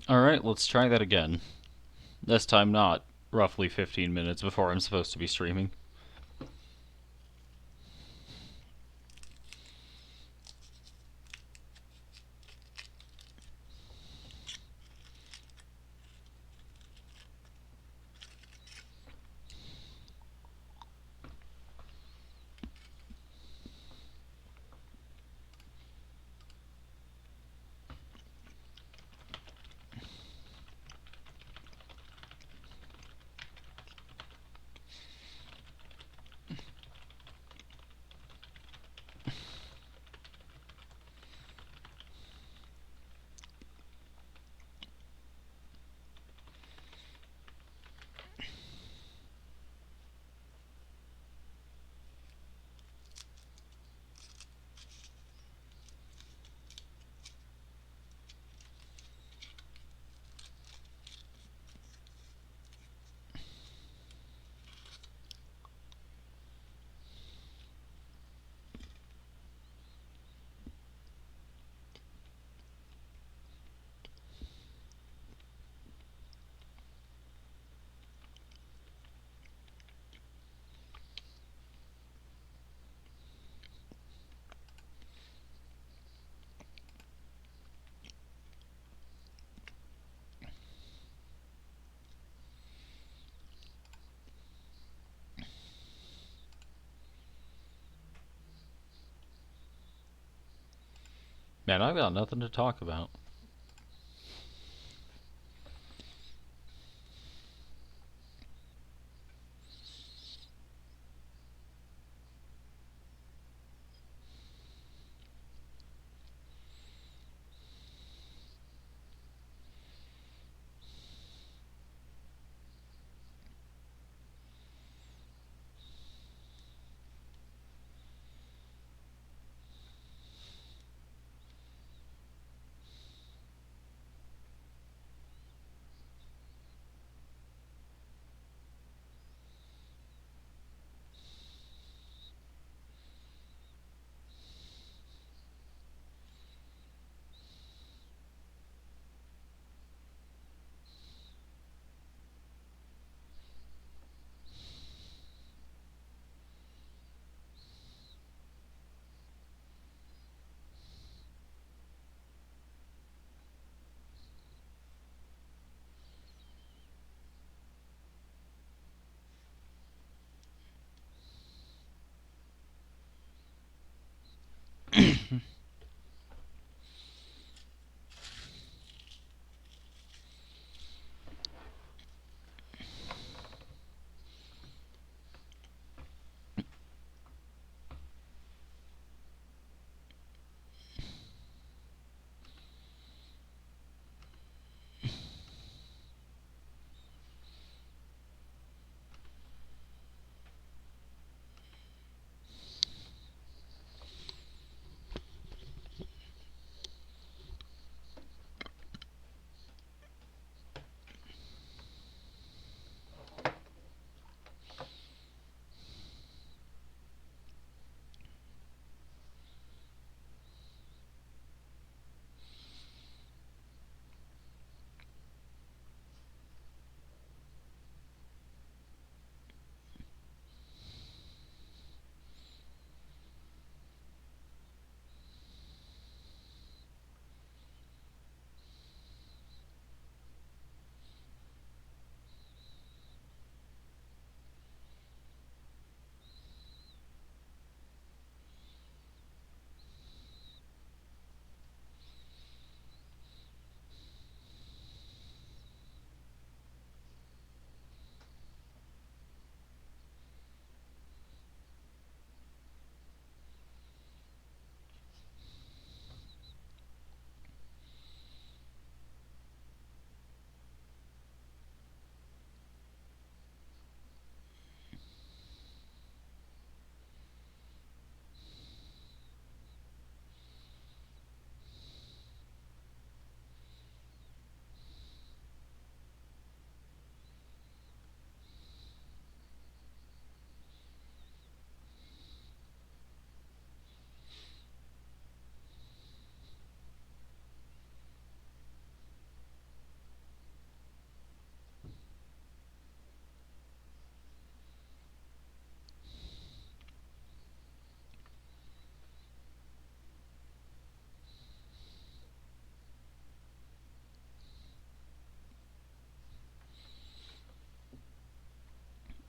Alright, let's try that again. This time not roughly 15 minutes before I'm supposed to be streaming. Man, I've got nothing to talk about.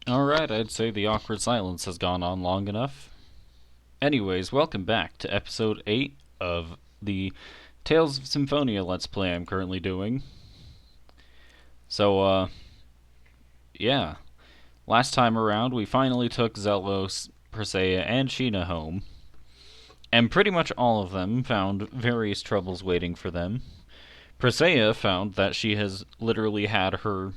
Alright, I'd say the awkward silence has gone on long enough. Anyways, welcome back to episode 8 of the Tales of Symphonia Let's Play I'm currently doing. So, yeah. Last time around, we finally took Zelos, Presea, and Sheena home. And pretty much all of them found various troubles waiting for them. Presea found that she has literally had her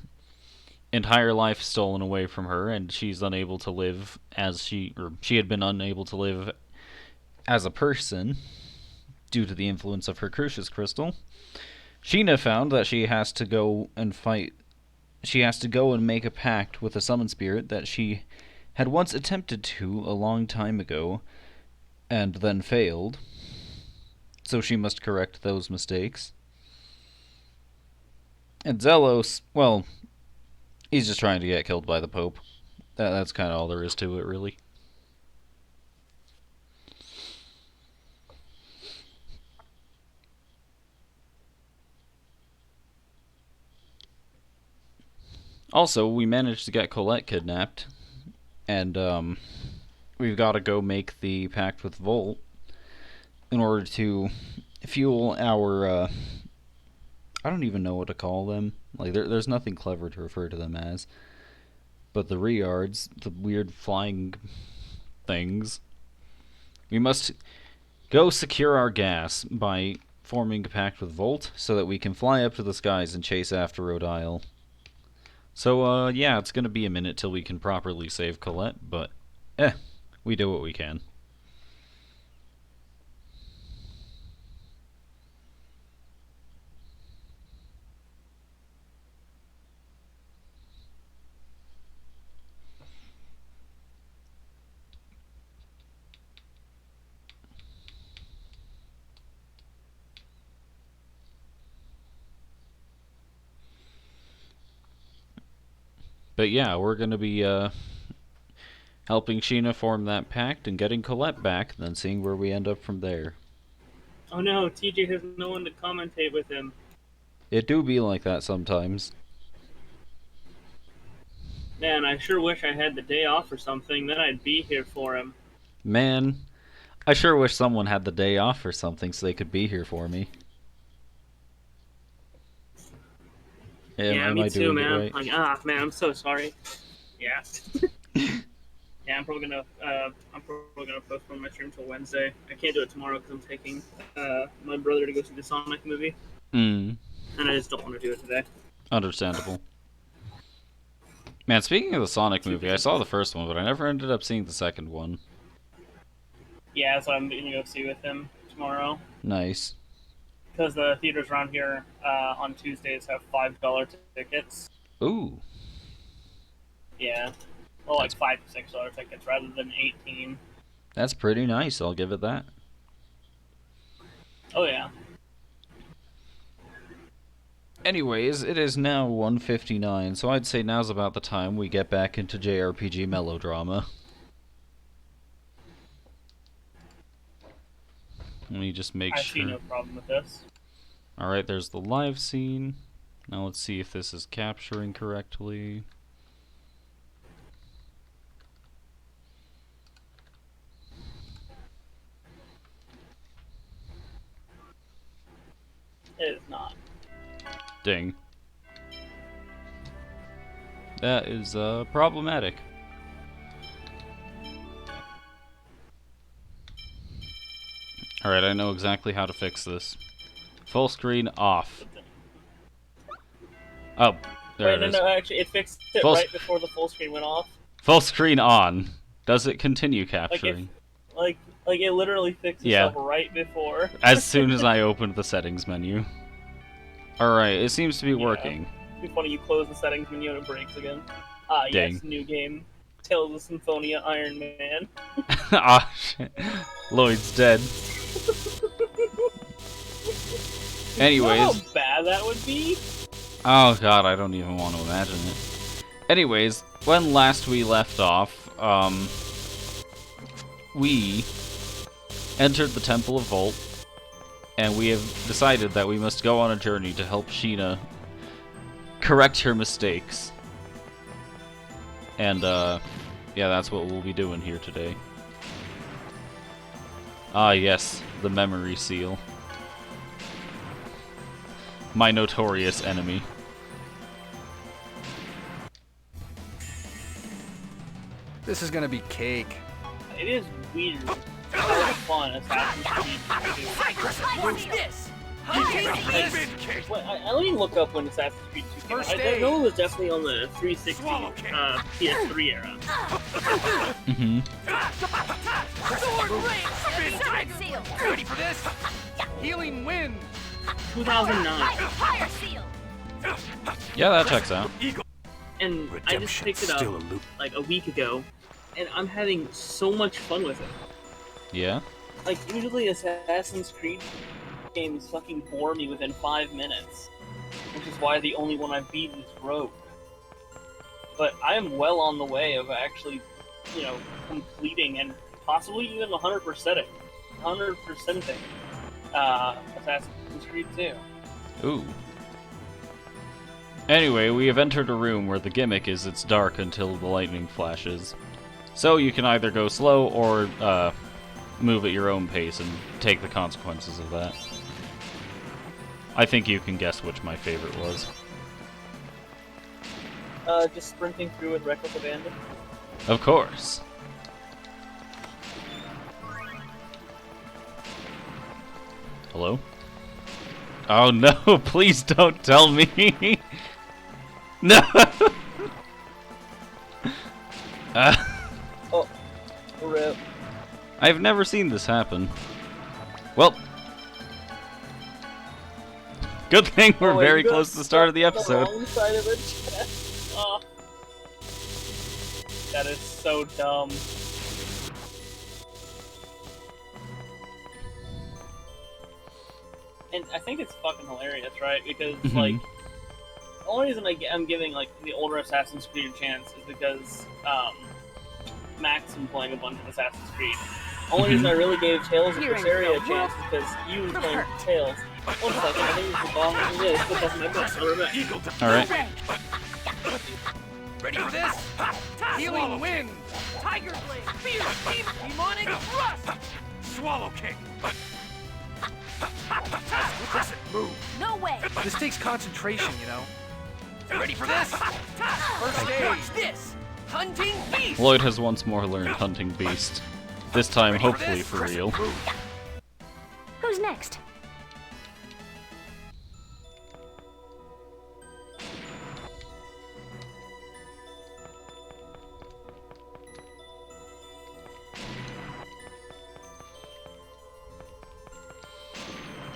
entire life stolen away from her, and she's unable to live as she had been unable to live as a person due to the influence of her Crucius crystal. Sheena found that she has to go and fight. She has to go and make a pact with a summon spirit that she had once attempted to a long time ago, and then failed. So she must correct those mistakes. And Zelos, well, he's just trying to get killed by the Pope. That's kind of all there is to it, really. Also, we managed to get Colette kidnapped, and we've got to go make the pact with Volt in order to fuel our, I don't even know what to call them. Like, there's nothing clever to refer to them as. But the Riards, the weird flying things. We must go secure our gas by forming a pact with Volt so that we can fly up to the skies and chase after Rodile. So, yeah, it's gonna be a minute till we can properly save Colette, but, we do what we can. But yeah, we're gonna be, helping Sheena form that pact and getting Colette back, then seeing where we end up from there. Oh no, TJ has no one to commentate with him. It do be like that sometimes. Man, I sure wish I had the day off or something, then I'd be here for him. Man, I sure wish someone had the day off or something so they could be here for me. Yeah, Am me I too, doing it man. right? Like, man, I'm so sorry. Yeah. Yeah, I'm probably gonna postpone my stream till Wednesday. I can't do it tomorrow because I'm taking my brother to go see the Sonic movie, Hmm. and I just don't want to do it today. Understandable. Man, speaking of the Sonic movie, I saw the first one, but I never ended up seeing the second one. Yeah, so I'm gonna go see with him tomorrow. Nice. Because the theaters around here on Tuesdays have $5 tickets. Ooh. Yeah. Well, like That's $5 to $6 tickets rather than 18. that's pretty nice, I'll give it that. Oh yeah. Anyways, it is now 1:59, so I'd say now's about the time we get back into JRPG melodrama. Let me just make I see sure. no problem with this. Alright, there's the live scene. Now let's see if this is capturing correctly. It is not. Ding. That is, problematic. Alright, I know exactly how to fix this. Full screen off. Oh, there Wait, it is. no, actually, it fixed it right before the full screen went off. Full screen on. Does it continue Like, capturing? it literally fixed itself right before. As soon as I opened the settings menu. Alright, it seems to be working. It'd be funny, you close the settings menu and it breaks again. Dang. Yes, new game. Tales of Symphonia Iron Man. Ah, shit. Lloyd's dead. Anyways. You know how bad that would be? Oh god, I don't even want to imagine it. Anyways, when last we left off, we entered the Temple of Volt, and we have decided that we must go on a journey to help Sheena correct her mistakes. And, yeah, that's what we'll be doing here today. Ah, yes, the memory seal. My notorious enemy. This is gonna be cake. It is weird. It's kind of fun. Assassin's Creed 2. Watch this! Wait, let me look up when Assassin's Creed 2 came out. I know it was definitely on the 360 PS3 era. Mm-hmm. Sword seal! Ready for this? Healing wind. 2009. Fire seal! Yeah, that checks out. And I just picked it up like a week ago, and I'm having so much fun with it. Yeah? Like, usually Assassin's Creed games fucking bore me within 5 minutes, which is why the only one I've beaten is Rogue. But I am well on the way of actually, you know, completing and possibly even 100%ing Assassin's Creed 2. Ooh. Anyway, we have entered a room where the gimmick is it's dark until the lightning flashes. So you can either go slow or move at your own pace and take the consequences of that. I think you can guess which my favorite was. Just sprinting through with reckless abandon. Of course. Hello? Oh no, please don't tell me! No! Oh, rip. I've never seen this happen. Well, good thing we're very close to the start of the episode. The wrong side of the chest. Oh. That is so dumb. And I think it's fucking hilarious, right? Because, like, the only reason I'm giving, like, the older Assassin's Creed a chance is because, Max been playing a bunch of Assassin's Creed. The only reason I really gave Tales of Presea a chance is because you were playing Tales. 1 second, I think it's the bomb. Yeah, it's the button my bus. I'll Alright. Ready for this? Healing wind. Tiger blade! Fierce deep demonic thrust! Swallow kick. Press it. Move. No way! This takes concentration, you know. Ready for this? First Watch aid. this! Hunting beast! Lloyd has once more learned Hunting Beast. This time, hopefully, for real. Who's next?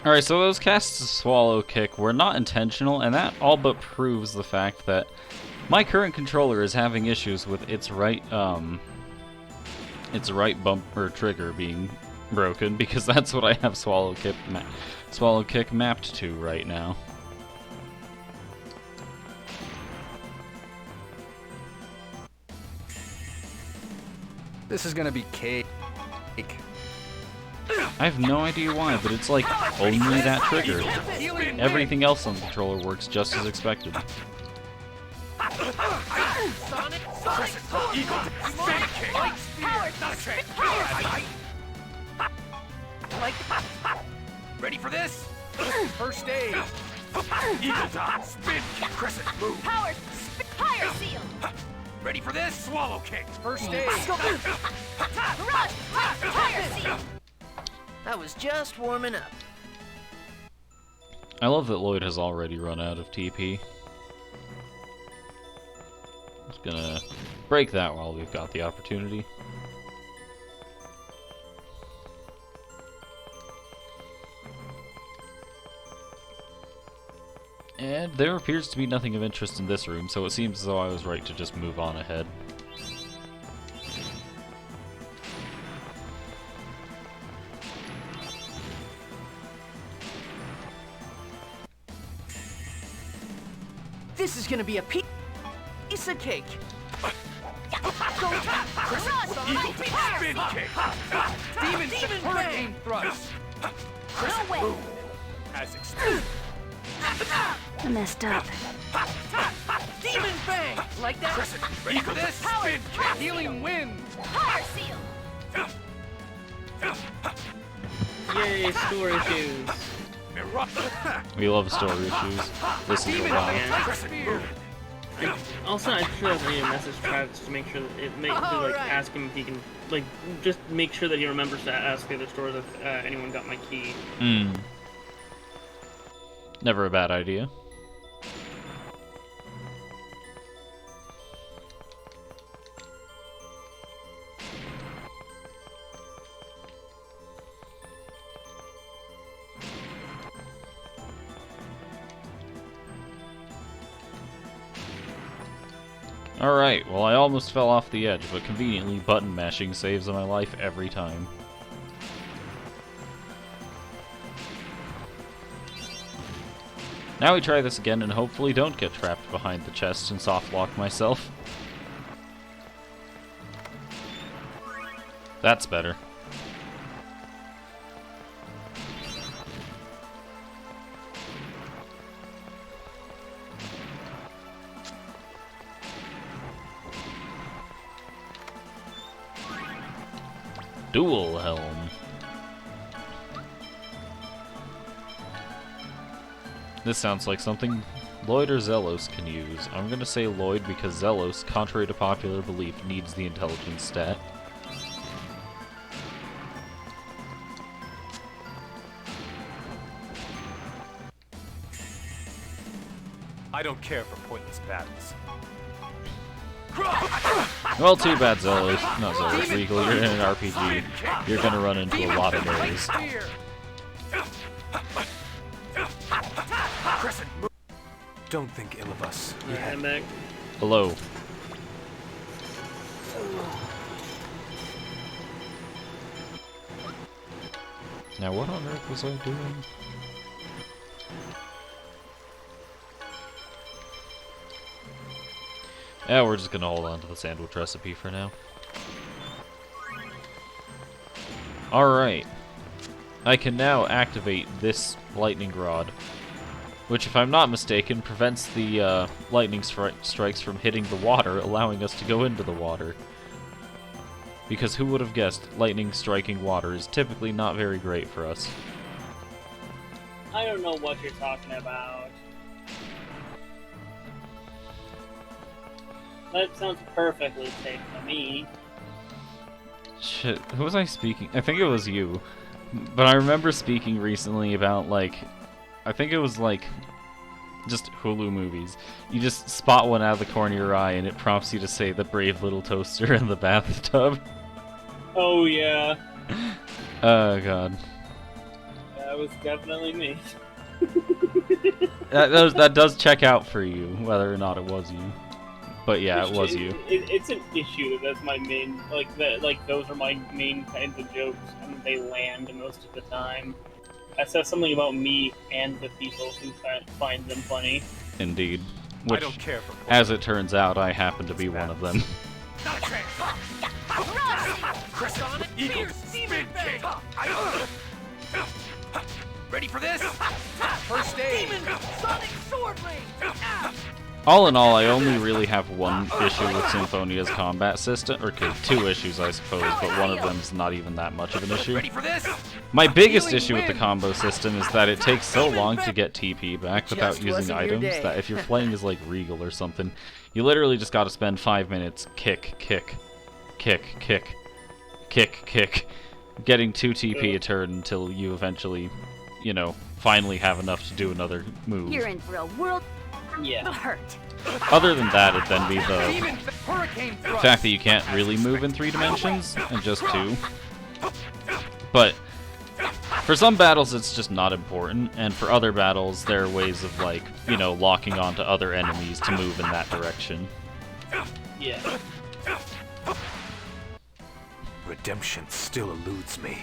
Alright, so those casts of Swallow Kick were not intentional, and that all but proves the fact that my current controller is having issues with its right bumper trigger being broken, because that's what I have Swallow Kick mapped to right now. This is gonna be cake. I have no idea why, but it's like only that trigger. Everything else on the controller works just as expected. Sonic Eagle! Sonic Ready for this? First aid. Eagle dot. Spin. Crescent. Move. Fire seal! Ready for this? Swallow kick. First aid. Rush! Fire seal! I was just warming up. I love that Lloyd has already run out of TP. Just gonna break that while we've got the opportunity. And there appears to be nothing of interest in this room, so it seems as though I was right to just move on ahead. This is gonna be a piece of cake. Go Eagle dot. Spin kick. Demon hurricane thrust. No way! As expected. I messed up. Demon Fang! Like that? Crescent, ready for this? Power! Spin kick. Healing wind. Fire Seal! Yay, story shoes. We love story issues. This is a Demon lot. Fang. Crescent move. Also, I'm sure I need to message Travis to make sure that ask him if he can, like, just make sure that he remembers to ask the other stores if anyone got my key. Never a bad idea. Alright, well I almost fell off the edge, but conveniently button mashing saves my life every time. Now we try this again and hopefully don't get trapped behind the chest and soft lock myself. That's better. Dual helm. This sounds like something Lloyd or Zelos can use. I'm gonna say Lloyd because Zelos, contrary to popular belief, needs the intelligence stat. I don't care for pointless battles. Well, too bad, Zelos. Not Zelos, Regal. You're in an RPG. You're gonna run into a lot of errors. Crescent move. Don't think ill of us. Yeah, I'm back. Hello. Now, what on earth was I doing? Yeah, we're just gonna hold on to the sandwich recipe for now. Alright. I can now activate this lightning rod, which, if I'm not mistaken, prevents the lightning strikes from hitting the water, allowing us to go into the water. Because who would have guessed lightning striking water is typically not very great for us. I don't know what you're talking about. That sounds perfectly safe to me. Shit, who was I speaking? I think it was you. But I remember speaking recently about, like, I think it was, like, just Hulu movies. You just spot one out of the corner of your eye and it prompts you to say the brave little toaster in the bathtub. Oh, yeah. Oh, God. That was definitely me. That does check out for you, whether or not it was you. But yeah, it was you. It's an issue that's my main, like those are my main kinds of jokes, and they land most of the time. That says something about me and the people who find them funny. Indeed. I Which, don't care for as it turns out, I happen to be one of them. Not a chance. Crescent on it. Eagle. Spin kick. Ready for this? First aid. Demon Sonic Sword Blade! All in all, I only really have one issue with Symphonia's combat system, or okay, two issues I suppose, but one of them's not even that much of an issue. Ready for this? My biggest issue with the combo system is that it takes so long to get TP back without Just using wasn't your items day. that if you're playing as like Regal or something, you literally just gotta spend 5 minutes kick, getting 2 TP a turn until you eventually, you know, finally have enough to do another move. You're in for a world Yeah. of hurt. Other than that, it'd then be the Demon hurricane thrust. fact that you can't really move in 3 dimensions, and just 2. But for some battles, it's just not important, and for other battles, there are ways of, like, you know, locking onto other enemies to move in that direction. Yeah. Redemption still eludes me.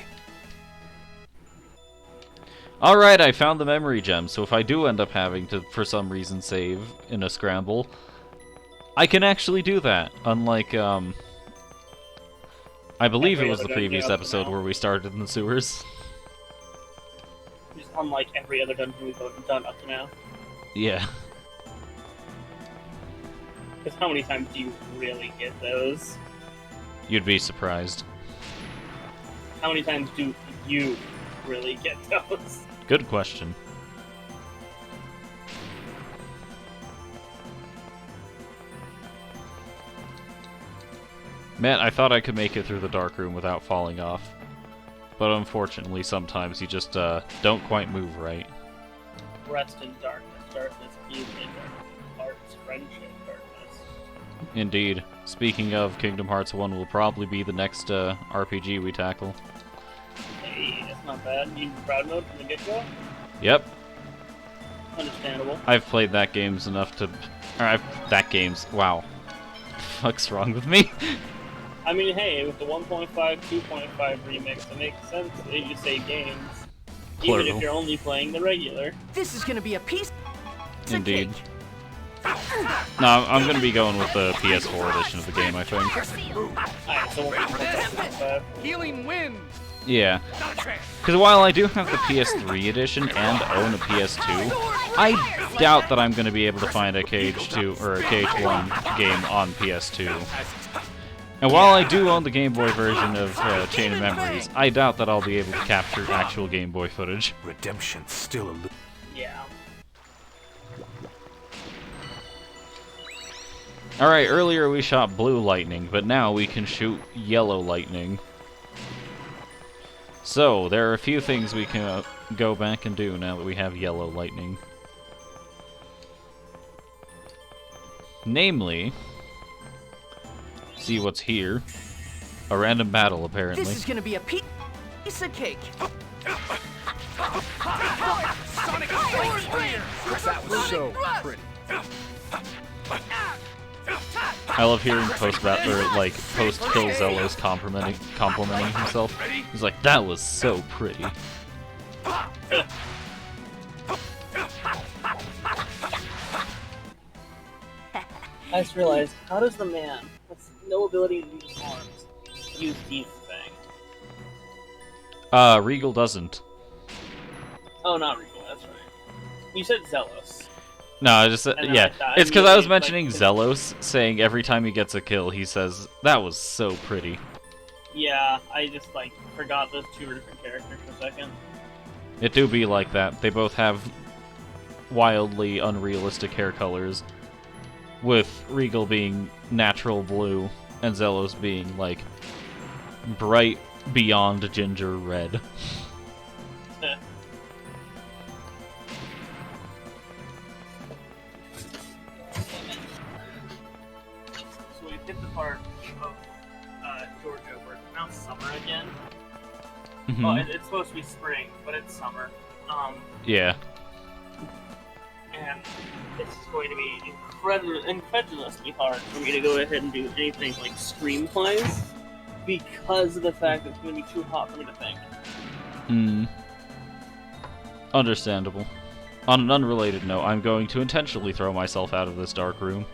Alright, I found the memory gem, so if I do end up having to, for some reason, save in a scramble, I can actually do that, unlike, I believe it was the previous episode where we started in the sewers. Just unlike every other dungeon we've done up to now. Yeah. Because how many times do you really get those? You'd be surprised. How many times do you really get those? Good question. Man, I thought I could make it through the dark room without falling off. But unfortunately, sometimes you just don't quite move right. Rest in darkness. Darkness, peace in darkness. Hearts, friendship, darkness. Indeed. Speaking of, Kingdom Hearts 1 will probably be the next RPG we tackle. Hey, that's not bad. You proud mode from the get-go? Yep. Understandable. I've played that games enough to... Wow. What the fuck's wrong with me? I mean, hey, with the 1.5, 2.5 remix, it makes sense that you say games. Plural. Even if you're only playing the regular. This is gonna be a piece of Indeed. cake. No, I'm gonna be going with the PS4 edition of the game, I think. Alright, so we'll For this, healing wins. Yeah. Not a chance. Because while I do have the PS3 edition and own a PS2, I doubt that I'm going to be able to find a KH2 or a KH1 game on PS2. And while I do own the Game Boy version of Chain of Memories, I doubt that I'll be able to capture actual Game Boy footage. Redemption still elusive. Yeah. Alright, earlier we shot blue lightning, but now we can shoot yellow lightning. So, there are a few things we can go back and do now that we have yellow lightning. Namely, see what's here. A random battle, apparently. This is gonna be a piece of cake. Sonic Warrior. That was so pretty. I love hearing post-kill Zelos complimenting himself. He's like, that was so pretty. I just realized, how does the man with no ability to use arms use Teeth Fang? Regal doesn't. Oh, not Regal, that's right. You said Zelos. No, I just And then yeah. I thought It's because I was like, mentioning Zelos, saying every time he gets a kill, he says, that was so pretty. Yeah, I just, forgot those two were different characters for a second. It do be like that. They both have wildly unrealistic hair colors, with Regal being natural blue, and Zelos being, bright beyond ginger red. So we've hit the part of Georgia where it's now summer again. Mhm. Well, it's supposed to be spring, but it's summer. Yeah. And it's going to be incredulously hard for me to go ahead and do anything like screenplays because of the fact that it's going to be too hot for me to think. Understandable. On an unrelated note, I'm going to intentionally throw myself out of this dark room.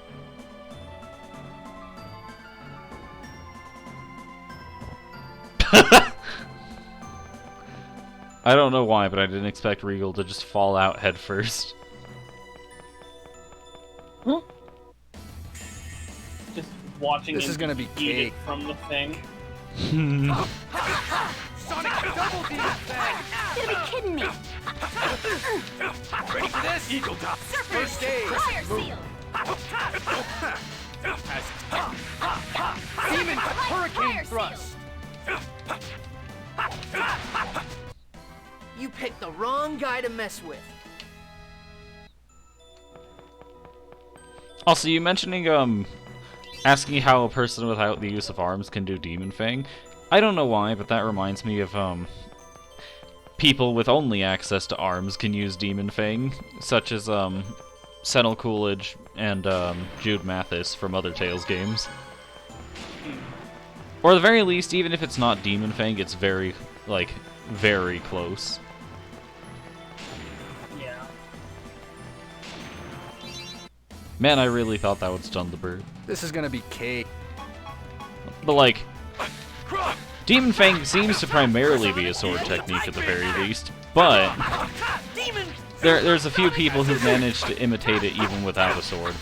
I don't know why, but I didn't expect Regal to just fall out head first. Huh? Just watching This him is gonna be eat cake. it from the thing. Sonic double D attack. You gotta be kidding me. Ready for this? Eagle Dot. First stage. Fire seal. Demon Fire Hurricane seal. Thrust. You picked the wrong guy to mess with. Also, you mentioning, asking how a person without the use of arms can do Demon Fang. I don't know why, but that reminds me of, people with only access to arms can use Demon Fang, such as, Senel Coolidge and, Jude Mathis from other Tales games. Or at the very least, even if it's not Demon Fang, it's very, very close. Yeah. Man, I really thought that would stun the bird. This is gonna be cake. But, Demon Fang seems to primarily be a sword technique at the very least, but there's a few people who've managed to imitate it even without a sword.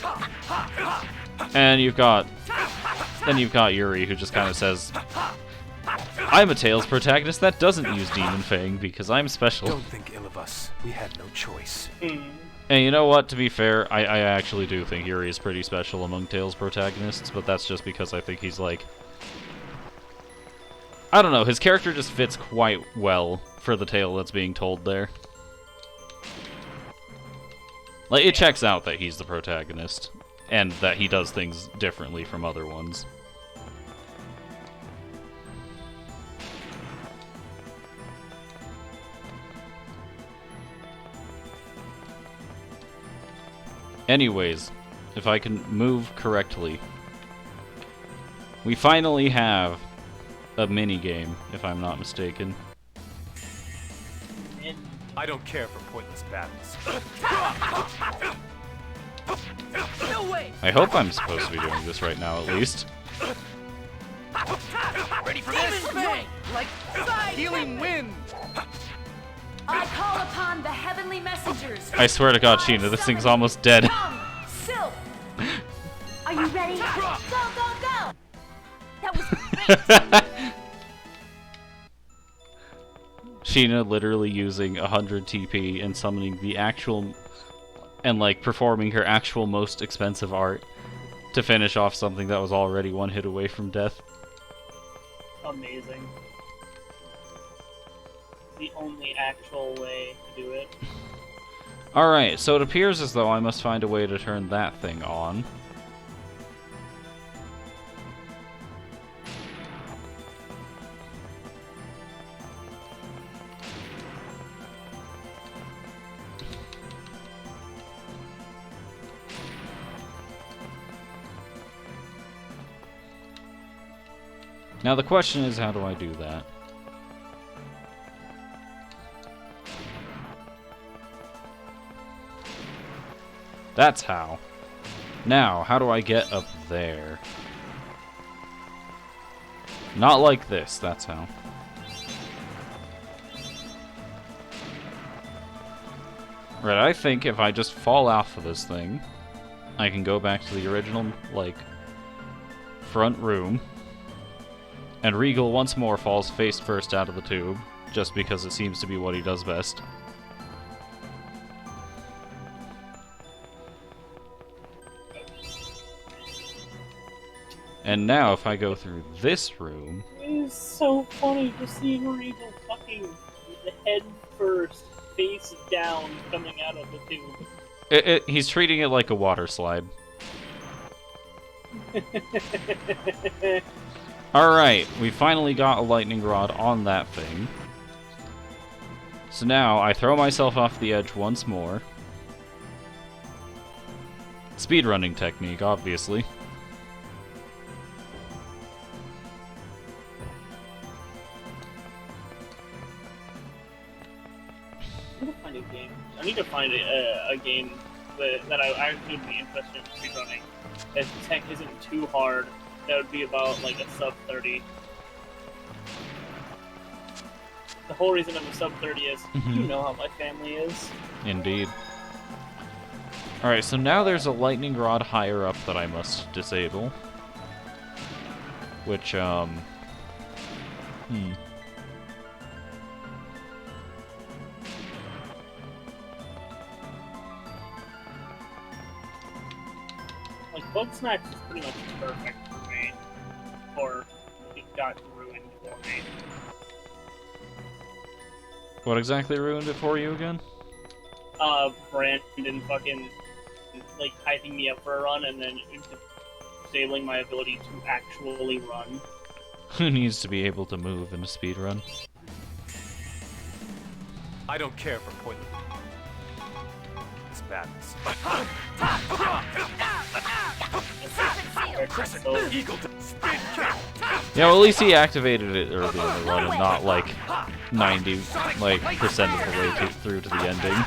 And then you've got Yuri, who just kind of says, I'm a Tails protagonist that doesn't use Demon Fang because I'm special. Don't think ill of us. We had no choice. And you know what, to be fair, I actually do think Yuri is pretty special among Tails protagonists, but that's just because I think he's like... I don't know, his character just fits quite well for the tale that's being told there. Like, it checks out that he's the protagonist, and that he does things differently from other ones. Anyways, if I can move correctly, we finally have a mini-game, if I'm not mistaken. I don't care for pointless battles. No way! I hope I'm supposed to be doing this right now, at least. Ready for Demon this? Fang! Like side Healing wind! I call upon the heavenly messengers. I swear to God, Sheena, this thing's almost dead. Silk. Are you ready? Go, go, go! That was great. Sheena literally using 100 TP and summoning the actual... and, like, performing her actual most expensive art to finish off something that was already one hit away from death. Amazing. The only actual way to do it. Alright, so it appears as though I must find a way to turn that thing on. Now the question is, how do I do that? That's how. Now, how do I get up there? Not like this, that's how. Right, I think if I just fall off of this thing, I can go back to the original, like, front room. And Regal once more falls face first out of the tube, just because it seems to be what he does best. And now, if I go through this room... It is so funny to see Regal fucking with the head first, face down, coming out of the tube. He's treating it like a water slide. Alright, we finally got a lightning rod on that thing. So now, I throw myself off the edge once more. Speedrunning technique, obviously. I need to find a game that I actually would be interested in speedrunning. That tech isn't too hard. That would be about like a sub 30. The whole reason I'm a sub 30 is you know how my family is. Indeed. Alright, so now there's a lightning rod higher up that I must disable. Which, Like, Bug Snacks is pretty much perfect for me. Or it got ruined for me. What exactly ruined it for you again? Brandon fucking, like, hyping me up for a run and then disabling my ability to actually run. Who needs to be able to move in a speedrun? I don't care for pointless battles. So, Eagle spin kick. Yeah, well, at least he activated it early in the run and not like 90% of the way through to the ending.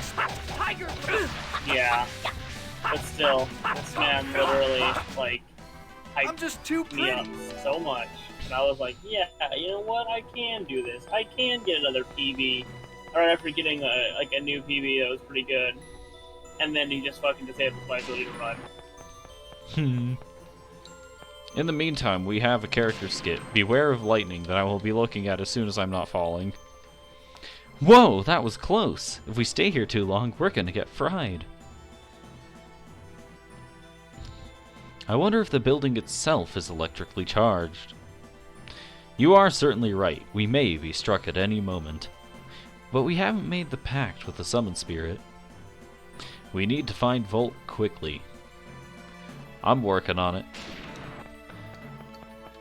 yeah. But still, this man literally, like, I'm hyped just too me up pretty. so much. And I was like, yeah, you know what? I can do this. I can get another PB. Right after getting a new PB that was pretty good. And then he just fucking disables my ability to run. In the meantime, we have a character skit, Beware of Lightning, that I will be looking at as soon as I'm not falling. Whoa, that was close! If we stay here too long, we're gonna get fried. I wonder if the building itself is electrically charged. You are certainly right, we may be struck at any moment. But we haven't made the pact with the summon spirit. We need to find Volt quickly. I'm working on it.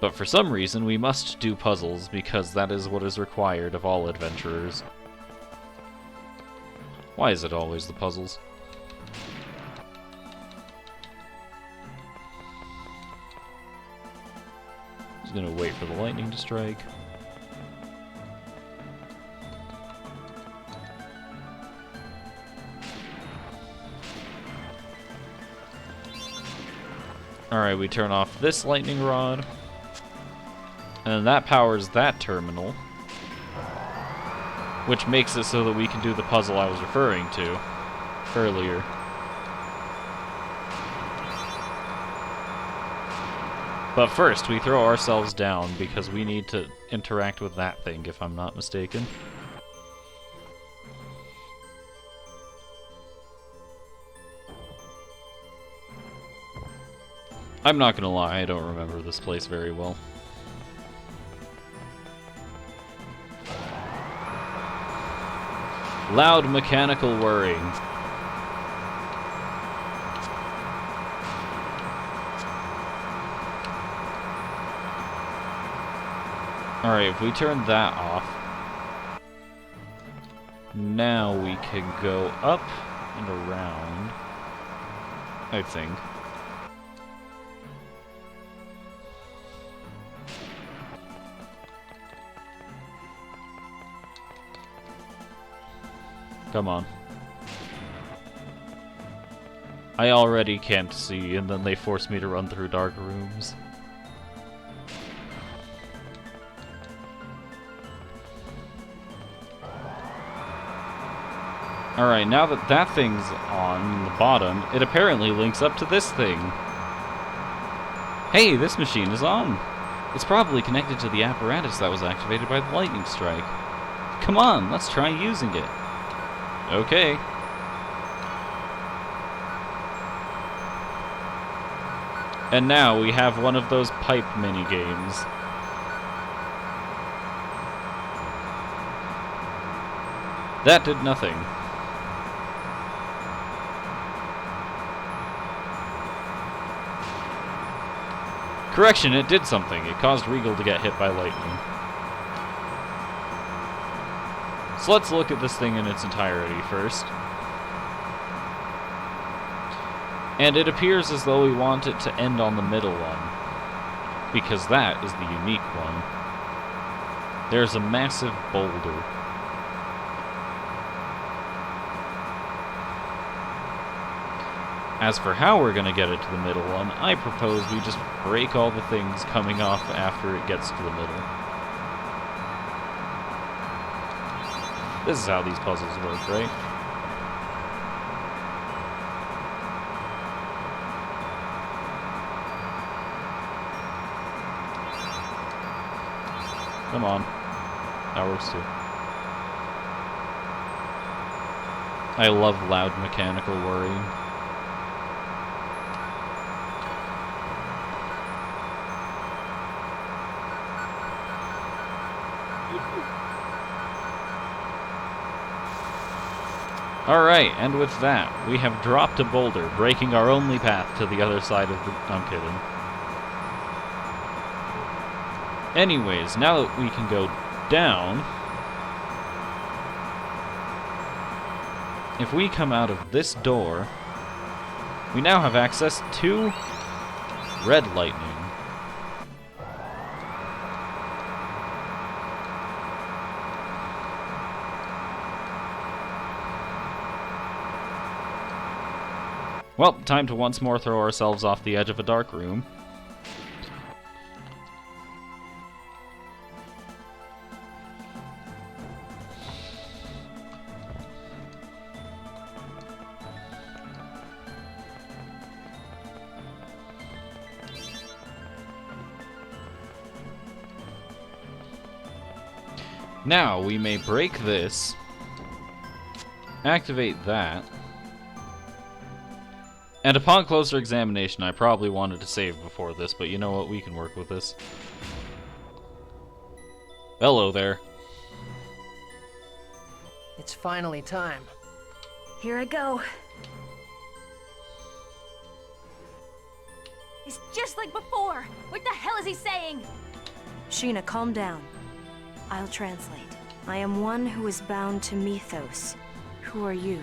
But for some reason, we must do puzzles, because that is what is required of all adventurers. Why is it always the puzzles? Just gonna wait for the lightning to strike. Alright, we turn off this lightning rod. And that powers that terminal. Which makes it so that we can do the puzzle I was referring to earlier. But first, we throw ourselves down because we need to interact with that thing, if I'm not mistaken. I'm not gonna lie, I don't remember this place very well. Loud mechanical whirring. Alright, if we turn that off, now we can go up and around, I think. Come on. I already can't see, and then they force me to run through dark rooms. Alright, now that that thing's on the bottom, it apparently links up to this thing. Hey, this machine is on! It's probably connected to the apparatus that was activated by the lightning strike. Come on, let's try using it. Okay. And now we have one of those pipe mini-games. That did nothing. Correction, it did something. It caused Regal to get hit by lightning. So let's look at this thing in its entirety first. And it appears as though we want it to end on the middle one, because that is the unique one. There's a massive boulder. As for how we're going to get it to the middle one, I propose we just break all the things coming off after it gets to the middle. This is how these puzzles work, right? Come on. That works too. I love loud mechanical whirring. Alright, and with that, we have dropped a boulder, breaking our only path to the other side of the... I'm kidding. Anyways, now that we can go down, if we come out of this door, we now have access to red lightning. Well, time to once more throw ourselves off the edge of a dark room. Now, we may break this, activate that, and upon closer examination, I probably wanted to save before this, but you know what, we can work with this. Hello there. It's finally time. Here I go. He's just like before. What the hell is he saying? Sheena, calm down. I'll translate. I am one who is bound to Mythos. Who are you?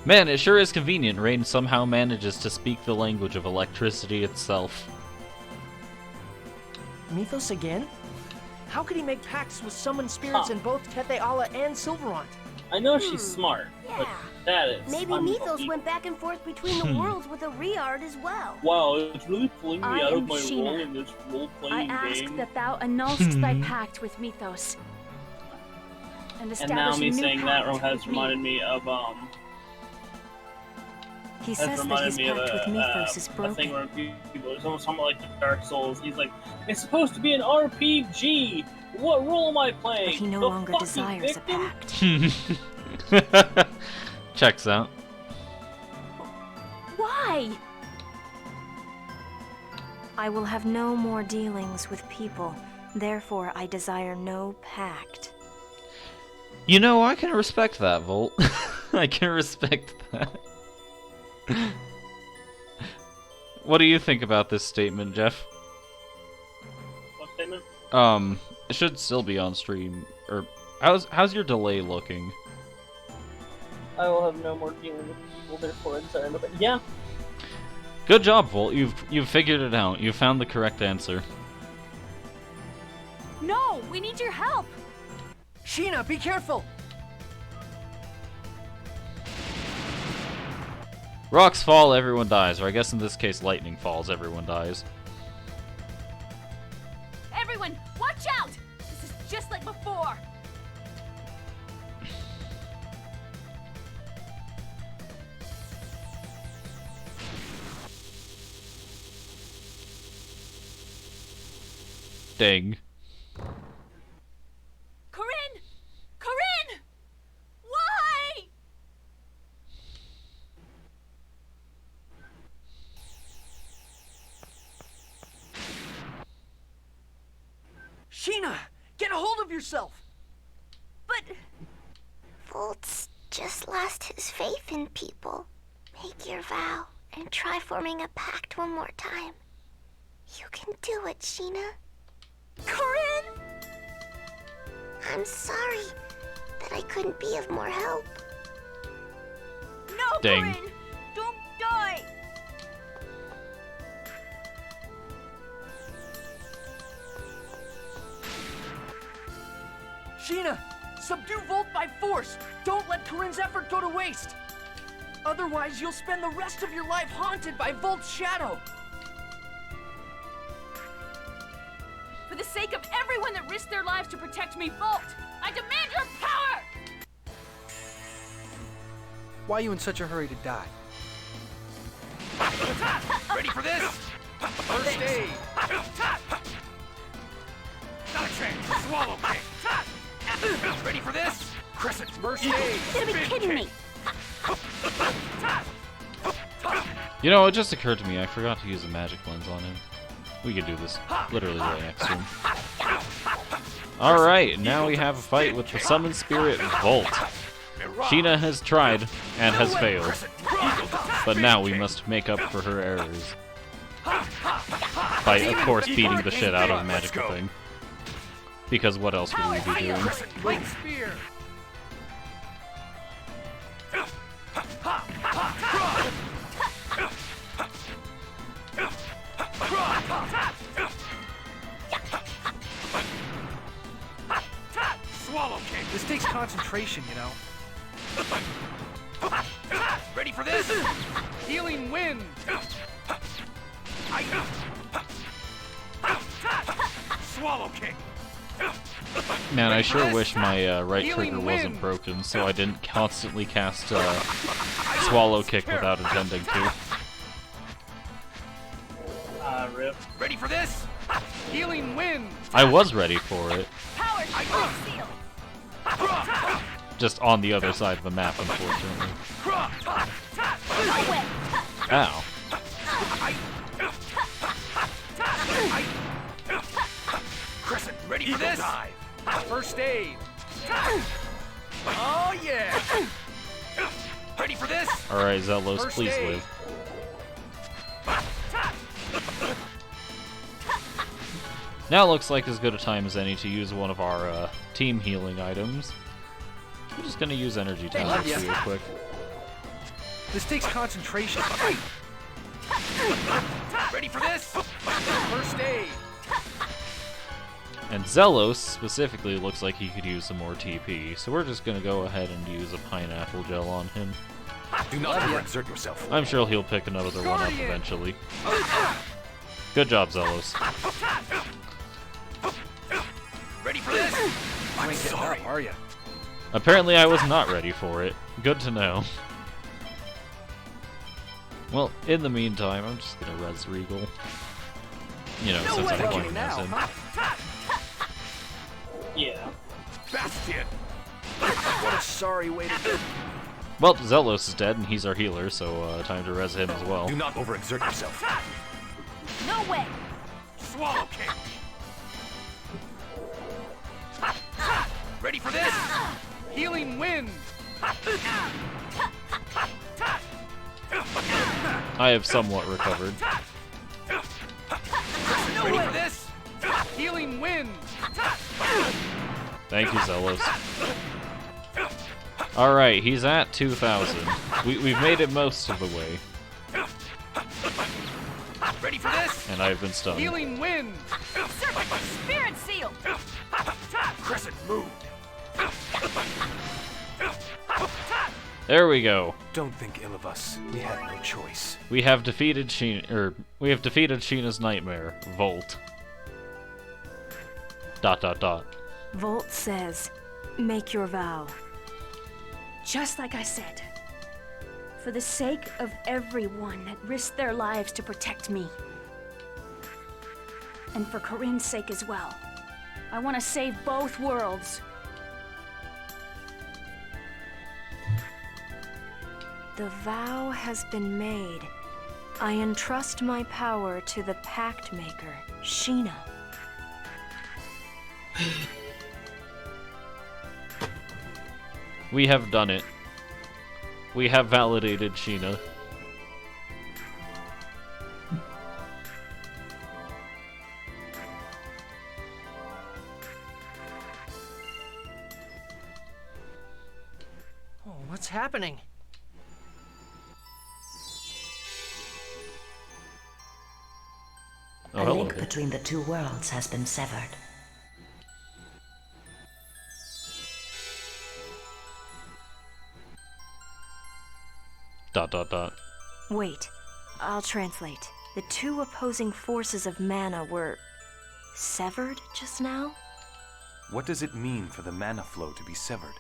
Man, it sure is convenient Rain somehow manages to speak the language of electricity itself. Mythos again? How could he make pacts with summoned spirits in both Tethe'ala and Silverant? I know she's smart, but Yeah. that is Maybe Mythos went back and forth between the worlds with a Riard as well. Wow, it's really pulling me I out of am my Sheena. role in this I role-playing ask game. that thou annulst thy pact with Mythos. And And now establish me a new saying that pact has with reminded me of He has says that reminded his me of pact with Mythos is a thing broken. where people, it's almost something like Dark Souls. He's like, it's supposed to be an RPG. What role am I playing? But he no The longer fucking desires a victim? pact. Checks out. Why? I will have no more dealings with people. Therefore, I desire no pact. You know, I can respect that, Volt. I can respect that. What do you think about this statement, Jeff? What statement? It should still be on stream. Or how's your delay looking? I will have no more dealing with people, therefore I desire no. Yeah. Good job, Volt. You've figured it out. You found the correct answer. No, we need your help. Sheena, be careful! Rocks fall, everyone dies. Or I guess in this case, lightning falls, everyone dies. Everyone, watch out! This is just like before. Dang. Corinne! Corinne! Why? Sheena, get a hold of yourself! But Volt's just lost his faith in people. Make your vow and try forming a pact one more time. You can do it, Sheena. Corinne! I'm sorry that I couldn't be of more help. No, Dang. Corinne! Don't die! Sheena, subdue Volt by force! Don't let Corinne's effort go to waste! Otherwise, you'll spend the rest of your life haunted by Volt's shadow! For the sake of everyone that risked their lives to protect me, Volt, I demand your power! Why are you in such a hurry to die? Ready for this? First aid! Not a chance. Swallow kick. Ready for this? Crescent. First You aid! gotta be kidding me! You know, it just occurred to me, I forgot to use a magic lens on him. We could do this literally right next to him. Alright, now we have a fight with the summoned spirit Volt. Sheena has tried and has failed, but now we must make up for her errors. By, of course, beating the shit out of a magical thing. Because what else would we be doing? Light spear! Swallow kick. This takes concentration, you know. Ready for this? Healing wind! Swallow kick. Man, I sure wish my right Healing trigger wasn't wind. broken, so I didn't constantly cast Swallow Kick without intending to. Rip. Ready for this? Healing wind! I was ready for it. Power shield seal! Just on the other side of the map, unfortunately. Ow. Crescent, ready for this? Dive. First aid. Oh yeah. Ready for this? Alright, Zelos, First please aid. live. Now looks like as good a time as any to use one of our team healing items. I'm just gonna use energy love tablets ya. real quick. This takes concentration. Ready for this? First aid. And Zelos specifically looks like he could use some more TP, so we're just gonna go ahead and use a pineapple gel on him. Do not overexert yourself. I'm sure he'll pick another one up Guardian! eventually. Good job, Zelos. Ready for this? You I'm ain't getting sorry. up, are you? Apparently I was not ready for it. Good to know. Well, in the meantime, I'm just gonna res Regal. You know, No since way. I'm Taking playing it now, as him. huh? Yeah. Bastion! What a sorry way to do. Well, Zelos is dead and he's our healer, so time to res him as well. Do not overexert yourself. No way. Swallow kick! Ready for this? Healing wind. I have somewhat recovered. Ready for this? Healing wind. Thank you, Zelos. Alright, he's at 2,000. We've made it most of the way, Ready for this? and I've been stunned. Healing wind. Serpent, spirit seal. Crescent moon. There we go. Don't think ill of us. We had no choice. We have defeated Sheena's nightmare, Volt. ... Volt says, make your vow. Just like I said. For the sake of everyone that risked their lives to protect me. And for Corinne's sake as well. I want to save both worlds. The vow has been made. I entrust my power to the Pact Maker, Sheena. We have done it. We have validated Sheena. Oh, what's happening? Oh, A hello link there. between the two worlds has been severed. ... Wait, I'll translate. The two opposing forces of mana were severed just now? What does it mean for the mana flow to be severed?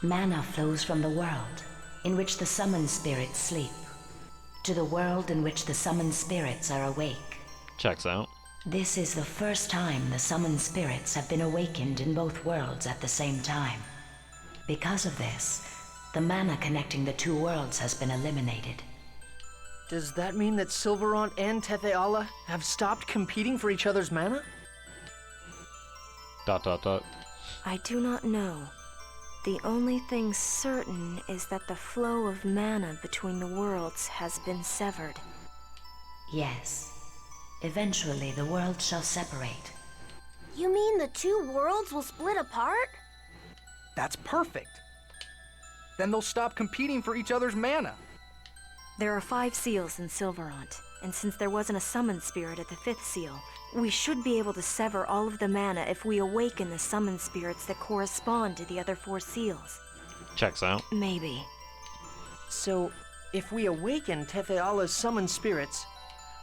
Mana flows from the world in which the summoned spirits sleep to the world in which the summoned spirits are awake. Checks out. This is the first time the summoned spirits have been awakened in both worlds at the same time. Because of this, the mana connecting the two worlds has been eliminated. Does that mean that Silverant and Tetheala have stopped competing for each other's mana? ... I do not know. The only thing certain is that the flow of mana between the worlds has been severed. Yes. Eventually the worlds shall separate. You mean the two worlds will split apart? That's perfect. Then they'll stop competing for each other's mana. There are 5 seals in Silverant, and since there wasn't a summoned spirit at the 5th seal, we should be able to sever all of the mana if we awaken the summoned spirits that correspond to the other 4 seals. Checks out. Maybe. So, if we awaken Tetheala's summoned spirits,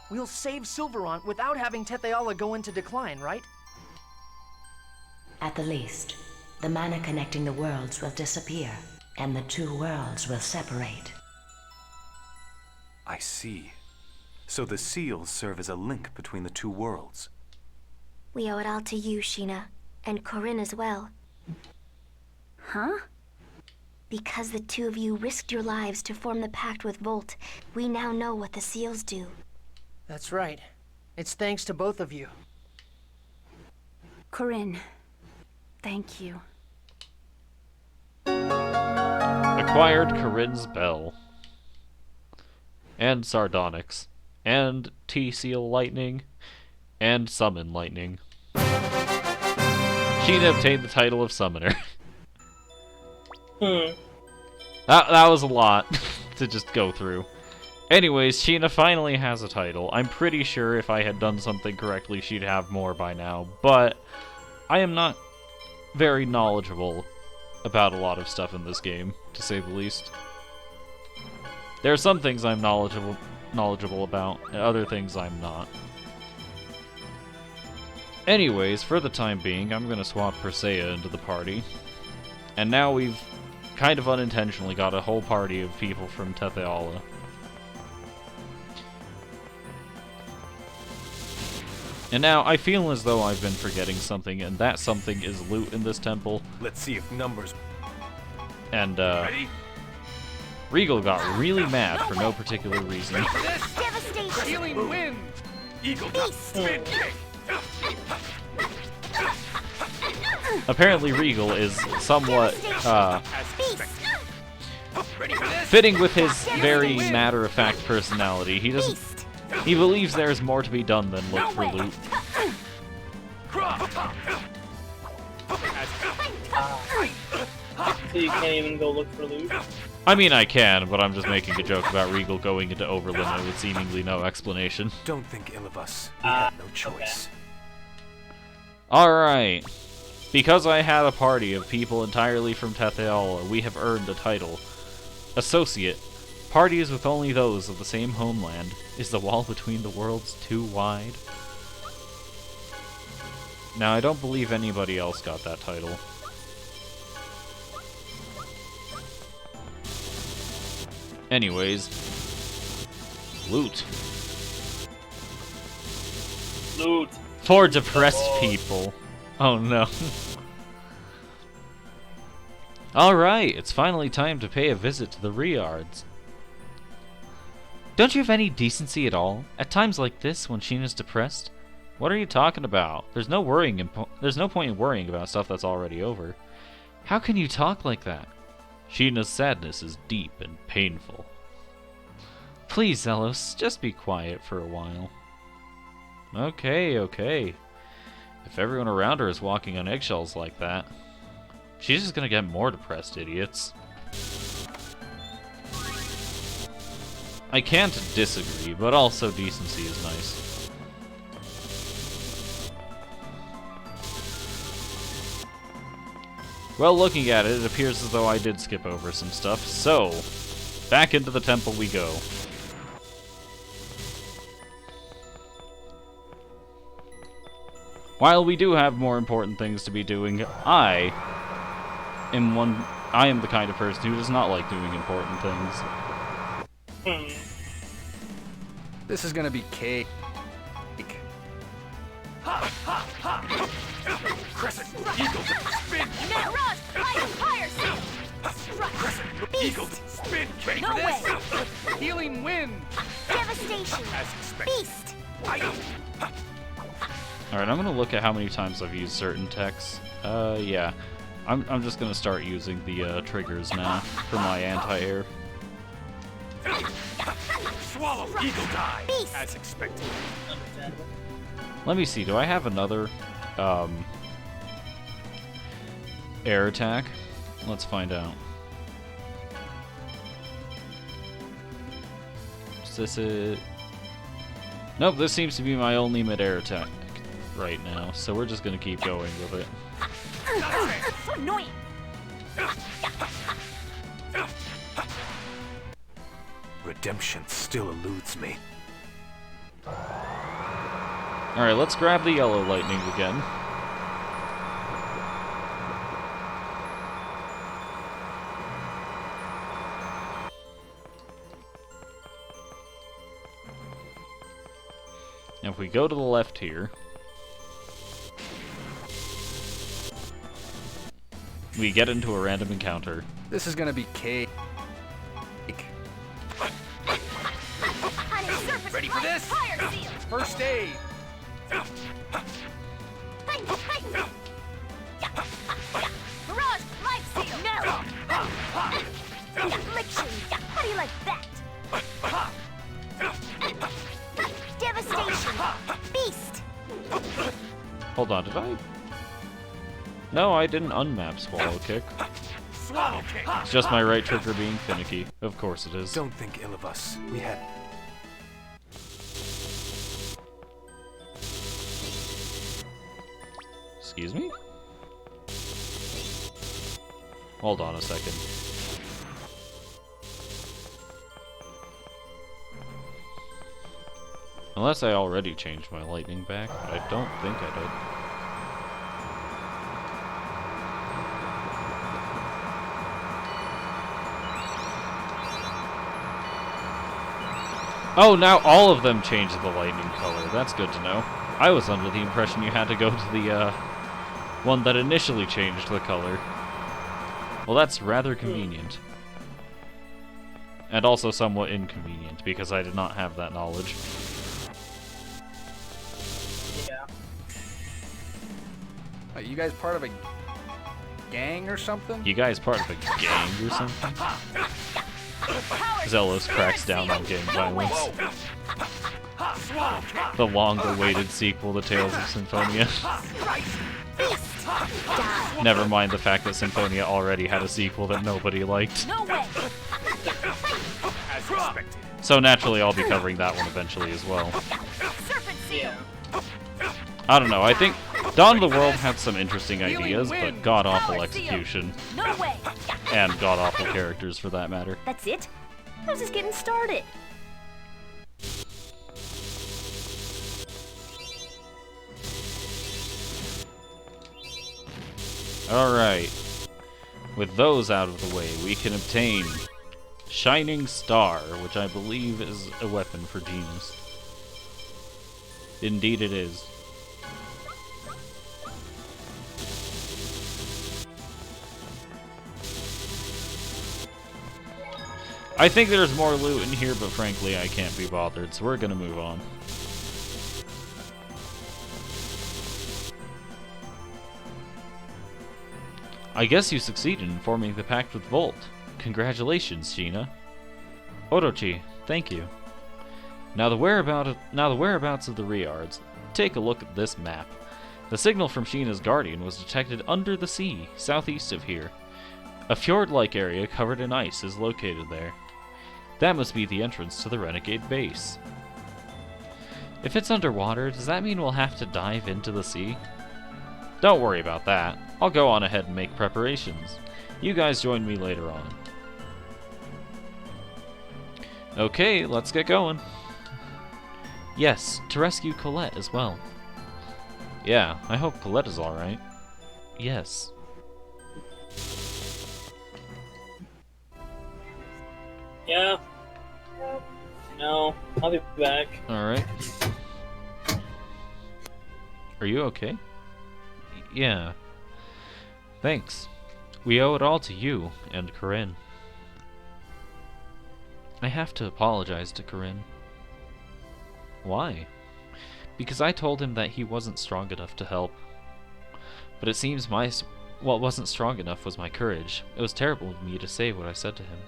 we'll save Silverant without having Tetheala go into decline, right? At the least, the mana connecting the worlds will disappear, and the two worlds will separate. I see. So the seals serve as a link between the two worlds. We owe it all to you, Sheena, and Corinne as well. Huh? Because the two of you risked your lives to form the pact with Volt, we now know what the seals do. That's right. It's thanks to both of you. Corinne, thank you. Acquired Corinne's Bell. And Sardonyx. And T-Seal Lightning. And Summon Lightning. Sheena obtained the title of Summoner. That was a lot to just go through. Anyways, Sheena finally has a title. I'm pretty sure if I had done something correctly, she'd have more by now. But I am not very knowledgeable about a lot of stuff in this game, to say the least. There are some things I'm knowledgeable about, and other things I'm not. Anyways, for the time being, I'm gonna swap Presea into the party. And now we've kind of unintentionally got a whole party of people from Tetheala. And now, I feel as though I've been forgetting something, and that something is loot in this temple. Let's see if numbers... And, Regal got really mad for no particular reason. Devastation! Healing wind! Eagle spin kick! Apparently Regal is somewhat, fitting with his very matter-of-fact personality. He believes there's more to be done than look for loot. So you can't even go look for loot? I mean, I can, but I'm just making a joke about Regal going into Overlimit with seemingly no explanation. Don't think ill of us. We have no choice. Okay. Alright. Because I had a party of people entirely from Tetheala, we have earned a title. Associate. Parties with only those of the same homeland. Is the wall between the worlds too wide? Now, I don't believe anybody else got that title. Anyways. Loot. Loot. For depressed people. Oh no. Alright, it's finally time to pay a visit to the Riards. Don't you have any decency at all? At times like this, when Sheena's depressed? What are you talking about? There's no point in worrying about stuff that's already over. How can you talk like that? Sheena's sadness is deep and painful. Please, Zelos, just be quiet for a while. Okay. If everyone around her is walking on eggshells like that, she's just gonna get more depressed, idiots. I can't disagree, but also decency is nice. Well, looking at it, it appears as though I did skip over some stuff, so back into the temple we go. While we do have more important things to be doing, I am the kind of person who does not like doing important things. This is gonna be cake. Crescent Eagle spin! Matt Ross, fire, Crescent Eagle spin! Ready No for this? Healing wind! Devastation! As expected. Beast! Alright, I'm gonna look at how many times I've used certain techs. Yeah. I'm just gonna start using the triggers now for my anti-air. Swallow Eagle die! As expected. Let me see, do I have another air attack? Let's find out. Is this it? Nope, this seems to be my only mid-air attack right now, so we're just gonna keep going with it. So annoying. Redemption still eludes me. Alright, let's grab the yellow lightning again. And if we go to the left here, we get into a random encounter. This is gonna be cake. Honey, surface Ready for this? Fire seal. First aid. Mirage life seal. No. Affliction. How do you like that? Devastation. Beast. Hold on, did I? No, I didn't unmap Swallow Kick. Swallow kick. It's just my right trigger being finicky. Of course it is. Don't think ill of us. We had... Excuse me? Hold on a second. Unless I already changed my lightning back, but I don't think I did. Oh, now all of them changed the lightning color. That's good to know. I was under the impression you had to go to the, one that initially changed the color. Well, that's rather convenient. And also somewhat inconvenient, because I did not have that knowledge. Yeah. Are you guys part of a gang or something? You guys part of a gang or something? Zealous cracks down on gang violence. The long-awaited sequel to Tales of Symphonia. Never mind the fact that Symphonia already had a sequel that nobody liked. No way. As expected. So naturally I'll be covering that one eventually as well. Serpent seal. Yeah. I don't know, I think Dawn of the World had some interesting ideas, but god-awful execution. No way. And god-awful characters for that matter. That's it? How's this getting started? Alright. With those out of the way, we can obtain Shining Star, which I believe is a weapon for Genus. Indeed it is. I think there's more loot in here, but frankly I can't be bothered, so we're gonna move on. I guess you succeeded in forming the pact with Volt. Congratulations, Sheena. Orochi, thank you. Now the whereabouts of the Riards. Take a look at this map. The signal from Sheena's Guardian was detected under the sea, southeast of here. A fjord-like area covered in ice is located there. That must be the entrance to the Renegade base. If it's underwater, does that mean we'll have to dive into the sea? Don't worry about that. I'll go on ahead and make preparations. You guys join me later on. Okay, let's get going. Yes, to rescue Colette as well. Yeah, I hope Colette is alright. Yes. Yeah. No, I'll be back. Alright. Are you okay? Yeah. Thanks. We owe it all to you and Corinne. I have to apologize to Corinne. Why? Because I told him that he wasn't strong enough to help. But it seems what wasn't strong enough was my courage. It was terrible of me to say what I said to him.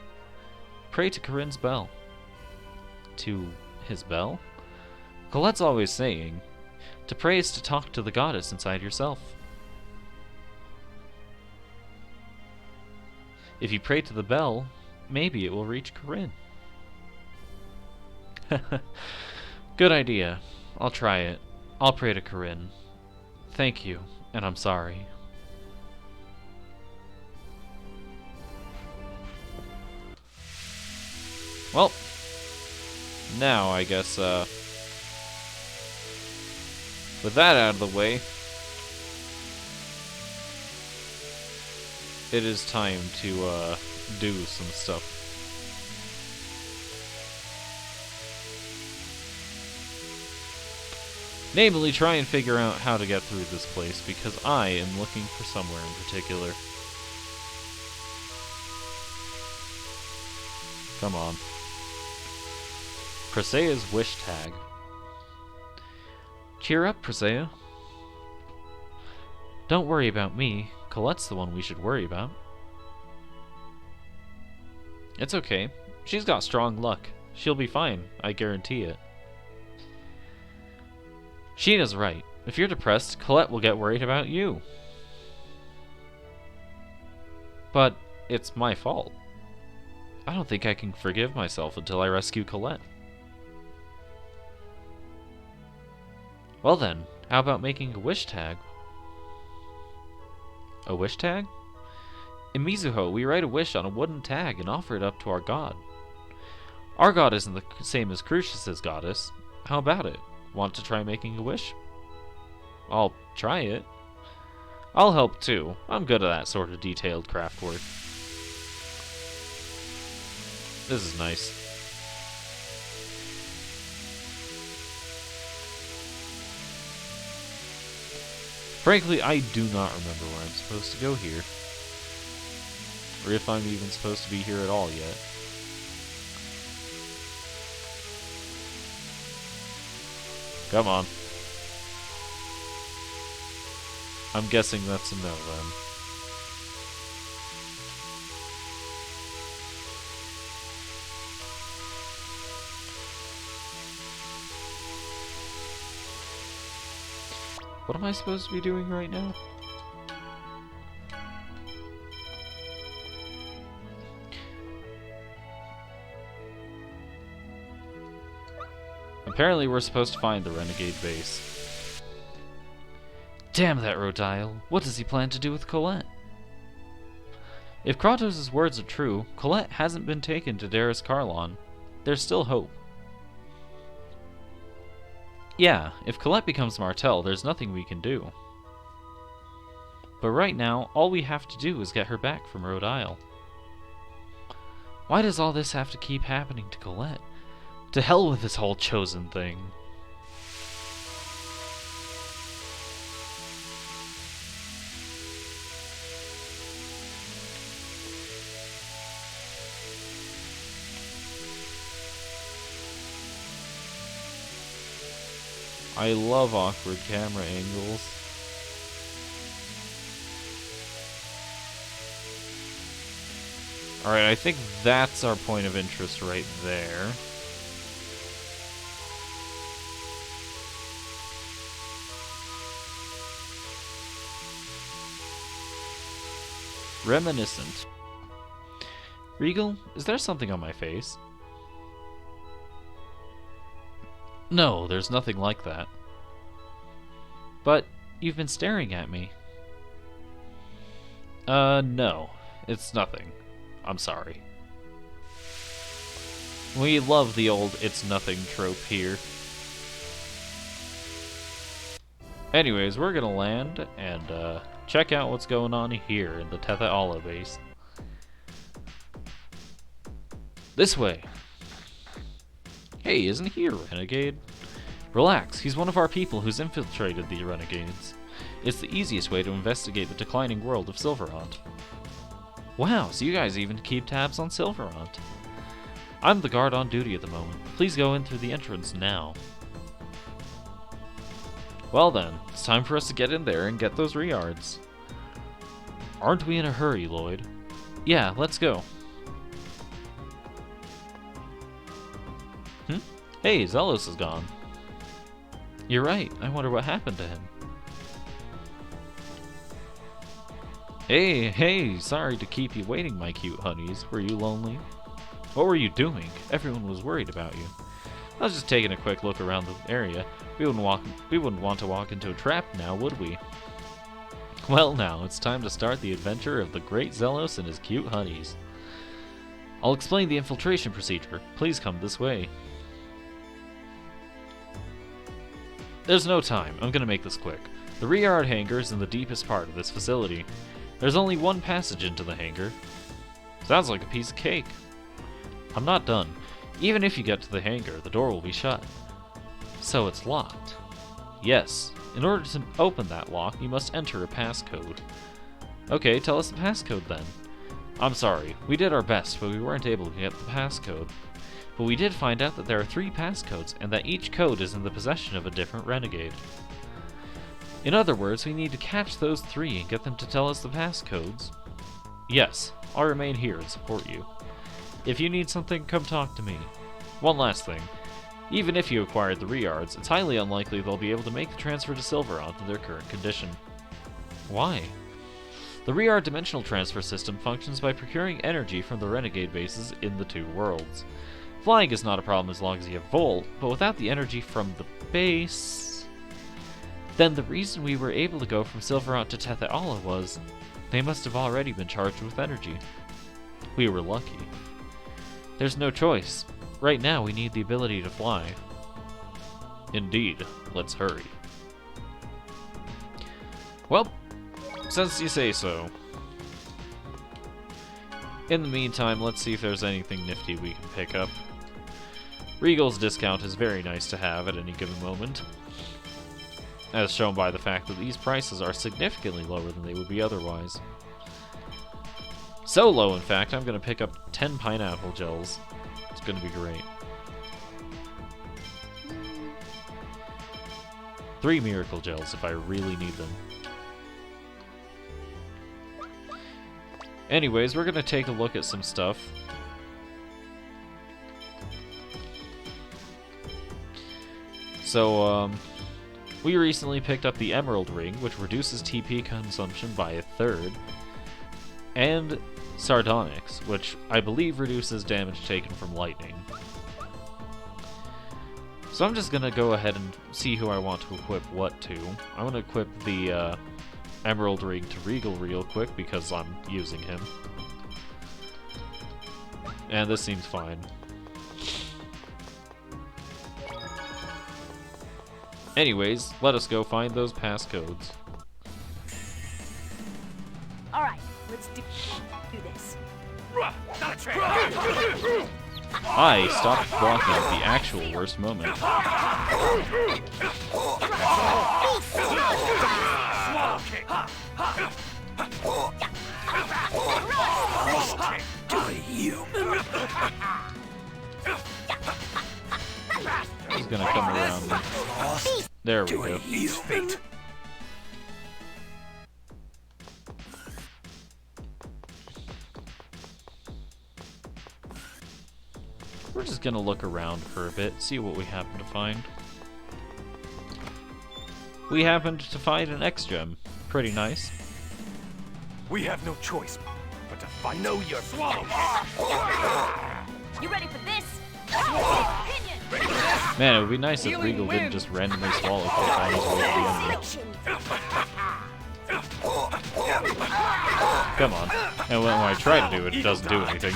Pray to Corinne's bell. To his bell? Colette's always saying, to pray is to talk to the goddess inside yourself. If you pray to the bell, maybe it will reach Corinne. Good idea. I'll try it. I'll pray to Corinne. Thank you, and I'm sorry. Well, now I guess, with that out of the way, it is time to, do some stuff. Namely, try and figure out how to get through this place, because I am looking for somewhere in particular. Come on. Presea's wish tag. Cheer up, Presea. Don't worry about me. Colette's the one we should worry about. It's okay. She's got strong luck. She'll be fine, I guarantee it. Sheena's right. If you're depressed, Colette will get worried about you. But it's my fault. I don't think I can forgive myself until I rescue Colette. Well then, how about making a wish tag? A wish tag? In Mizuho, we write a wish on a wooden tag and offer it up to our god. Our god isn't the same as Crucius's goddess. How about it? Want to try making a wish? I'll try it. I'll help too. I'm good at that sort of detailed craft work. This is nice. Frankly, I do not remember where I'm supposed to go here. Or if I'm even supposed to be here at all yet. Come on. I'm guessing that's a no then. What am I supposed to be doing right now? Apparently we're supposed to find the renegade base. Damn that Rodile! What does he plan to do with Colette? If Kratos' words are true, Colette hasn't been taken to Darius Carlon. There's still hope. Yeah, if Colette becomes Martel, there's nothing we can do. But right now, all we have to do is get her back from Rhode Isle. Why does all this have to keep happening to Colette? To hell with this whole chosen thing. I love awkward camera angles. Alright, I think that's our point of interest right there. Reminiscent. Regal, is there something on my face? No, there's nothing like that. But you've been staring at me. No. It's nothing. I'm sorry. We love the old it's nothing trope here. Anyways, we're gonna land and check out what's going on here in the Tetha Alla base. This way. Hey, isn't he a renegade? Relax, he's one of our people who's infiltrated the renegades. It's the easiest way to investigate the declining world of Silverhaunt. Wow, so you guys even keep tabs on Silverhaunt. I'm the guard on duty at the moment. Please go in through the entrance now. Well then, it's time for us to get in there and get those Riards. Aren't we in a hurry, Lloyd? Yeah, let's go. Hey, Zelos is gone. You're right, I wonder what happened to him. Hey, sorry to keep you waiting, my cute honeys. Were you lonely? What were you doing? Everyone was worried about you. I was just taking a quick look around the area. We wouldn't want to walk into a trap now, would we? Well now, it's time to start the adventure of the great Zelos and his cute honeys. I'll explain the infiltration procedure. Please come this way. There's no time. I'm gonna make this quick. The Riard hangar is in the deepest part of this facility. There's only one passage into the hangar. Sounds like a piece of cake. I'm not done. Even if you get to the hangar, the door will be shut. So it's locked. Yes. In order to open that lock, you must enter a passcode. Okay, tell us the passcode then. I'm sorry. We did our best, but we weren't able to get the passcode. But we did find out that there are 3 passcodes, and that each code is in the possession of a different renegade. In other words, we need to catch those 3 and get them to tell us the passcodes. Yes, I'll remain here and support you. If you need something, come talk to me. One last thing. Even if you acquired the Riards, it's highly unlikely they'll be able to make the transfer to Silverant in their current condition. Why? The Riard dimensional transfer system functions by procuring energy from the renegade bases in the 2 worlds. Flying is not a problem as long as you have Volt, but without the energy from the base... Then the reason we were able to go from Silverant to Tethe'ala was... they must have already been charged with energy. We were lucky. There's no choice. Right now we need the ability to fly. Indeed. Let's hurry. Well, since you say so. In the meantime, let's see if there's anything nifty we can pick up. Regal's discount is very nice to have at any given moment, as shown by the fact that these prices are significantly lower than they would be otherwise. So low, in fact, I'm going to pick up 10 pineapple gels. It's going to be great. 3 miracle gels if I really need them. Anyways, we're going to take a look at some stuff. So, we recently picked up the Emerald Ring, which reduces TP consumption by 1/3, and Sardonyx, which I believe reduces damage taken from lightning. So I'm just gonna go ahead and see who I want to equip what to. I want to equip the Emerald Ring to Regal real quick because I'm using him. And this seems fine. Anyways, let us go find those passcodes. Alright, let's do this. I stopped blocking at the actual worst moment. He's gonna come around me. There we go. We're just gonna look around for a bit, see what we happen to find. We happened to find an X-Gem. Pretty nice. We have no choice but to fight. Know your swallow. You ready for this? Man, it would be nice if Regal didn't just randomly swallow kick on his way to the enemy. Come on. And when I try to do it, it doesn't do anything.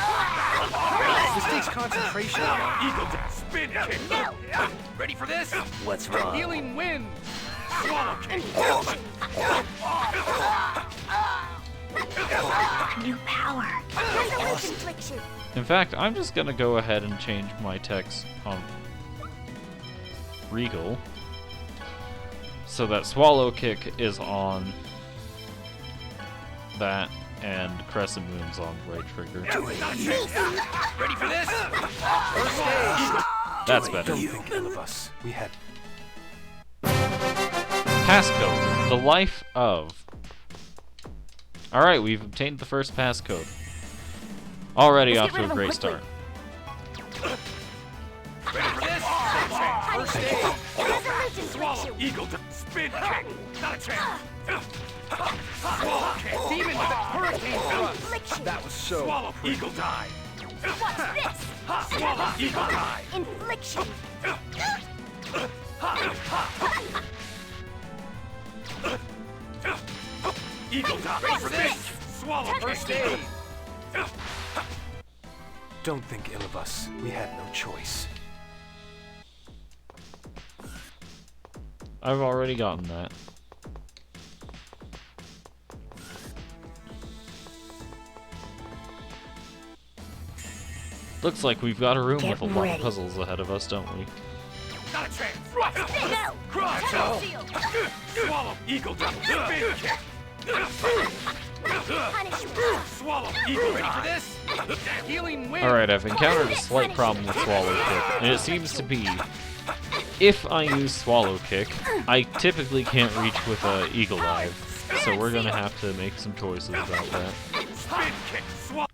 This takes concentration. Eagle dash, spin kick. No. Ready for this? What's wrong? Healing wind. Swallow kick. New power. Resolute infliction. In fact, I'm just gonna go ahead and change my text on Regal so that Swallow Kick is on that and Crescent Moon's on right trigger. Ready for this? That's better. Don't think ill of us. We had Passcode. The life of. Alright, we've obtained the first passcode. Already Let's off get to a rid of great him start. Ready for this? First aid. Resolute Swallow, infliction. eagle dash, spin kick. Not a chance. Swallow kick. Demon with a hurricane thrust. Infliction. That was so. Swallow, eagle dive. What's this? Swallow, eagle dive. Infliction. Eagle dive. Ready for this? Swallow First kick. aid. Don't think ill of us. We had no choice. I've already gotten that. Looks like we've got a room with a lot of puzzles ahead of us, don't we? Not a chance. No. Cross. Tunnel seal. Swallow, eagle dive. Spin kick. Swallow. You ready for this? Healing wind. Alright, I've encountered a slight problem with Swallow Kick, and it seems to be, if I use Swallow Kick, I typically can't reach with Eagle Dive, so we're gonna have to make some choices about that. Spin kick. Swallow.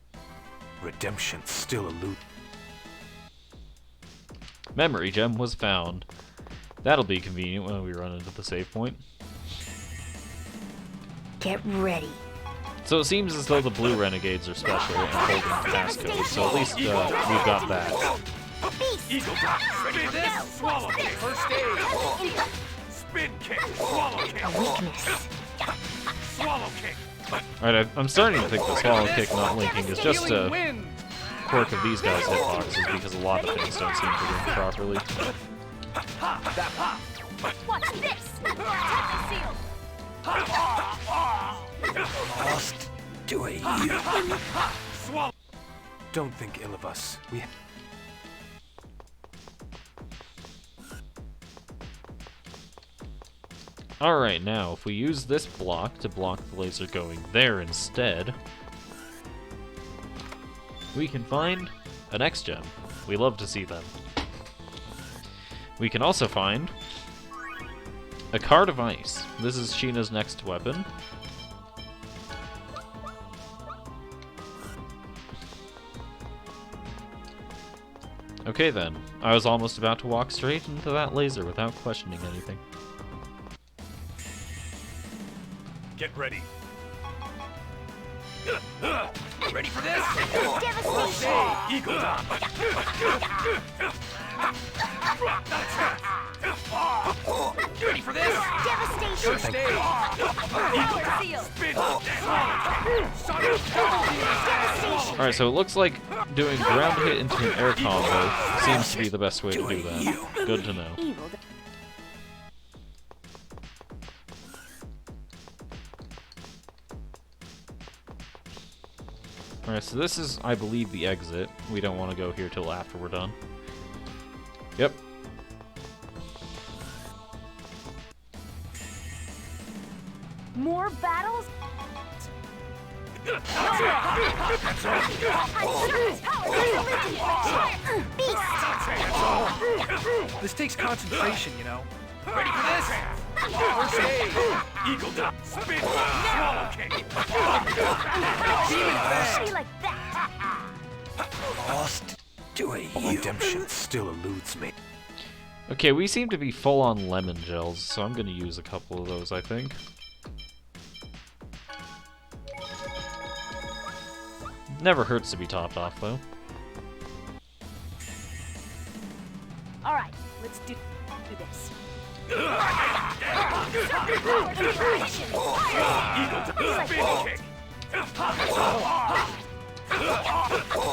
Redemption still eludes. Memory gem was found. That'll be convenient when we run into the save point. Get ready. So it seems as though the blue renegades are special and holding passcode, so at least we've got that. Eagle drop. Ready for this? Swallow kick. First aid. Spin kick. Swallow kick. A weakness. Swallow kick. Alright, I'm starting to think the Swallow Kick not linking is just Healing a wind. quirk of these guys' hitboxes because a lot of things don't seem to link properly. Watch this! Attack the seal! Lost to a you. Swallow. Don't think ill of us. We. Alright, now, if we use this block to block the laser going there instead, we can find an X-Gem. We love to see them. We can also find a Card of Ice. This is Sheena's next weapon. Okay then, I was almost about to walk straight into that laser without questioning anything. Get ready. Ready for this? Devastation! Eagle drop. Ready for this? Devastation! First aid. Power seal! Spin. Alright, so it looks like doing ground hit into an air combo seems to be the best way to do that. Good to know. Evil. Alright, so this is, I believe, the exit. We don't want to go here till after we're done. Yep. More battles? This takes concentration, you know. Ready for this? First aid. Eagle drop. Spin. Swallow kick. Be like that! Lost to a you. Redemption still eludes me. Okay, we seem to be full on lemon gels, so I'm gonna use a couple of those, I think. Never hurts to be topped off, though. Alright, let's do this. Eagle drop. Spin kick.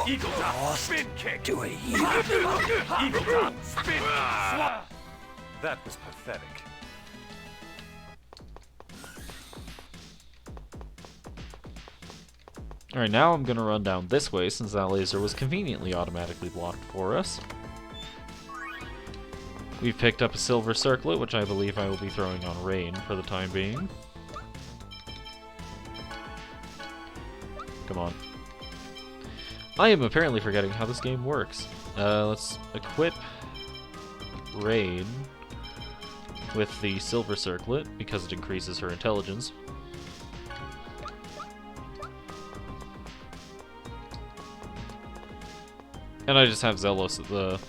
Eagle drop. Spin kick. To a you. Eagle drop. Spin. Swallow. That was pathetic. Alright, now I'm gonna run down this way since that laser was conveniently automatically blocked for us. We've picked up a silver circlet, which I believe I will be throwing on Rain for the time being. Come on. I am apparently forgetting how this game works. Let's equip Rain with the silver circlet because it increases her intelligence. And I just have Zelos at the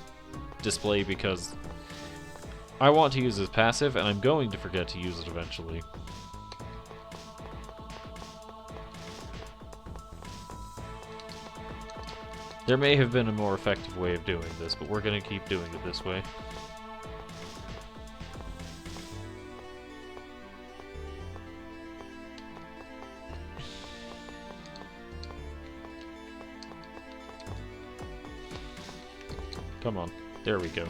display because I want to use his passive, and I'm going to forget to use it eventually. There may have been a more effective way of doing this, but we're going to keep doing it this way. Come on. There we go.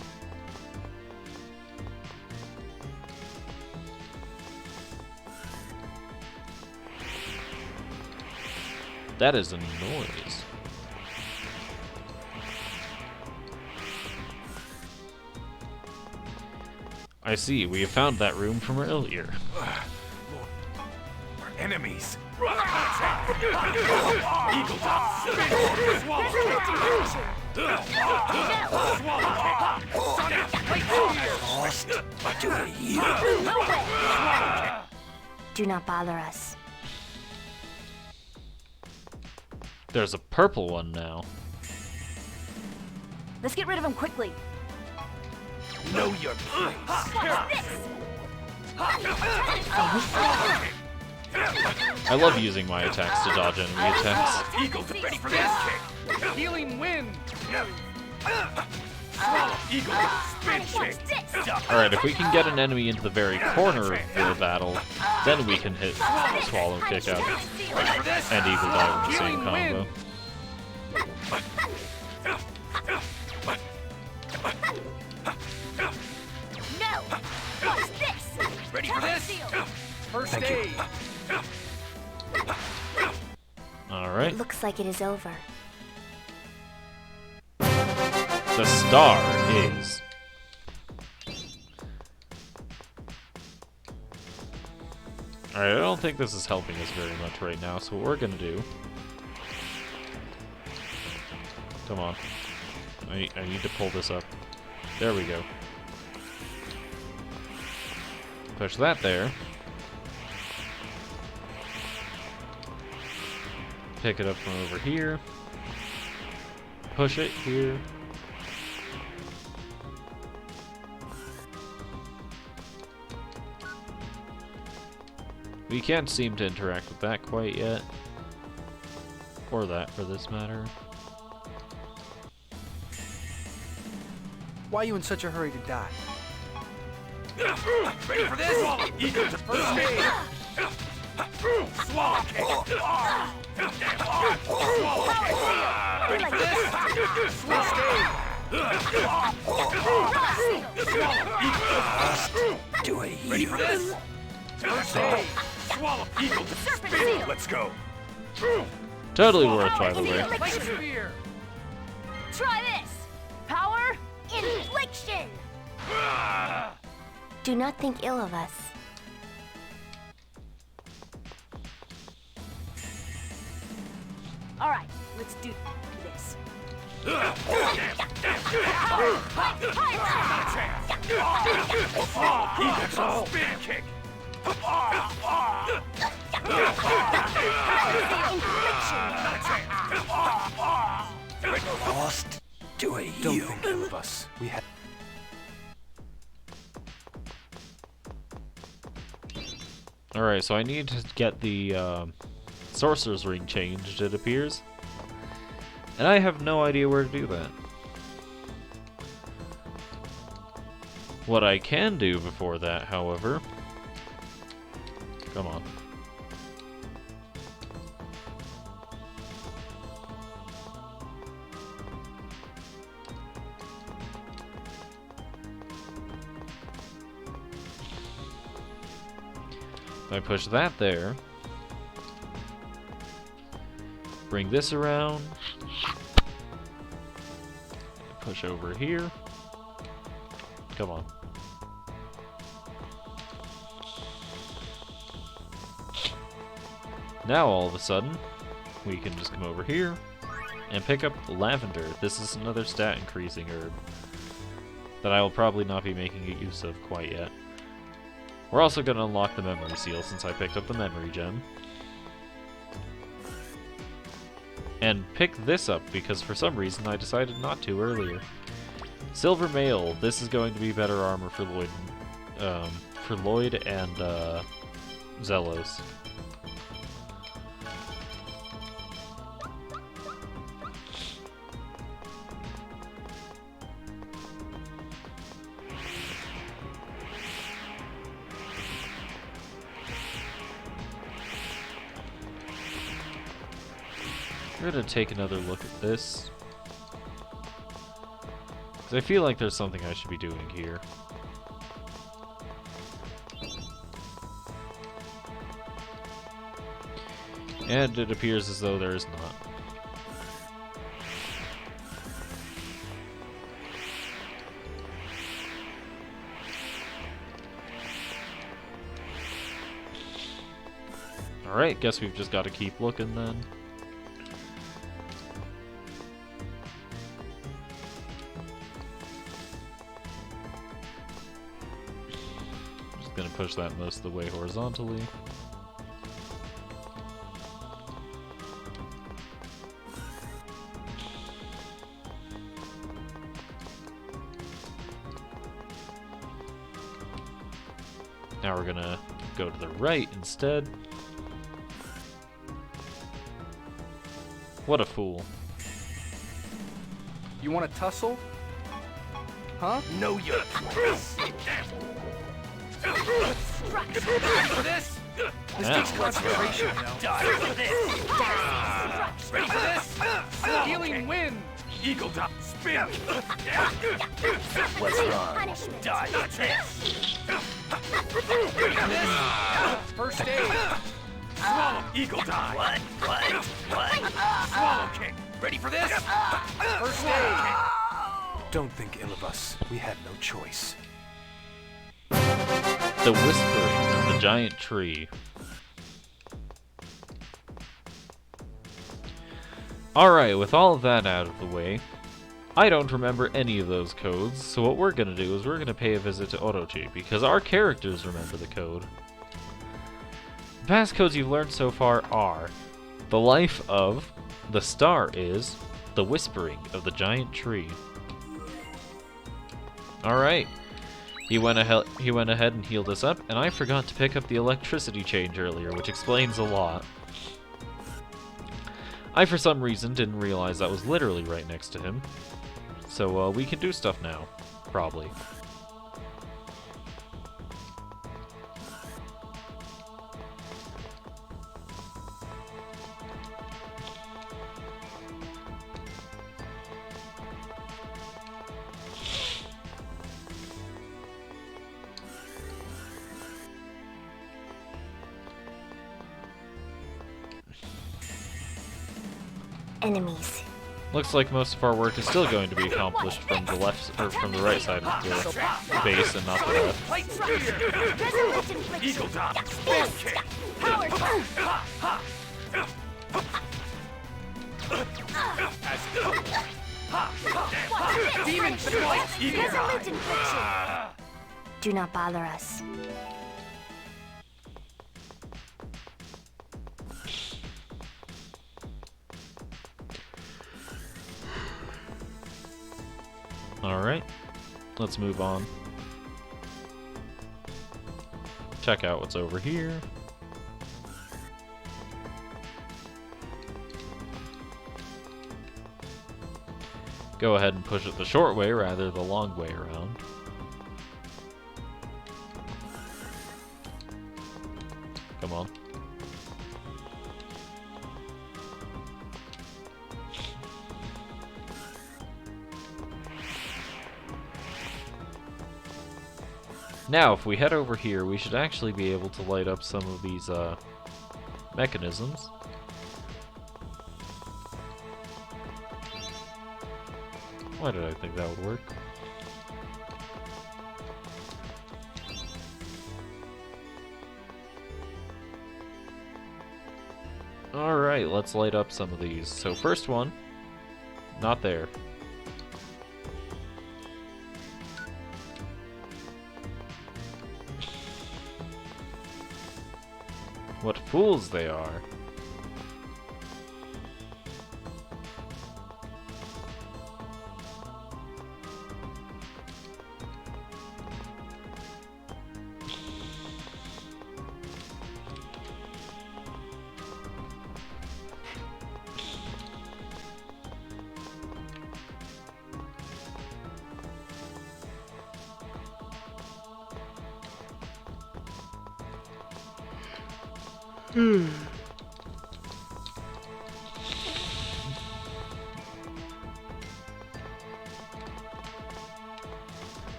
That is a noise. I see. We have found that room from earlier. Our enemies. Eagle Drop! Spin kick! Swallow kick! Swallow kick! Sonic Blade Lost to you. Do not bother us. There's a purple one now. Let's get rid of him quickly. Know your place! I love using my attacks to dodge enemy attacks. Eagle's ready for this kick! Healing wind. Swallow Eagle spin kick! Alright, if we can get an enemy into the very corner of the battle, then we can hit Swallow Kick out and Eagle Dive in the same combo. No! What's this? Ready for this? First Thank you. aid. Alright. Looks like it is over. The star is... Alright, I don't think this is helping us very much right now, so what we're gonna do... Come on. I need to pull this up. There we go. Push that there. Pick it up from over here. Push it here. We can't seem to interact with that quite yet. Or that, for this matter. Why are you in such a hurry to die? Ready for this? Swallow Eagle to first aid! Swallow kick! Swallow kick! Ready for this? First aid! Swallow Eagle! Do it Ready you. for this? First aid! Swallow Eagle to spin! Let's go! Totally worth, by the way. Light spear. Try this! Power infliction! Do not think ill of us. Alright, let's do this. Swallow Eagle to spin kick! Lost to a Don't you. think ill of us. We have. Alright, so I need to get the Sorcerer's Ring changed, it appears. And I have no idea where to do that. What I can do before that, however... Come on. If I push that there, bring this around, push over here, come on. Now all of a sudden, we can just come over here and pick up Lavender. This is another stat increasing herb that I will probably not be making use of quite yet. We're also going to unlock the memory seal since I picked up the memory gem. And pick this up because for some reason I decided not to earlier. Silver Mail. This is going to be better armor for Lloyd and Zelos. We're gonna take another look at this. Because I feel like there's something I should be doing here. And it appears as though there is not. Alright, guess we've just got to keep looking then. Just gonna push that most of the way horizontally. Now we're gonna go to the right instead. What a fool. You want to tussle? Huh? Know your place. Ready for this? This takes concentration, you know. Die for this. Ready for this? Healing wind! Eagle drop. Spin. What's wrong? Die for this. Ready for this? First aid! Swallow. Eagle dive. What? Swallow kick. Ready for this? First aid! Don't think ill of us. We had no choice. The Whispering of the Giant Tree. Alright, with all of that out of the way, I don't remember any of those codes, so what we're gonna do is we're gonna pay a visit to Orochi, because our characters remember the code. The passcodes you've learned so far are: the life of, the star is, the whispering of the giant tree. Alright. He went ahead and healed us up, and I forgot to pick up the electricity change earlier, which explains a lot. I, for some reason, didn't realize that was literally right next to him. So, we can do stuff now. Probably. Enemies. Looks like most of our work is still going to be accomplished from the left or from the right side of the base and not the left. Eagle drop. Spin kick. Power Demon flight. Eagle dive. Do not bother us. Alright, let's move on. Check out what's over here. Go ahead and push it the short way rather than the long way around. Come on. Now, if we head over here, we should actually be able to light up some of these, mechanisms. Why did I think that would work? Alright, let's light up some of these. So, first one, not there. What fools they are.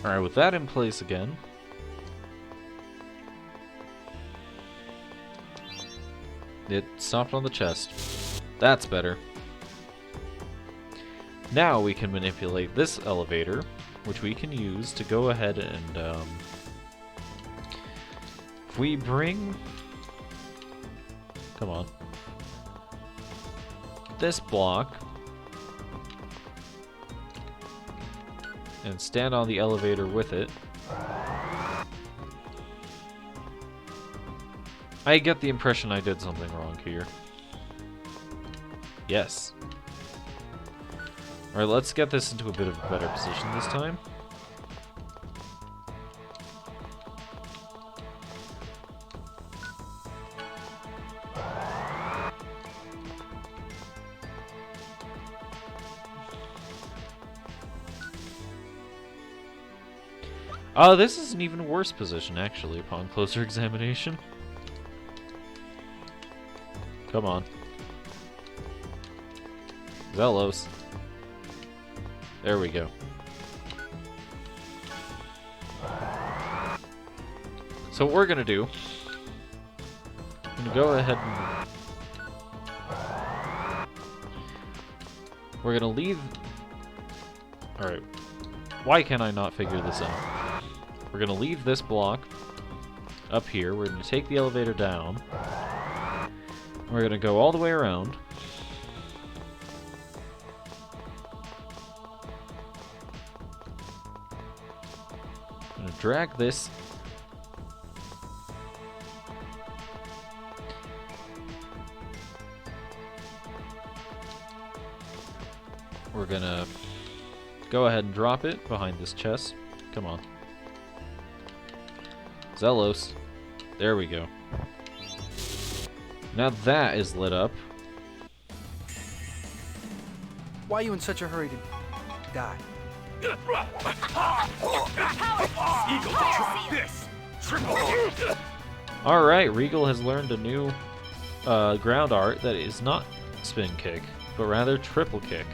Alright, with that in place again, it stopped on the chest. That's better. Now we can manipulate this elevator, which we can use to go ahead and, if we bring Come on. This block. And stand on the elevator with it. I get the impression I did something wrong here. Yes. Alright, let's get this into a bit of a better position this time. Oh, this is an even worse position, actually, upon closer examination. Come on. Zelos. There we go. So what we're gonna do, I'm gonna go ahead and we're gonna leave. Alright. Why can I not figure this out? We're gonna leave this block up here. We're gonna take the elevator down. We're gonna go all the way around. I'm gonna drag this. We're gonna go ahead and drop it behind this chest. Come on. Zelos. There we go. Now that is lit up. Why are you in such a hurry to die? Eagle, try this. Alright, Regal has learned a new ground art that is not spin kick, but rather triple kick.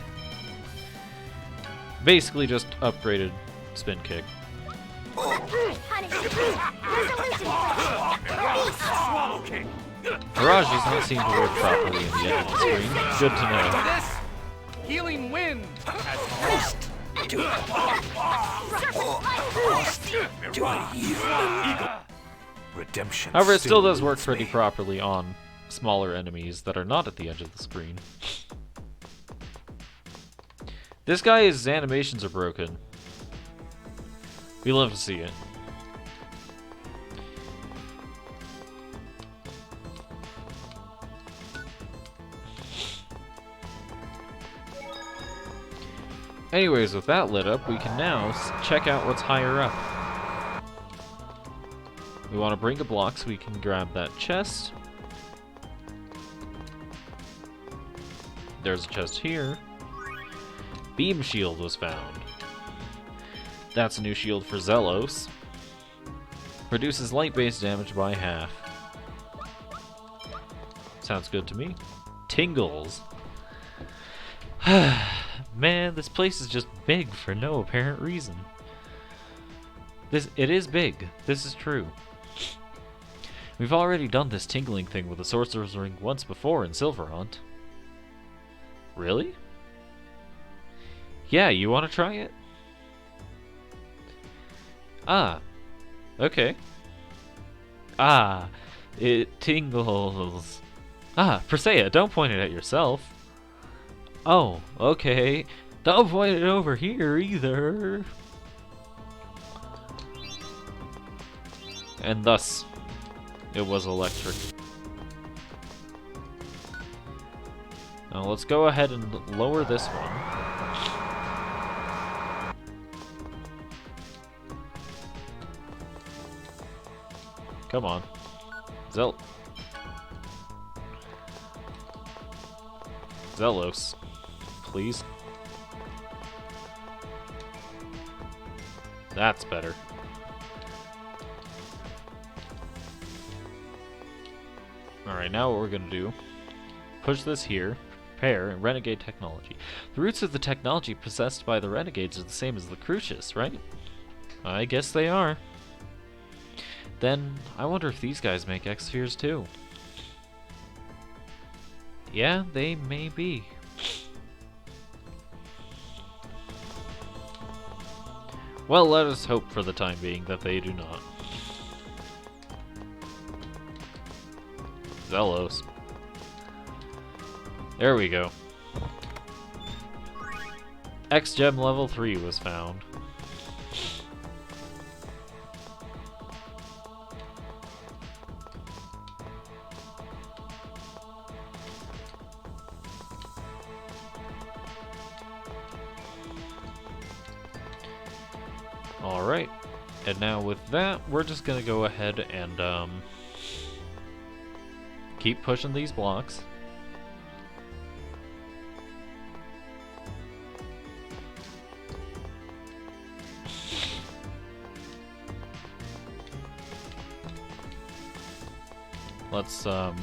Basically just upgraded spin kick. Swallow kick. Mirage does not seem to work properly in the edge of the screen. Good to know. This healing wind. Redemption. However, it still does work pretty properly on smaller enemies that are not at the edge of the screen. This guy's animations are broken. We love to see it. Anyways, with that lit up, we can now check out what's higher up. We want to bring a block so we can grab that chest. There's a chest here. Beam shield was found. That's a new shield for Zelos. Reduces light-based damage by half. Sounds good to me. Tingles. Man, this place is just big for no apparent reason. It is big. This is true. We've already done this tingling thing with the Sorcerer's Ring once before in Silverhunt. Really? Yeah, you want to try it? Ah. Okay. Ah. It tingles. Ah, Presea, don't point it at yourself. Oh, okay. Don't point it over here either. And thus, it was electric. Now let's go ahead and lower this one. Come on. Zelos. Please. That's better. Alright, now what we're gonna do, push this here, prepare, and renegade technology. The roots of the technology possessed by the renegades are the same as the Crucius, right? I guess they are. Then, I wonder if these guys make X-Spheres too. Yeah, they may be. Well, let us hope for the time being that they do not. Zelos. There we go. X-Gem level 3 was found. Alright, and now with that, we're just gonna go ahead and keep pushing these blocks. Let's hello?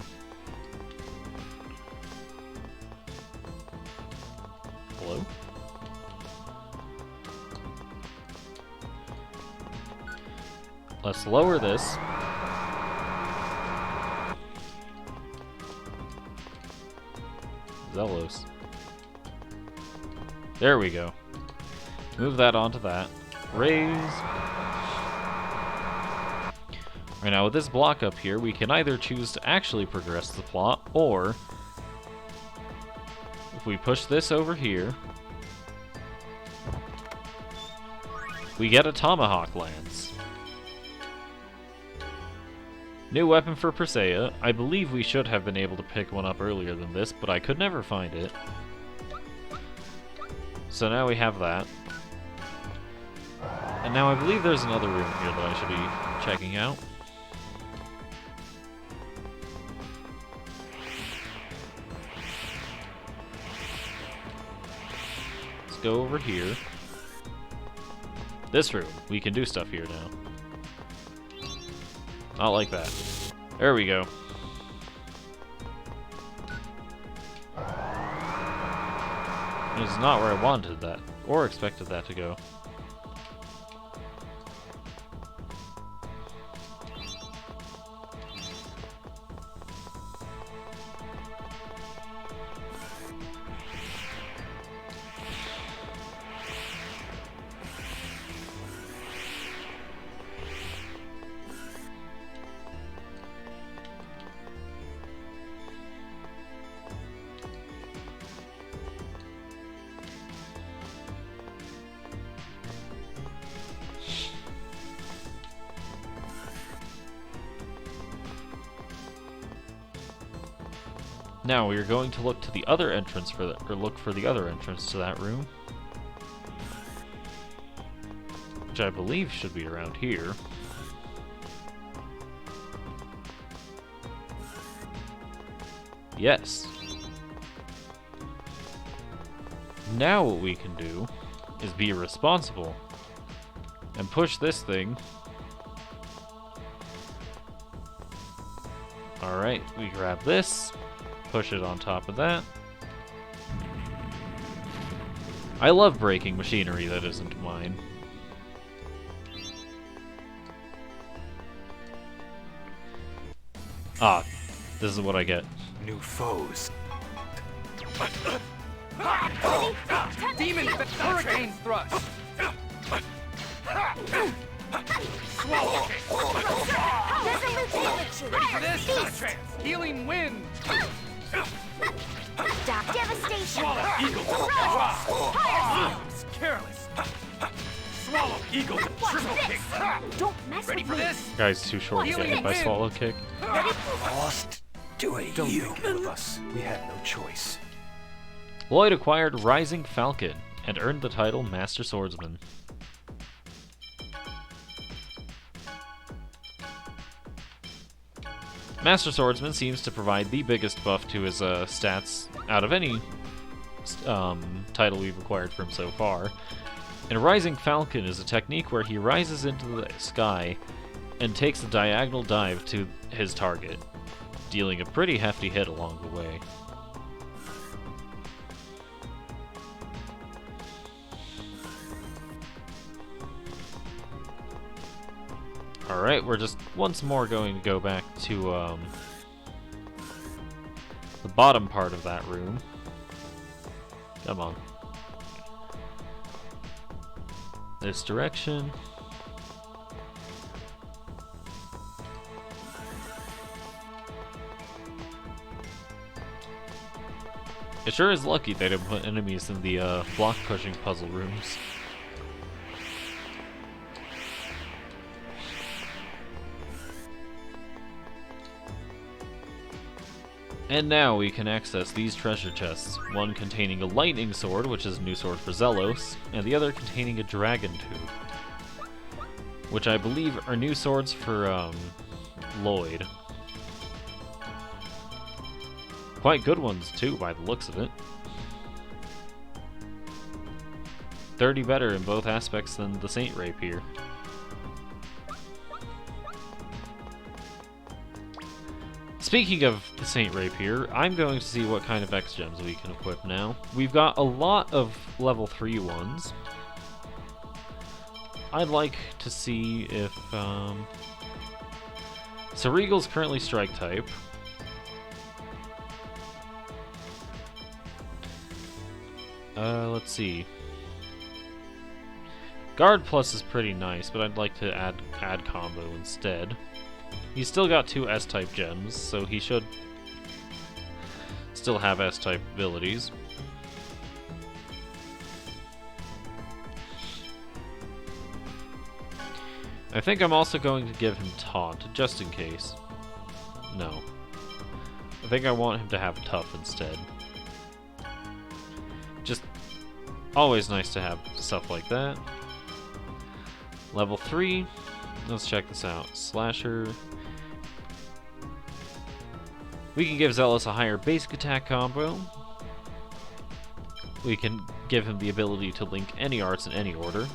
Let's lower this. Zelos. There we go. Move that onto that. Raise. Right now, with this block up here, we can either choose to actually progress the plot, or if we push this over here, we get a Tomahawk Lance. New weapon for Presea. I believe we should have been able to pick one up earlier than this, but I could never find it. So now we have that. And now I believe there's another room here that I should be checking out. Let's go over here. This room. We can do stuff here now. Not like that. There we go. It's not where I wanted that, or expected that to go. Now we are going to look to the other entrance for the, or look for the other entrance to that room, which I believe should be around here. Yes. Now what we can do is be responsible and push this thing. Alright, we grab this, push it on top of that. I love breaking machinery that isn't mine. Ah, this is what I get. New foes. Demon hurricane thrust. Swallow. Ready for this? Healing wind. Stop devastation. Swallow. Eagle. Careless. Swallow. Eagle. Triple kick. Don't mess Ready with for me. this? Guy's too short to get hit by swallow kick. Lost to a Don't human. think of us. We had no choice. Lloyd acquired Rising Falcon and earned the title Master Swordsman. Master Swordsman seems to provide the biggest buff to his stats out of any title we've acquired from so far. And Rising Falcon is a technique where he rises into the sky and takes a diagonal dive to his target, dealing a pretty hefty hit along the way. Alright, we're just once more going to go back to the bottom part of that room. Come on. This direction. It sure is lucky they didn't put enemies in the block-pushing puzzle rooms. And now we can access these treasure chests, one containing a lightning sword, which is a new sword for Zelos, and the other containing a dragon tooth, which I believe are new swords for, Lloyd. Quite good ones, too, by the looks of it. 30 better in both aspects than the Saint Rapier. Speaking of the Saint Rapier, I'm going to see what kind of X gems we can equip now. We've got a lot of level 3 ones. I'd like to see if, Ceregal's currently Strike type. Let's see. Guard Plus is pretty nice, but I'd like to add combo instead. He's still got 2 S-type gems, so he should still have S-type abilities. I think I'm also going to give him Taunt, just in case. No. I think I want him to have Tough instead. Just always nice to have stuff like that. Level 3. Let's check this out. Slasher. We can give Zealous a higher basic attack combo. We can give him the ability to link any arts in any order.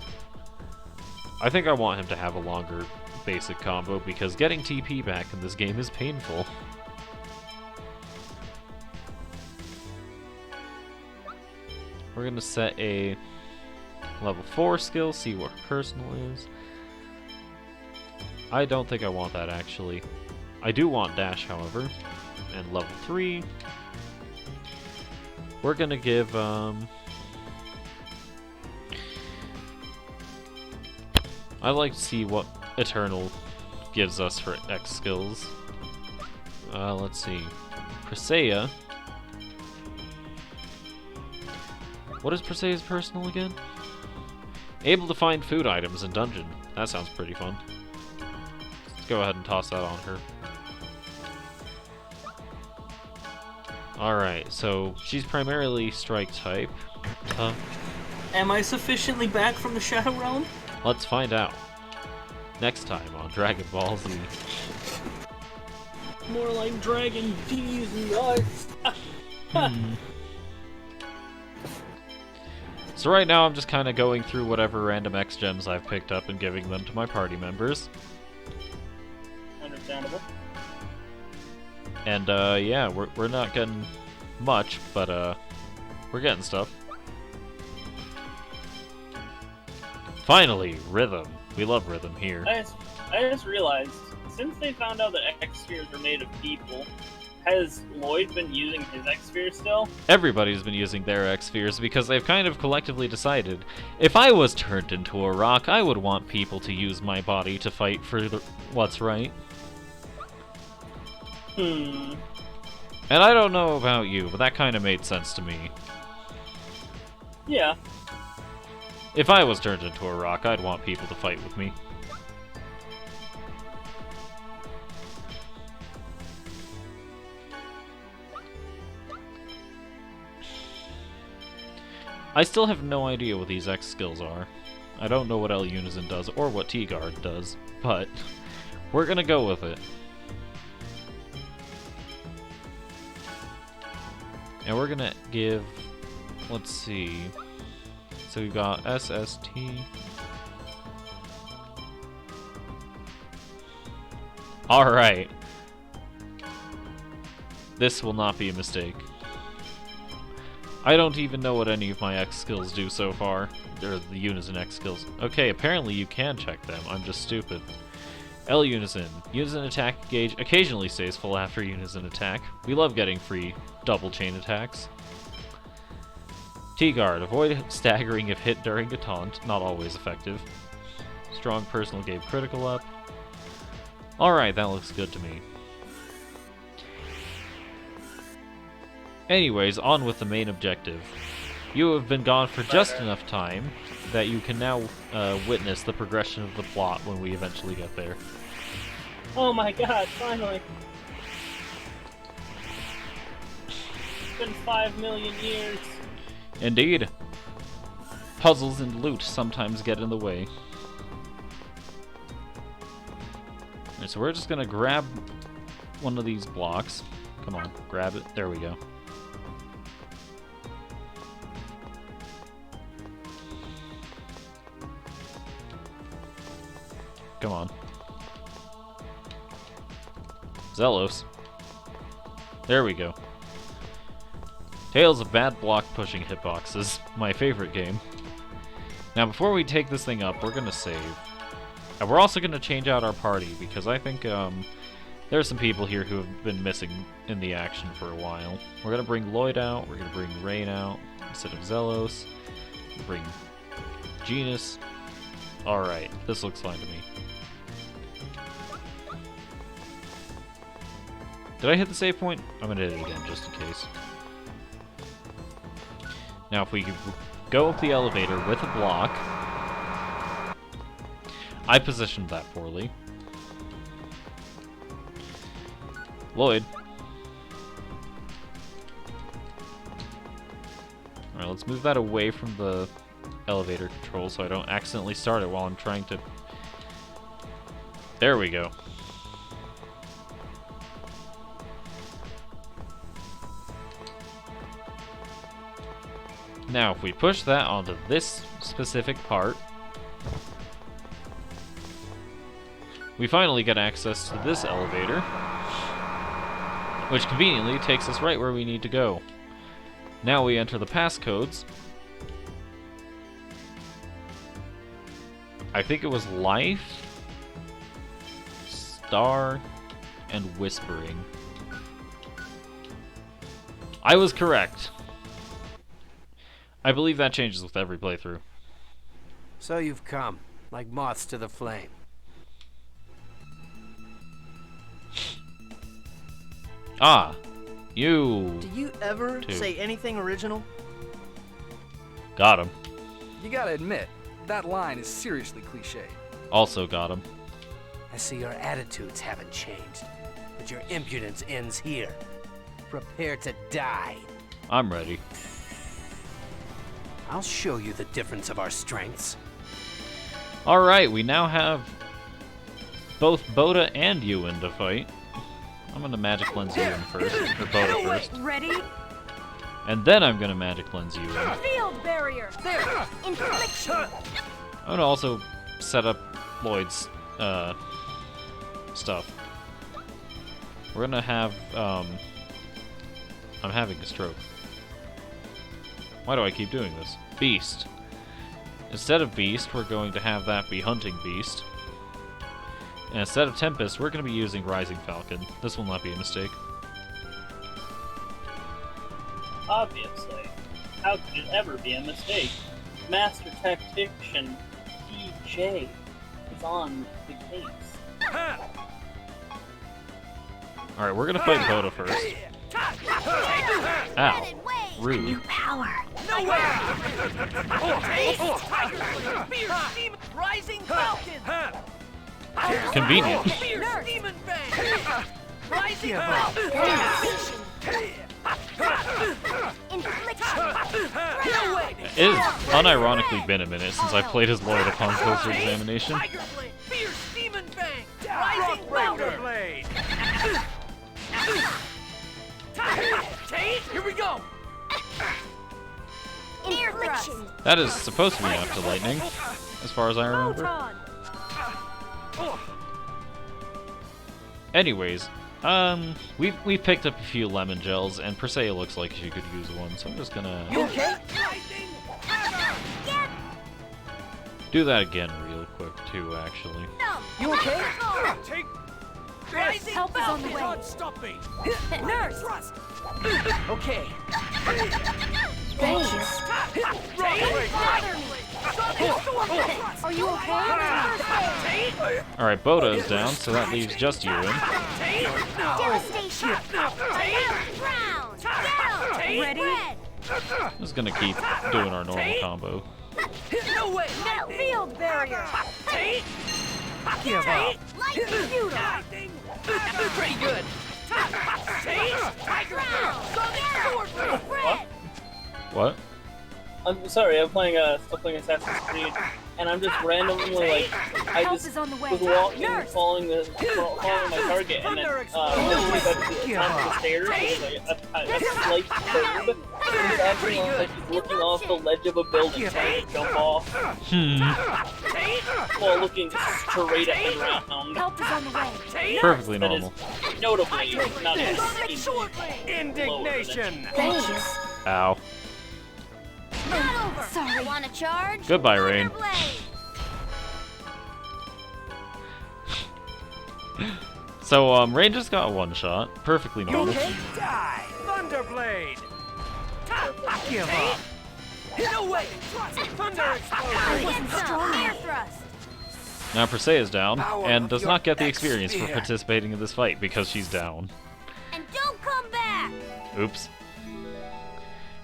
I think I want him to have a longer basic combo because getting TP back in this game is painful. We're gonna set a level 4 skill, see what her personal is. I don't think I want that actually. I do want Dash, however. And level 3. We're gonna give I'd like to see what Eternal gives us for X skills. Let's see. Presea. What is Presea's personal again? Able to find food items in dungeon. That sounds pretty fun. Let's go ahead and toss that on her. Alright, so she's primarily Strike type. Am I sufficiently back from the Shadow Realm? Let's find out. Next time on Dragon Ball Z. More like Dragon D's nuts. So right now I'm just kind of going through whatever random X gems I've picked up and giving them to my party members. Understandable. And yeah, we're not getting much, but we're getting stuff. Finally, rhythm. We love rhythm here. I just realized, since they found out that X spheres are made of people, has Lloyd been using his X sphere still? Everybody's been using their X spheres because they've kind of collectively decided, if I was turned into a rock, I would want people to use my body to fight for what's right. And I don't know about you, but that kind of made sense to me. Yeah. If I was turned into a rock, I'd want people to fight with me. I still have no idea what these X skills are. I don't know what L Unison does or what T-Guard does, but we're gonna go with it. And we're gonna give, let's see, so we've got SST. Alright. This will not be a mistake. I don't even know what any of my X skills do so far. Or the Unison X skills. Okay, apparently you can check them. I'm just stupid. L Unison. Unison attack gauge occasionally stays full after Unison attack. We love getting free double chain attacks. T-Guard. Avoid staggering if hit during a taunt. Not always effective. Strong personal gave critical up. Alright, that looks good to me. Anyways, on with the main objective. You have been gone for just enough time that you can now witness the progression of the plot when we eventually get there. Oh my god, finally. It's been 5 million years. Indeed. Puzzles and loot sometimes get in the way. Alright, so we're just gonna grab one of these blocks. Come on, grab it. There we go. Come on. Zelos. There we go. Tales of Bad Block Pushing Hitboxes. My favorite game. Now before we take this thing up, we're gonna save. And we're also gonna change out our party, because I think there are some people here who have been missing in the action for a while. We're gonna bring Lloyd out, we're gonna bring Rain out, instead of Zelos. Bring Genus. Alright, this looks fine to me. Did I hit the save point? I'm gonna hit it again, just in case. Now, if we could go up the elevator with a block... I positioned that poorly. Lloyd. Alright, let's move that away from the elevator control so I don't accidentally start it while I'm trying to... There we go. Now, if we push that onto this specific part, we finally get access to this elevator, which conveniently takes us right where we need to go. Now we enter the passcodes. I think it was Life, Star, and Whispering. I was correct. I believe that changes with every playthrough. So you've come, like moths to the flame. Ah, you. Do you ever too. say anything original? Got him. You gotta admit, that line is seriously cliched. Also got him. I see your attitudes haven't changed, but your impudence ends here. Prepare to die. I'm ready. I'll show you the difference of our strengths. Alright, we now have both Boda and Ewan to fight. I'm gonna magic lens Ewan first, or Boda first. Ready? And then I'm gonna magic lens Ewan. Field barrier. There. Infliction. I'm gonna also set up Lloyd's stuff. We're gonna have I'm having a stroke. Why do I keep doing this? Beast. Instead of Beast, we're going to have that be Hunting Beast. And instead of Tempest, we're going to be using Rising Falcon. This will not be a mistake. Obviously. How could it ever be a mistake? Master Tactician PJ is on the case. Alright, we're going to fight Boda first. Ow. Rude. New power. No way! Rising Falcon! Convenient. Fierce Demon Fang! Rising Falcon! No way! It has unironically been a minute since I played as Lloyd upon closer examination. Tiger Blade! Fierce Demon Fang! Rising Falcon! Blade! Here we go! Infliction. That is supposed to be after lightning, as far as I remember. Photon. Anyways, we picked up a few lemon gels, and Presea looks like she could use one, so I'm just gonna You okay? do that again real quick too, actually. You okay? Take Rising Help is on the Falcon! way. stop me. Nurse. Okay. Thanks. Are you okay? Alright, Boda is down, so that leaves just Ewan. Devastation. Ground. Down. Ready? I'm just gonna keep doing our normal combo. No way! Metal field barrier. Give up. Lightning shooter. Pretty good. What? I'm sorry, I'm playing still playing Assassin's Creed, and I'm just randomly like, I Help just is on the way. was walking, Nurse. following my target, and then literally got to the top of the stairs, and there's like a slight curve, and he's acting like he's looking off the ledge of a building, trying to jump off, while looking straight at the ground. Help is on the way. Perfectly That is normal. notably not as Indignation. Thanks. Ow. Sorry. Want to charge? Goodbye, Rain. So, Rain just got one shot. Perfectly normal. Die. Thunderblade. Give up. No way! Thunder explosion. Air thrust. Now Presea is down, Power and of does your not get the experience for X-Spear. participating in this fight because she's down. And don't come back. Oops.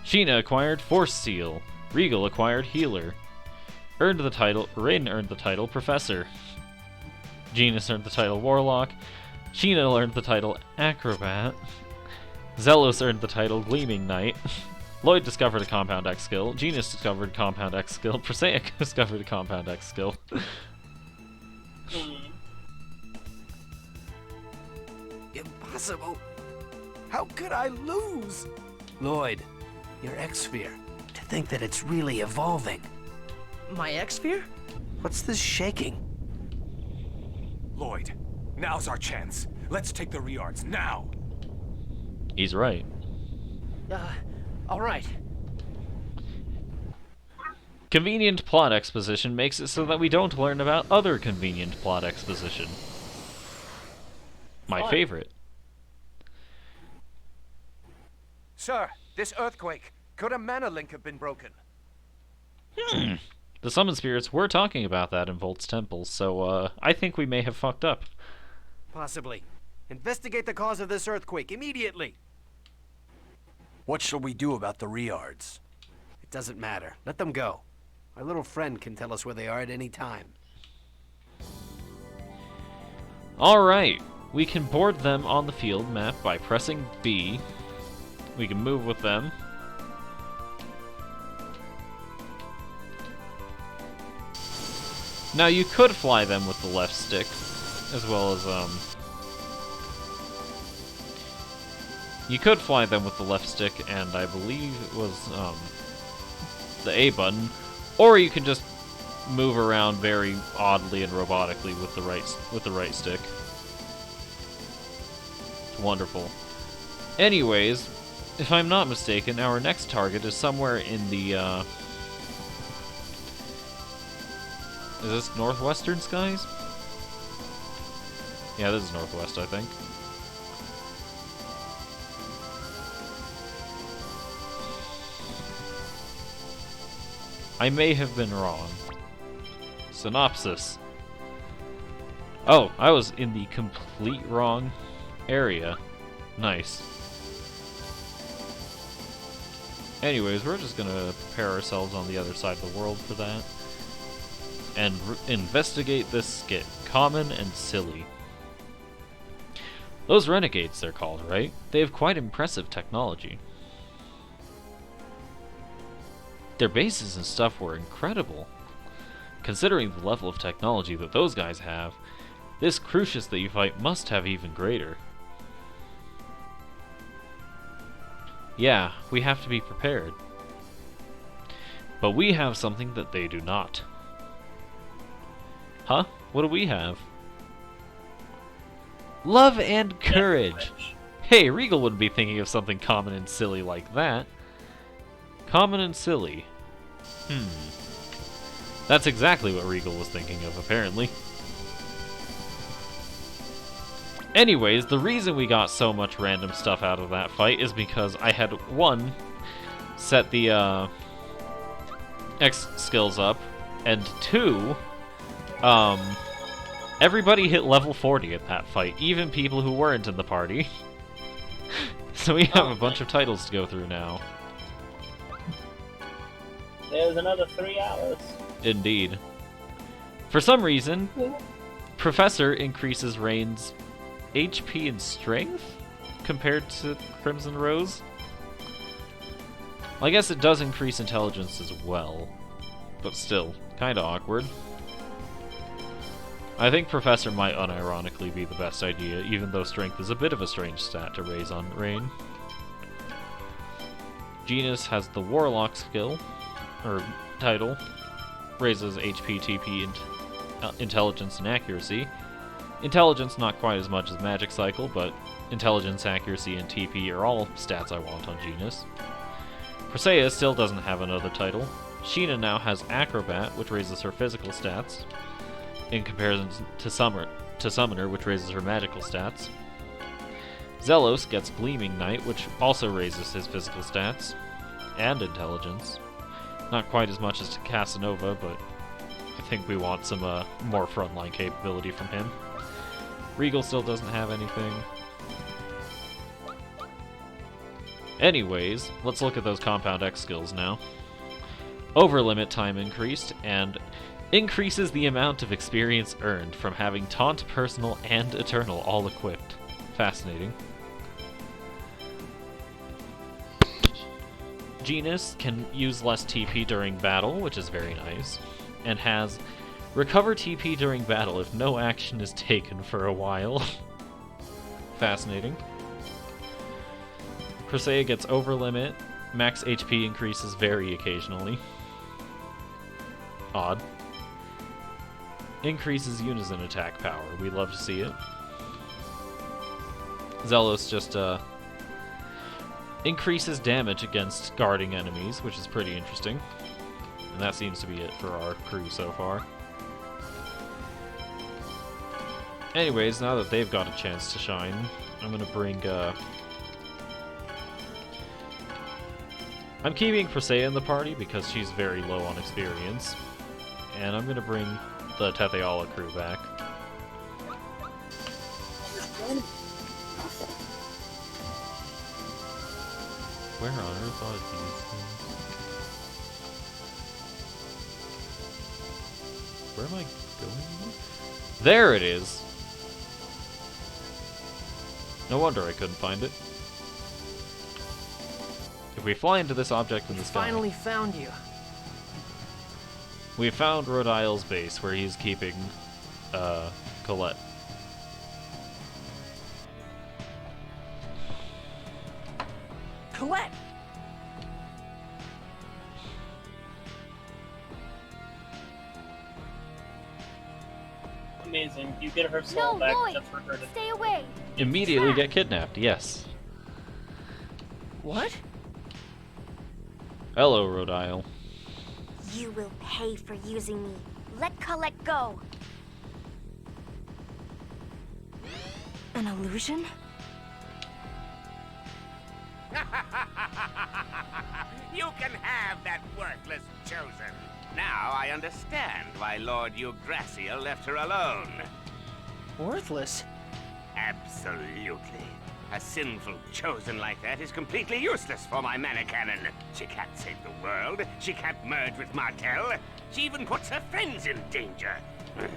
Sheena acquired Force Seal. Regal acquired Healer. Rain earned the title Professor. Genus earned the title Warlock. Sheena earned the title Acrobat. Zelos earned the title Gleaming Knight. Lloyd discovered a Compound X skill. Genus discovered a Compound X skill. Presea discovered a Compound X skill. Impossible. How could I lose? Lloyd, your X-Sphere. To think that it's really evolving. My X-Sphere? What's this shaking? Lloyd, now's our chance. Let's take the Riards now. He's right. All right. Convenient plot exposition makes it so that we don't learn about other convenient plot exposition. My favorite. Sir, this earthquake. Could a mana link have been broken? The summon spirits were talking about that in Volt's temple, so I think we may have fucked up. Possibly. Investigate the cause of this earthquake immediately. What shall we do about the Riards? It doesn't matter. Let them go. My little friend can tell us where they are at any time. Alright, we can board them on the field map by pressing B. We can move with them. Now you could fly them with the left stick, as well as, you could fly them with the left stick, and I believe it was, the A button, or you can just move around very oddly and robotically with the right stick. It's wonderful. Anyways, if I'm not mistaken, our next target is somewhere in the, is this northwestern skies? Yeah, this is northwest, I think. I may have been wrong. Synopsis. Oh, I was in the complete wrong area. Nice. Anyways, we're just gonna prepare ourselves on the other side of the world for that. And investigate this skit. Common and silly. Those renegades, they're called, right? They have quite impressive technology. Their bases and stuff were incredible. Considering the level of technology that those guys have, this Crucius that you fight must have even greater. Yeah, we have to be prepared. But we have something that they do not. Huh? What do we have? Love and courage! Hey, Regal wouldn't be thinking of something common and silly like that. Common and silly. That's exactly what Regal was thinking of, apparently. Anyways, the reason we got so much random stuff out of that fight is because I had, one, set the, X skills up, and two, everybody hit level 40 at that fight, even people who weren't in the party. So we have a bunch of titles to go through now. There's another 3 hours. Indeed. For some reason, Professor increases Rain's HP and strength compared to Crimson Rose. Well, I guess it does increase intelligence as well, but still, kinda awkward. I think Professor might unironically be the best idea, even though strength is a bit of a strange stat to raise on Rain. Genus has the Warlock skill, or title, raises HP, TP, and intelligence and accuracy. Intelligence not quite as much as Magic Cycle, but intelligence, accuracy, and TP are all stats I want on Genus. Presea still doesn't have another title. Sheena now has Acrobat, which raises her physical stats, in comparison to Summoner, which raises her magical stats. Zelos gets Gleaming Knight, which also raises his physical stats, and intelligence. Not quite as much as to Casanova, but I think we want some more frontline capability from him. Regal still doesn't have anything. Anyways, let's look at those Compound X skills now. Overlimit time increased, and increases the amount of experience earned from having Taunt, Personal, and Eternal all equipped. Fascinating. Genus can use less TP during battle, which is very nice, and has recover TP during battle if no action is taken for a while. Fascinating. Presea gets Overlimit, max HP increases very occasionally. Odd. Increases Unison attack power. We love to see it. Zelos just increases damage against guarding enemies, which is pretty interesting. And that seems to be it for our crew so far. Anyways, now that they've got a chance to shine, I'm gonna bring I'm keeping Presea in the party because she's very low on experience. And I'm gonna bring the Tetheala crew back. Where on earth are these things? Where am I going? There it is! No wonder I couldn't find it. If we fly into this object in the sky... Finally found you. We found Rodile's base, where he's keeping, Colette. Colette! Amazing. You get her soul back Lloyd, just for her to... Stay away! Immediately get kidnapped, yes. What? Hello, Rodile. You will pay for using me. Let Colette go. An illusion? You can have that worthless chosen. Now I understand why Lord Yggdrasil left her alone. Worthless? Absolutely. A sinful chosen like that is completely useless for my mana cannon. She can't save the world. She can't merge with Martel. She even puts her friends in danger.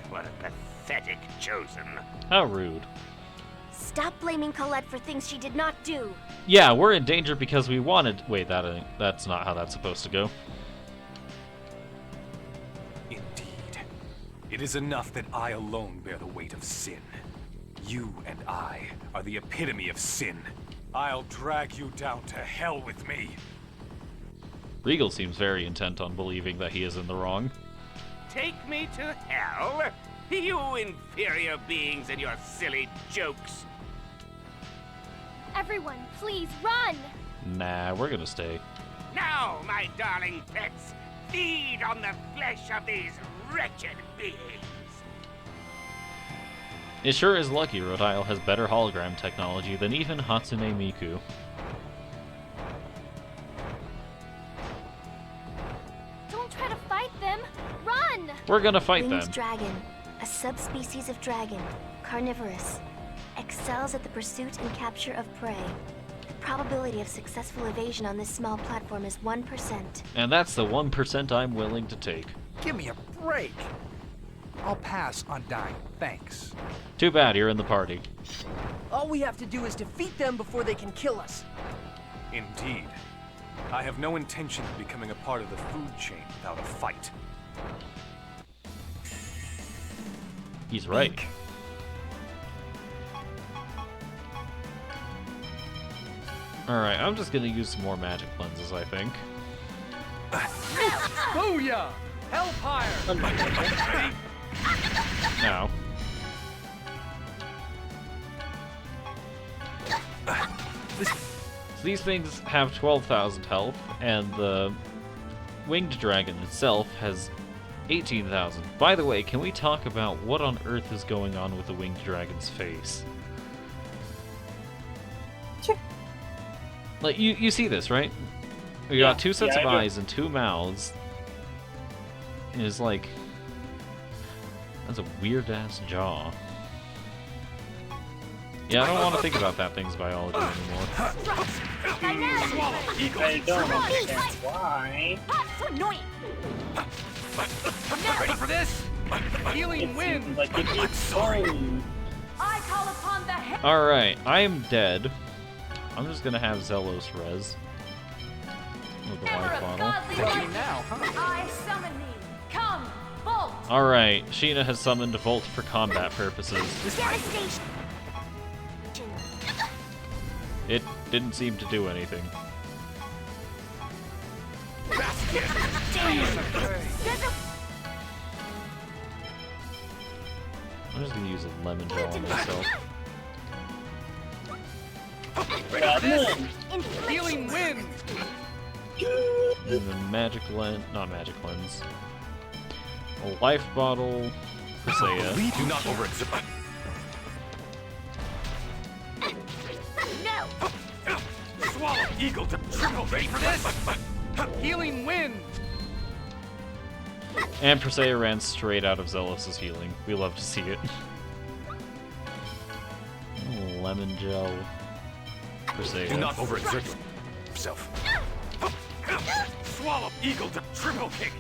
What a pathetic chosen. How rude. Stop blaming Colette for things she did not do. Yeah, we're in danger because we wanted... Wait, that's not how that's supposed to go. Indeed. It is enough that I alone bear the weight of sin. You and I are the epitome of sin. I'll drag you down to hell with me. Regal seems very intent on believing that he is in the wrong. Take me to hell? You inferior beings and your silly jokes. Everyone, please run! Nah, we're gonna stay. Now, my darling pets, feed on the flesh of these wretched beings. It sure is lucky Rodile has better hologram technology than even Hatsune Miku. Don't try to fight them! Run! We're gonna fight Winged them. dragon, a subspecies of dragon, carnivorous, excels at the pursuit and capture of prey. Probability of successful evasion on this small platform is 1%. And that's the 1% I'm willing to take. Give me a break. I'll pass on dying, thanks. Too bad you're in the party. All we have to do is defeat them before they can kill us. Indeed. I have no intention of becoming a part of the food chain without a fight. He's right. Alright, I'm just gonna use some more magic lenses, I think. Booyah! Hellfire! Now. So these things have 12,000 health, and the winged dragon itself has 18,000. By the way, can we talk about what on earth is going on with the winged dragon's face? Sure. Like, you see this, right? We got two sets of eyes and two mouths. And it's like... That's a weird-ass jaw. Yeah, I don't want to think about that thing's biology anymore. I don't understand why. So annoying. Ready for this? Healing wind! Like it keeps boring. I call upon the head. Alright, I am dead. I'm just gonna have Zelos res. With the life bottle. Now, huh? I summon thee. Come, Volt. Alright, Sheena has summoned Volt for combat purposes. Devastation! It didn't seem to do anything. I'm just gonna use a lemon gel on myself. Healing wind! And then magic lens, not magic lens. A life bottle, Presea. Do not overexert. No. Swallow eagle to triple. Ready for this? Healing wind! And Presea ran straight out of Zelos' healing. We love to see it. Lemon gel. Presea. Do not overexert yourself. Swallow eagle to triple kick.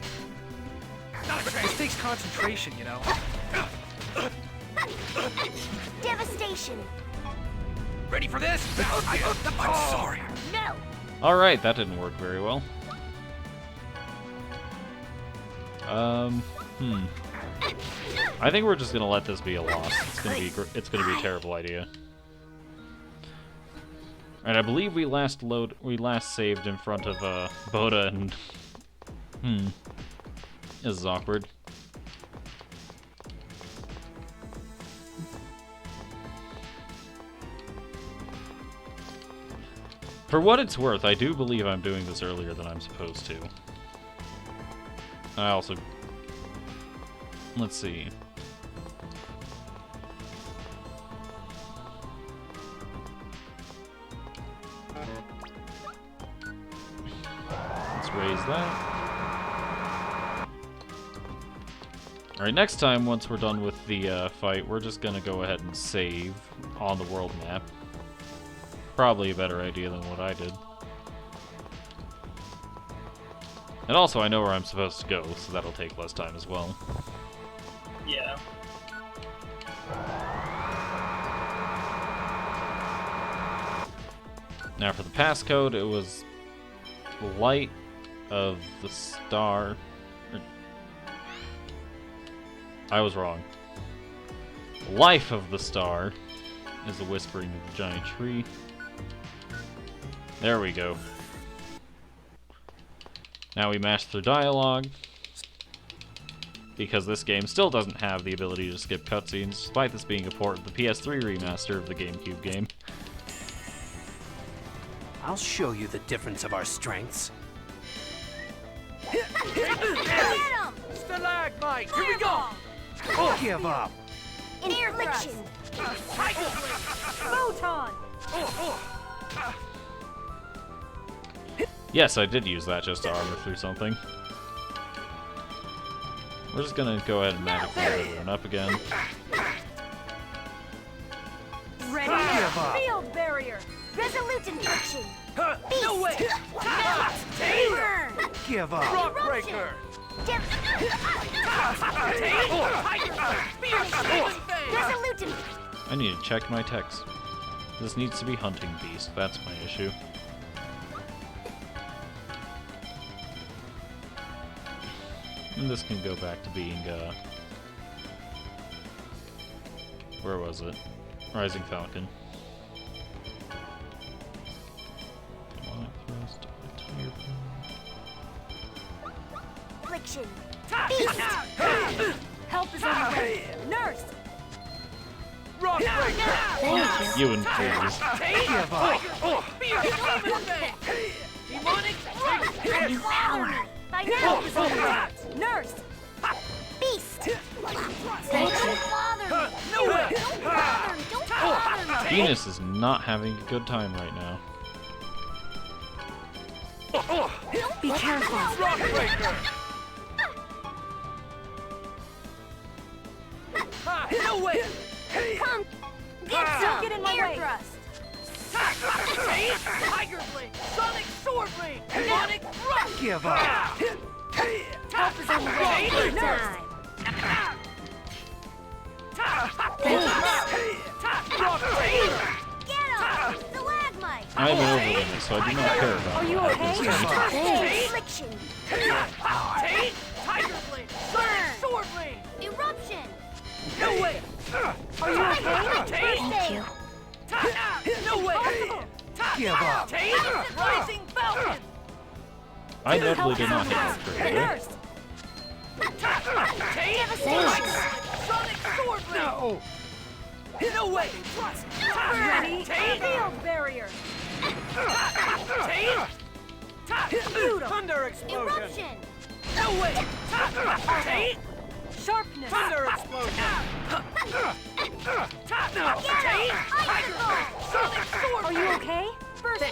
This takes concentration, you know. Devastation! Ready for this? I'm sorry. No. Alright, that didn't work very well. I think we're just gonna let this be a loss. It's gonna be a terrible idea. Alright, I believe we last saved in front of Boda and this is awkward. For what it's worth, I do believe I'm doing this earlier than I'm supposed to. I also... Let's see. Let's raise that. Alright, next time, once we're done with the fight, we're just gonna go ahead and save on the world map. Probably a better idea than what I did. And also, I know where I'm supposed to go, so that'll take less time as well. Yeah. Now for the passcode, it was Light of the Star. I was wrong. Life of the Star is the whispering of the giant tree. There we go. Now we mash through dialogue, because this game still doesn't have the ability to skip cutscenes, despite this being a port of the PS3 remaster of the GameCube game. I'll show you the difference of our strengths. Get him. Stalagmite, here we go! Give up. Infliction. Photon. Yes, I did use that just to armor through something. We're just gonna go ahead and magically everyone up again. Ready. Give up. Field barrier. Bend Resolute infliction. No way! Burn. Give up. Rock breaker. Resolute infliction. I need to check my text. This needs to be hunting beast. That's my issue. And this can go back to being, where was it? Rising Falcon. Demonic thrust, tire Affliction. Help is on the way. Nurse! Rock breaker. You and please. Give up. Demonic Devour. By now. Help is on the way. Nurse! Beast. Thank you. Don't bother me. No way! Don't bother me. Don't bother me. Venus is not having a good time right now. Be careful. Rock breaker. No way! Come. Get Don't some. get in my Air way. thrust. Tiger Blade! Sonic Sword Blade! Demonic Thrust! Give up. Help is on the way! Nurse! Time. Get him. Stalagmite. I have an overlimit, so I do not care about Are you that okay? this time. Affliction. Tiger Blade! Sonic Sword Blade! Eruption. No way! Are you okay? Thank you. No way! Give up. Rising Falcon! I definitely did not hit that trigger. Nurse! Devastation. Sonic Sword Blade! No. No way! Ready? Field barrier! Thunder explosion. Eruption. No way! Sharpness! Thunder explosion. Are you okay? First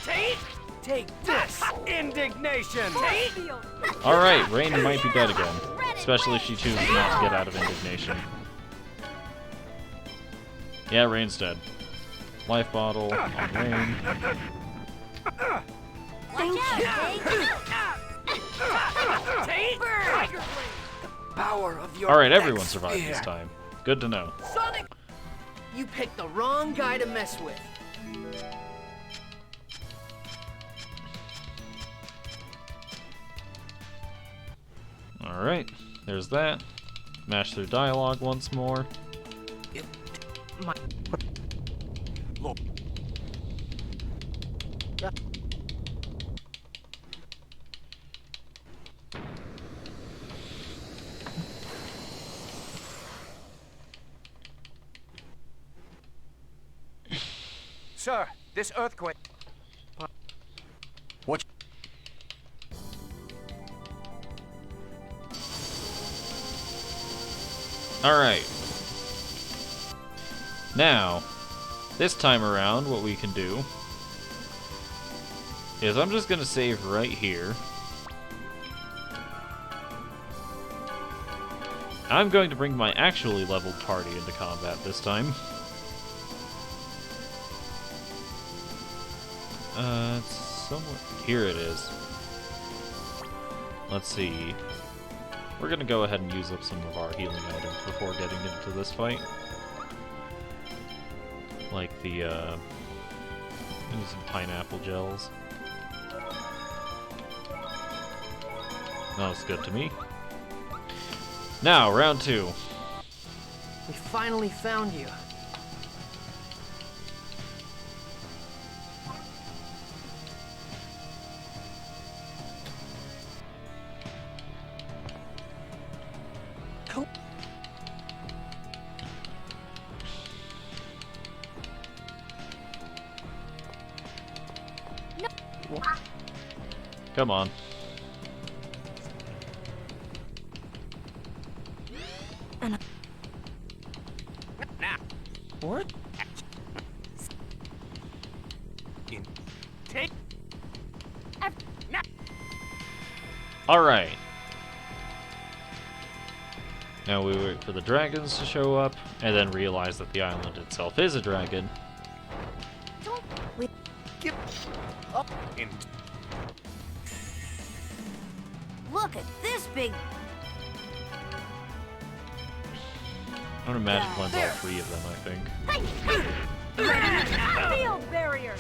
aid. Take this, indignation. Field! Alright, Rain might be dead again. Especially if she chooses not to get out of indignation. Yeah, Rain's dead. Life bottle on Rain. Watch out, Burn. Power of your Alright, everyone X survived this sphere. time. Good to know. Sonic! You picked the wrong guy to mess with. Alright, there's that. Mash through dialogue once more. Sir, this earthquake. What? Alright. Now, this time around, what we can do is I'm just going to save right here. I'm going to bring my actually leveled party into combat this time. It's somewhere... Here it is. Let's see. We're gonna go ahead and use up some of our healing items before getting into this fight. Like the, use some pineapple gels. That was good to me. Now, round 2. We finally found you. Come on. What? Take. Alright. Now we wait for the dragons to show up, and then realize that the island itself is a dragon. Don't Get up in. Look at this big. I would imagine one's all three of them, I think. Field barrier.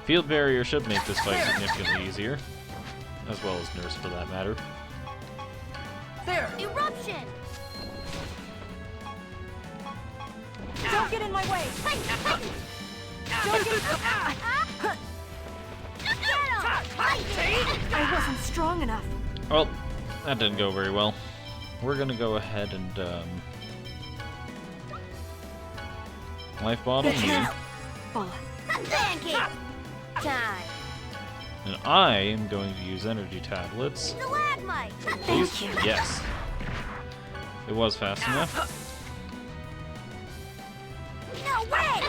Field barrier should make this fight significantly easier, as well as Nurse for that matter. There. Eruption. Don't get in my way! Don't get... I wasn't strong enough. Well, that didn't go very well. We're gonna go ahead and, life bottle me. Pancake time. And I am going to use energy tablets. Stalagmite. Please? Yes. It was fast enough. No way!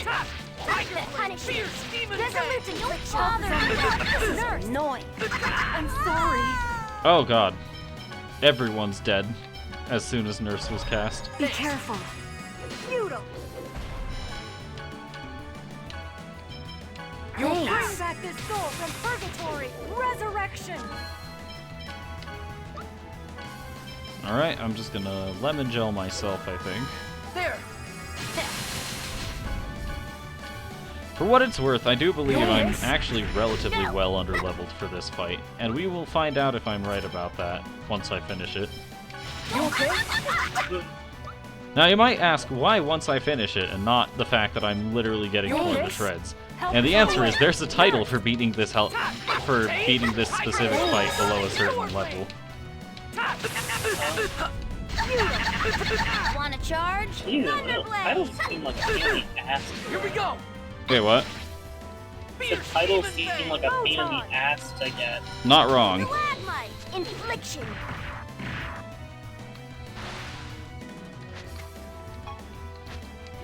Punishment. Resolute and don't bother me. Nurse. Annoying. I'm sorry. Oh god. Everyone's dead as soon as Nurse was cast. Be careful. Feudal. Bring back this soul from purgatory. Resurrection. Alright, I'm just gonna lemon gel myself, I think. There. For what it's worth, I do believe I'm actually relatively well underleveled for this fight, and we will find out if I'm right about that once I finish it. You okay? Now you might ask why once I finish it and not the fact that I'm literally getting torn to shreds. And the answer is there's a title for beating this specific fight below a certain level. Wanna charge? I don't seem like a pain in the ass. Here we go. Okay, what? The title seemed like a pain in the ass to get. Not wrong. Stalagmite. Infliction.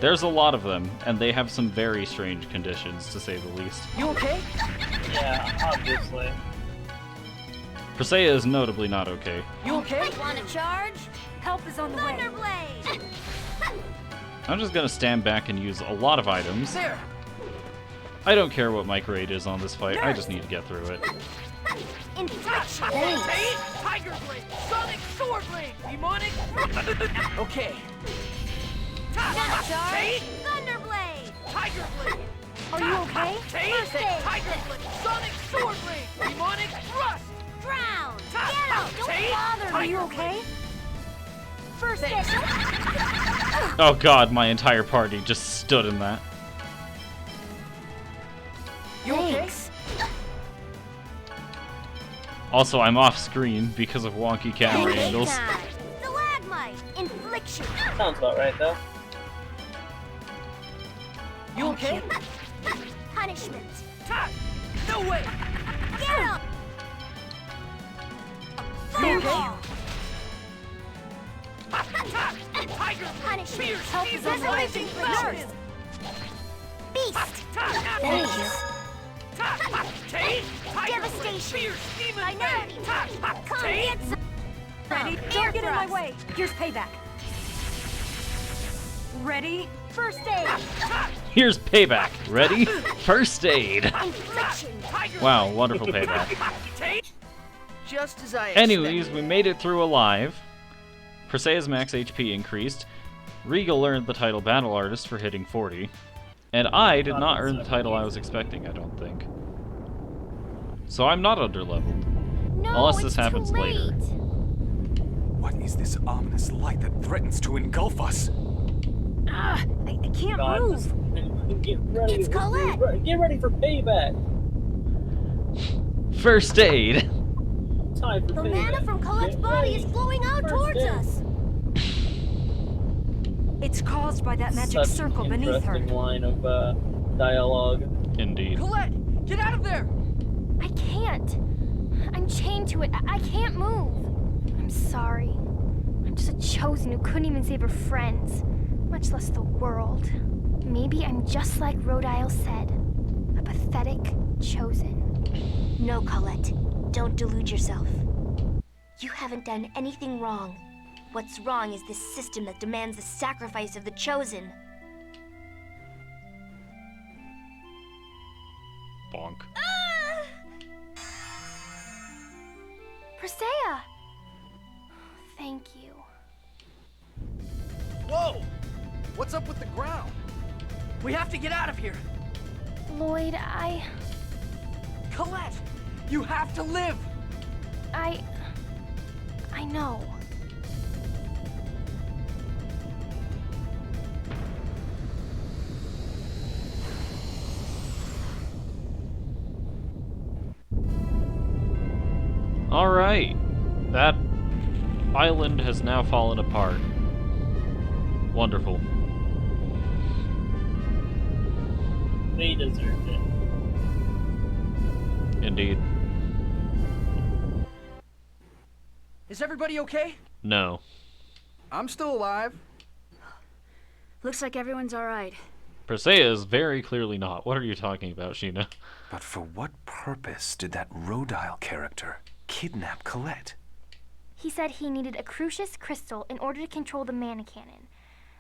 There's a lot of them, and they have some very strange conditions, to say the least. You okay? Yeah, obviously. Presea is notably not okay. You okay? Wanna charge? Help is on the way. Thunderblade. I'm just gonna stand back and use a lot of items. There. I don't care what my grade is on this fight, I just need to get through it. Infliction. Tiger Blade. Sonic Sword Blade. Demonic. Okay. Wanna charge? Thunderblade. Tiger Blade. Are you okay? First aid. Tiger Blade. Sonic Sword Blade. Demonic Thrust. Drown. Get out. Don't bother me. Are you okay? First aid. Oh god, my entire party just stood in that. You okay? Also, I'm off screen because of wonky camera angles. Stalagmite. Infliction. Sounds about right, though. You okay? Punishment. No way. Get up. You okay? Tiger punishment. Help is on the way. Nurse. Beast. Thank you. Devastation. Finality. Come get some. Ready? Don't get in my way. Here's payback. Ready? First aid. Here's payback. Ready? First aid. Infliction. Wow, wonderful payback. Just as I Anyways, we made it through alive. Presea's max HP increased. Regal earned the title Battle Artist for hitting 40. And I did not earn the title I was expecting, I don't think. So I'm not underleveled. No, Unless this it's happens too late. later. What is this ominous light that threatens to engulf us? I can't God, move. just get ready. It's Colette. Get ready for payback. First aid. Time for The payback. mana from Colette's Get body ready. is flowing out First towards aid. us. It's caused by that magic Such circle an beneath her. interesting line of dialogue. Indeed. Colette, get out of there. I can't. I'm chained to it. I can't move. I'm sorry. I'm just a chosen who couldn't even save her friends, much less the world. Maybe I'm just like Rodile said, a pathetic chosen. No, Colette. Don't delude yourself. You haven't done anything wrong. What's wrong is this system that demands the sacrifice of the chosen. Bonk. Presea! Thank you. Whoa! What's up with the ground? We have to get out of here. Lloyd, Colette, you have to live. I know. Alright. That island has now fallen apart. Wonderful. They deserved it. Indeed. Is everybody okay? No. I'm still alive. Looks like everyone's alright. Presea is very clearly not. What are you talking about, Sheena? But for what purpose did that Rodile character kidnap Colette? He said he needed a Crucius crystal in order to control the mana cannon.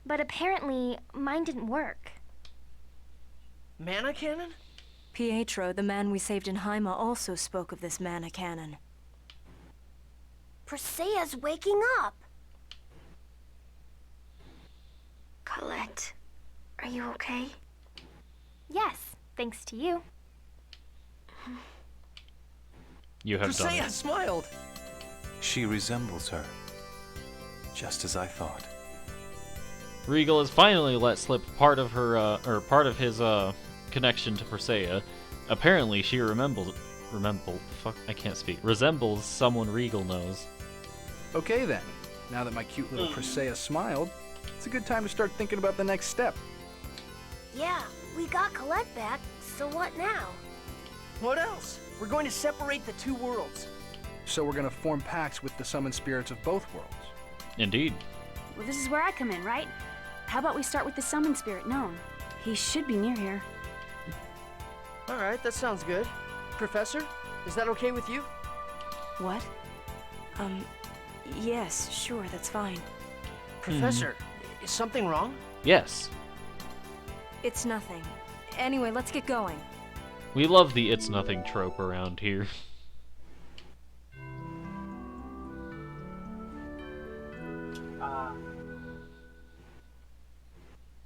But apparently, mine didn't work. Mana cannon? Pietro, the man we saved in Haima, also spoke of this mana cannon. Presea's waking up. Colette, are you okay? Yes, thanks to you. You have done Presea it. smiled. She resembles her. Just as I thought. Regal has finally let slip part of her, part of his, connection to Presea. Apparently, she resembles someone Regal knows. Okay then. Now that my cute little Presea smiled, it's a good time to start thinking about the next step. Yeah, we got Colette back, so what now? What else? We're going to separate the two worlds. So we're gonna form pacts with the summoned spirits of both worlds. Indeed. Well, this is where I come in, right? How about we start with the summon spirit, Gnome? He should be near here. Alright, that sounds good. Professor, is that okay with you? What? Yes, sure, that's fine. Professor, is something wrong? Yes. It's nothing. Anyway, let's get going. We love the it's nothing trope around here.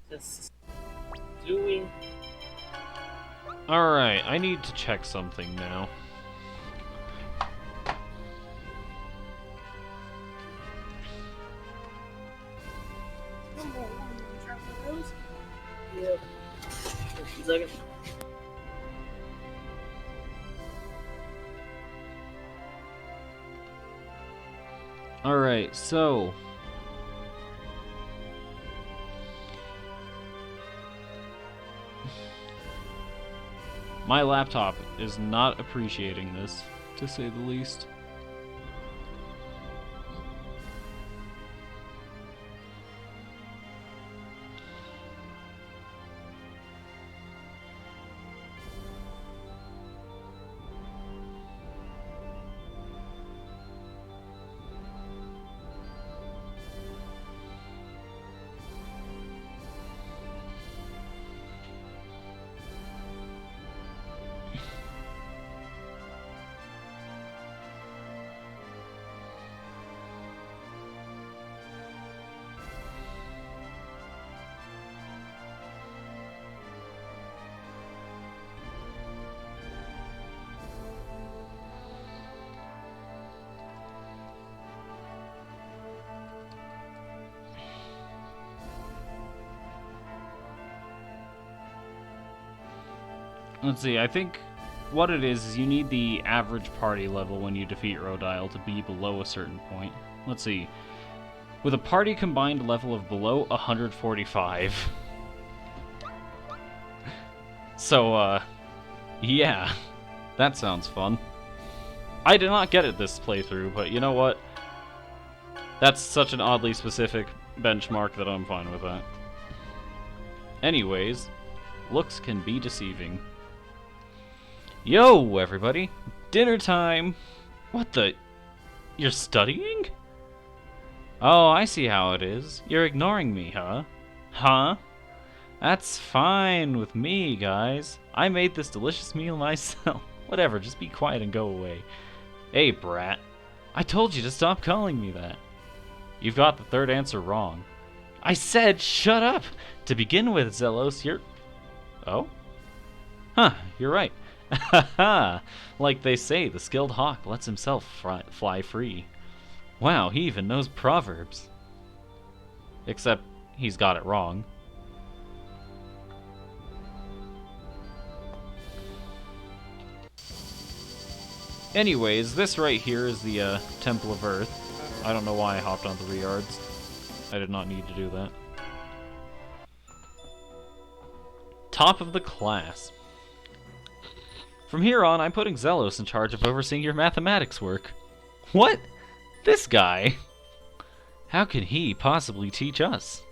Just doing. Alright, I need to check something now. Yep. Just a second. Alright, so... my laptop is not appreciating this, to say the least. Let's see, I think what it is you need the average party level when you defeat Rodile to be below a certain point. Let's see. With a party combined level of below 145. So, yeah. That sounds fun. I did not get it this playthrough, but you know what? That's such an oddly specific benchmark that I'm fine with that. Anyways, looks can be deceiving. Yo, everybody! Dinner time! What the... You're studying? Oh, I see how it is. You're ignoring me, huh? Huh? That's fine with me, guys. I made this delicious meal myself. Whatever, just be quiet and go away. Hey, brat. I told you to stop calling me that. You've got the third answer wrong. I said shut up! To begin with, Zelos, you're... Oh? Huh, you're right. Haha! Like they say, the skilled hawk lets himself fly free. Wow, he even knows proverbs. Except, he's got it wrong. Anyways, this right here is the Temple of Earth. I don't know why I hopped on 3 yards. I did not need to do that. Top of the class. From here on, I'm putting Zelos in charge of overseeing your mathematics work. What? This guy? How can he possibly teach us?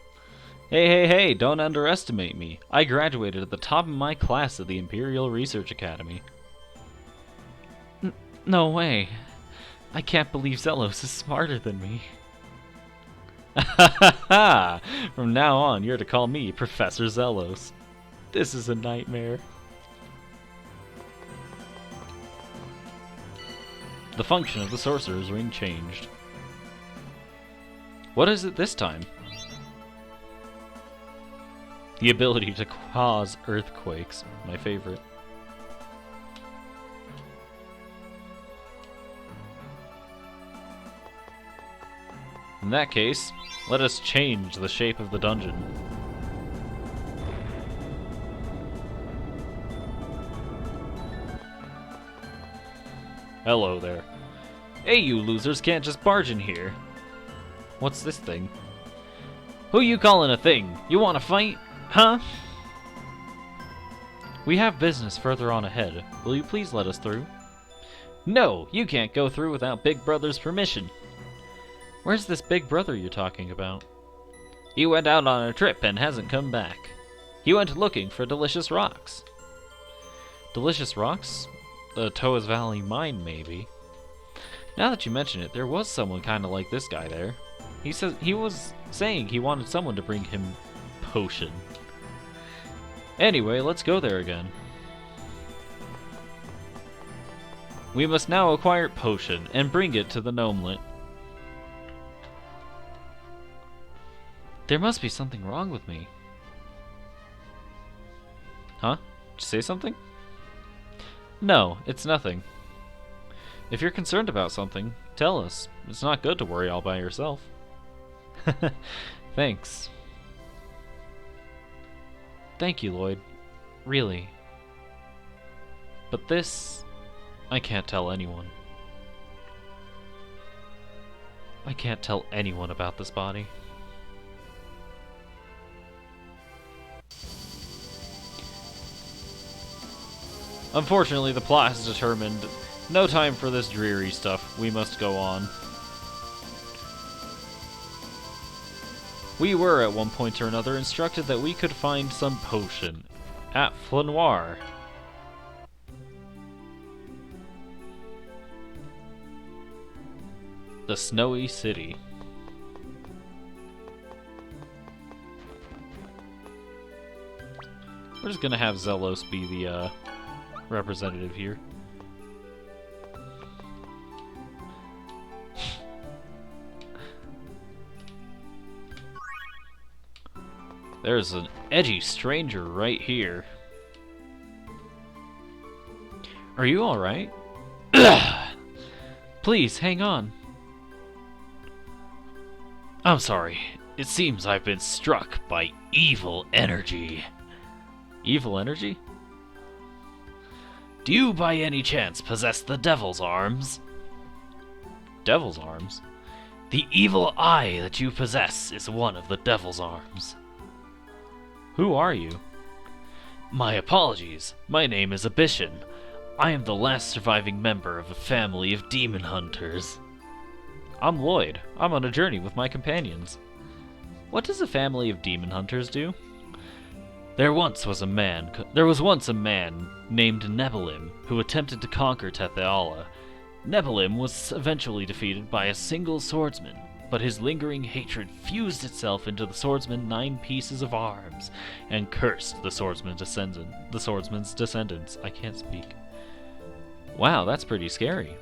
Hey, don't underestimate me. I graduated at the top of my class at the Imperial Research Academy. No way. I can't believe Zelos is smarter than me. From now on, you're to call me Professor Zelos. This is a nightmare. The function of the Sorcerer's Ring changed. What is it this time? The ability to cause earthquakes. My favorite. In that case, let us change the shape of the dungeon. Hello there. Hey, you losers can't just barge in here. What's this thing? Who you calling a thing? You want to fight? Huh? We have business further on ahead. Will you please let us through? No, you can't go through without Big Brother's permission. Where's this big brother you're talking about? He went out on a trip and hasn't come back. He went looking for delicious rocks. Delicious rocks? The Toa's Valley mine, maybe. Now that you mention it, there was someone kind of like this guy there. He was saying he wanted someone to bring him potion. Anyway, let's go there again. We must now acquire potion and bring it to the gnomelet. There must be something wrong with me. Huh? Did you say something? No, it's nothing. If you're concerned about something, tell us. It's not good to worry all by yourself. Thanks. Thank you, Lloyd. Really. But this... I can't tell anyone. I can't tell anyone about this body. Unfortunately, the plot has determined no time for this dreary stuff. We must go on. We were, at one point or another, instructed that we could find some potion at Flanoir. The Snowy City. We're just gonna have Zelos be the, representative here. There's an edgy stranger right here. Are you alright? Please, hang on. I'm sorry. It seems I've been struck by evil energy. Evil energy? Do you by any chance possess the Devil's Arms? Devil's Arms? The evil eye that you possess is one of the Devil's Arms. Who are you? My apologies. My name is Abyshin. I am the last surviving member of a family of demon hunters. I'm Lloyd. I'm on a journey with my companions. What does a family of demon hunters do? There was once a man named Nebelim who attempted to conquer Tetheala. Nebelim was eventually defeated by a single swordsman. but his lingering hatred fused itself into the swordsman's 9 pieces of arms and cursed the swordsman's descendants. I can't speak. Wow, that's pretty scary.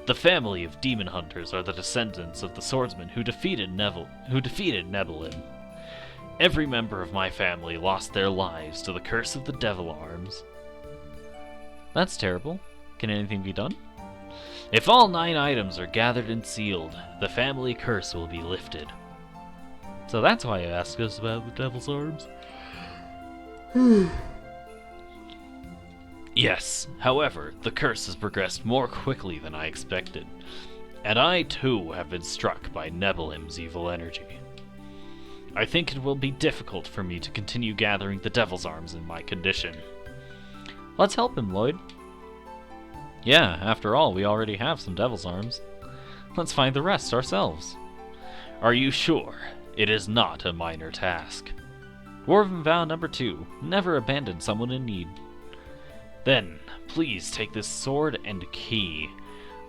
The family of demon hunters are the descendants of the swordsman who defeated Nebelin. Every member of my family lost their lives to the curse of the devil arms. That's terrible. Can anything be done? If all 9 items are gathered and sealed, the family curse will be lifted. So that's why you asked us about the devil's arms. Yes, however, the curse has progressed more quickly than I expected, and I too have been struck by Nebelim's evil energy. I think it will be difficult for me to continue gathering the devil's arms in my condition. Let's help him, Lloyd. Yeah, after all, we already have some devil's arms. Let's find the rest ourselves. Are you sure? It is not a minor task. Dwarven vow number 2, never abandon someone in need. Then, please take this sword and key.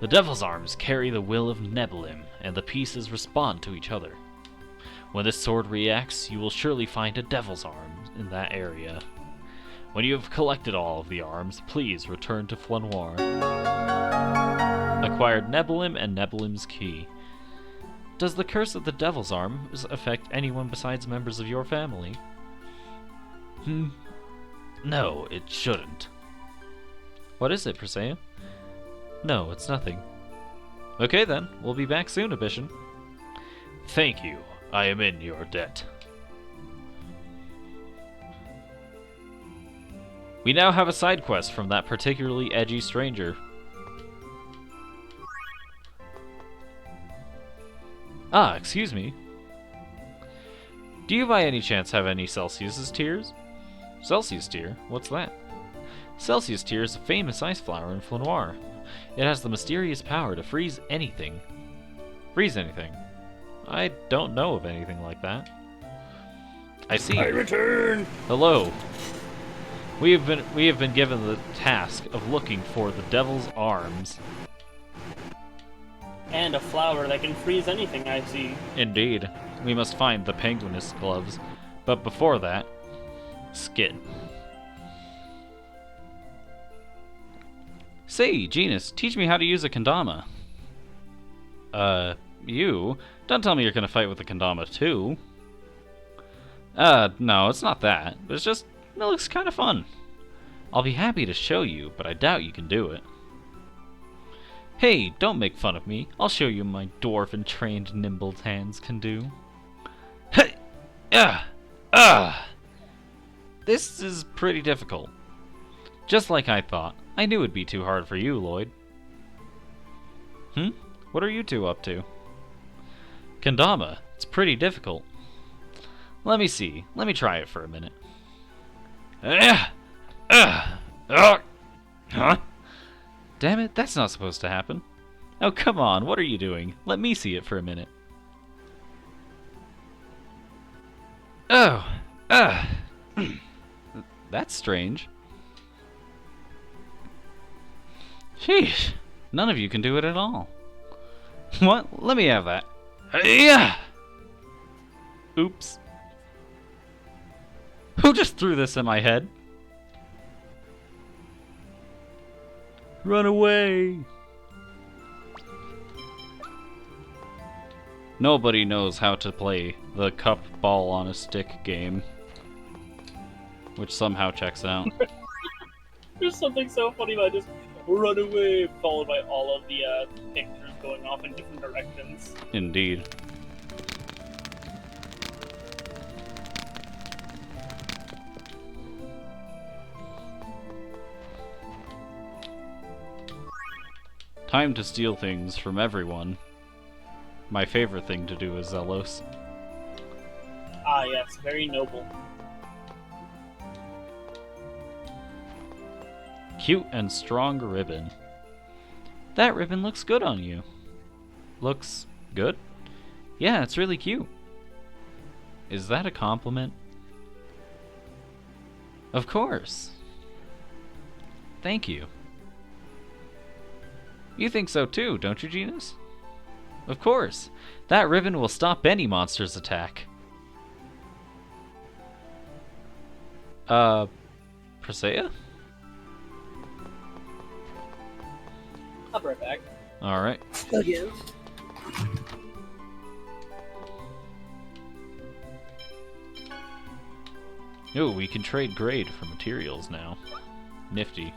The devil's arms carry the will of Nebelim, and the pieces respond to each other. When this sword reacts, you will surely find a devil's arm in that area. When you have collected all of the arms, please return to Flanoir. Acquired Nebelim and Nebelim's key. Does the curse of the devil's arms affect anyone besides members of your family? No, it shouldn't. What is it, Presea? No, it's nothing. Okay then, we'll be back soon, Abishan. Thank you. I am in your debt. We now have a side quest from that particularly edgy stranger. Ah, excuse me. Do you by any chance have any Celsius's tears? Celsius tear? What's that? Celsius tear is a famous ice flower in Flanoir. It has the mysterious power to freeze anything. Freeze anything? I don't know of anything like that. I see. I return! Hello. We have been given the task of looking for the devil's arms. And a flower that can freeze anything, I see. Indeed. We must find the penguinist gloves. But before that, Skid. Say, Genus, teach me how to use a kendama. You? Don't tell me you're gonna fight with a kendama too. No, it's not that. It's just, it looks kind of fun. I'll be happy to show you, but I doubt you can do it. Hey, don't make fun of me. I'll show you my dwarven-trained nimble hands can do. Hey! This is pretty difficult. Just like I thought. I knew it'd be too hard for you, Lloyd. What are you two up to? Kendama. It's pretty difficult. Let me see. Let me try it for a minute. Huh? Damn it, that's not supposed to happen. Oh, come on, what are you doing? Let me see it for a minute. That's strange. Sheesh, none of you can do it at all. What? Let me have that. Oops. Who just threw this at my head? Run away! Nobody knows how to play the cup ball on a stick game. Which somehow checks out. There's something so funny about just run away, followed by all of the pictures going off in different directions. Indeed. Time to steal things from everyone. My favorite thing to do is Zelos. Ah, yes, very noble. Cute and strong ribbon. That ribbon looks good on you. Looks good? Yeah, it's really cute. Is that a compliment? Of course. Thank you. You think so too, don't you, Genus? Of course. That ribbon will stop any monster's attack. Presea? I'll be right back. Alright. Again. Ooh, we can trade grade for materials now. Nifty.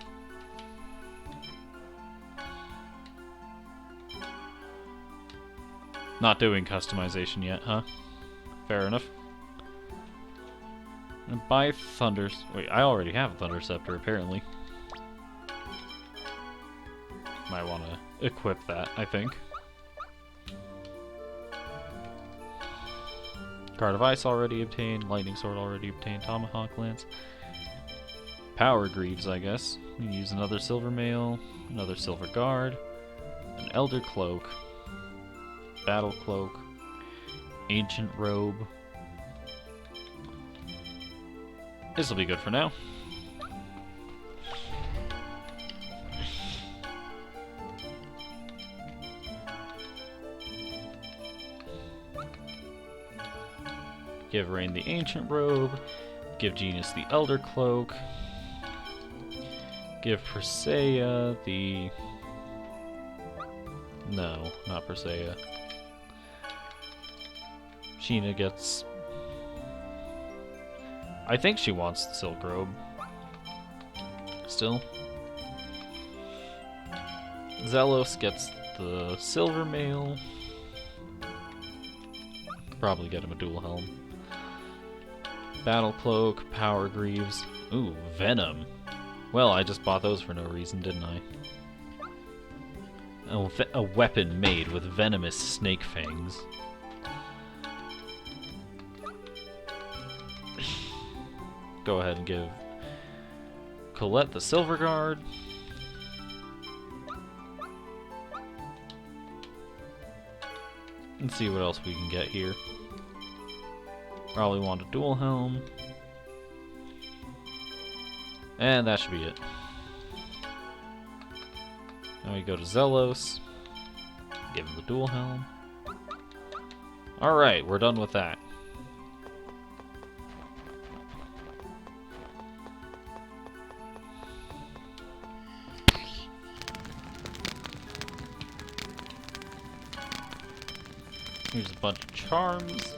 Not doing customization yet, huh? Fair enough. And buy Thunders. Wait, I already have a Thunder Scepter, apparently. Might want to equip that, I think. Card of Ice already obtained, Lightning Sword already obtained, Tomahawk Lance. Power Greaves, I guess. We can use another Silver Mail, another Silver Guard, an Elder Cloak, Battle Cloak, Ancient Robe. This'll be good for now. Give Rain the Ancient Robe. Give Genius the Elder Cloak. Give Presea the... No, not Presea. Sheena gets... I think she wants the Silk Robe. Still. Zelos gets the Silver Mail. Probably get him a dual helm. Battle Cloak, Power Greaves. Ooh, Venom. Well, I just bought those for no reason, didn't I? A weapon made with venomous snake fangs. Go ahead and give Colette the Silver Guard. And see what else we can get here. Probably want a dual helm. And that should be it. Now we go to Zelos. Give him the dual helm. Alright, we're done with that. Here's a bunch of charms.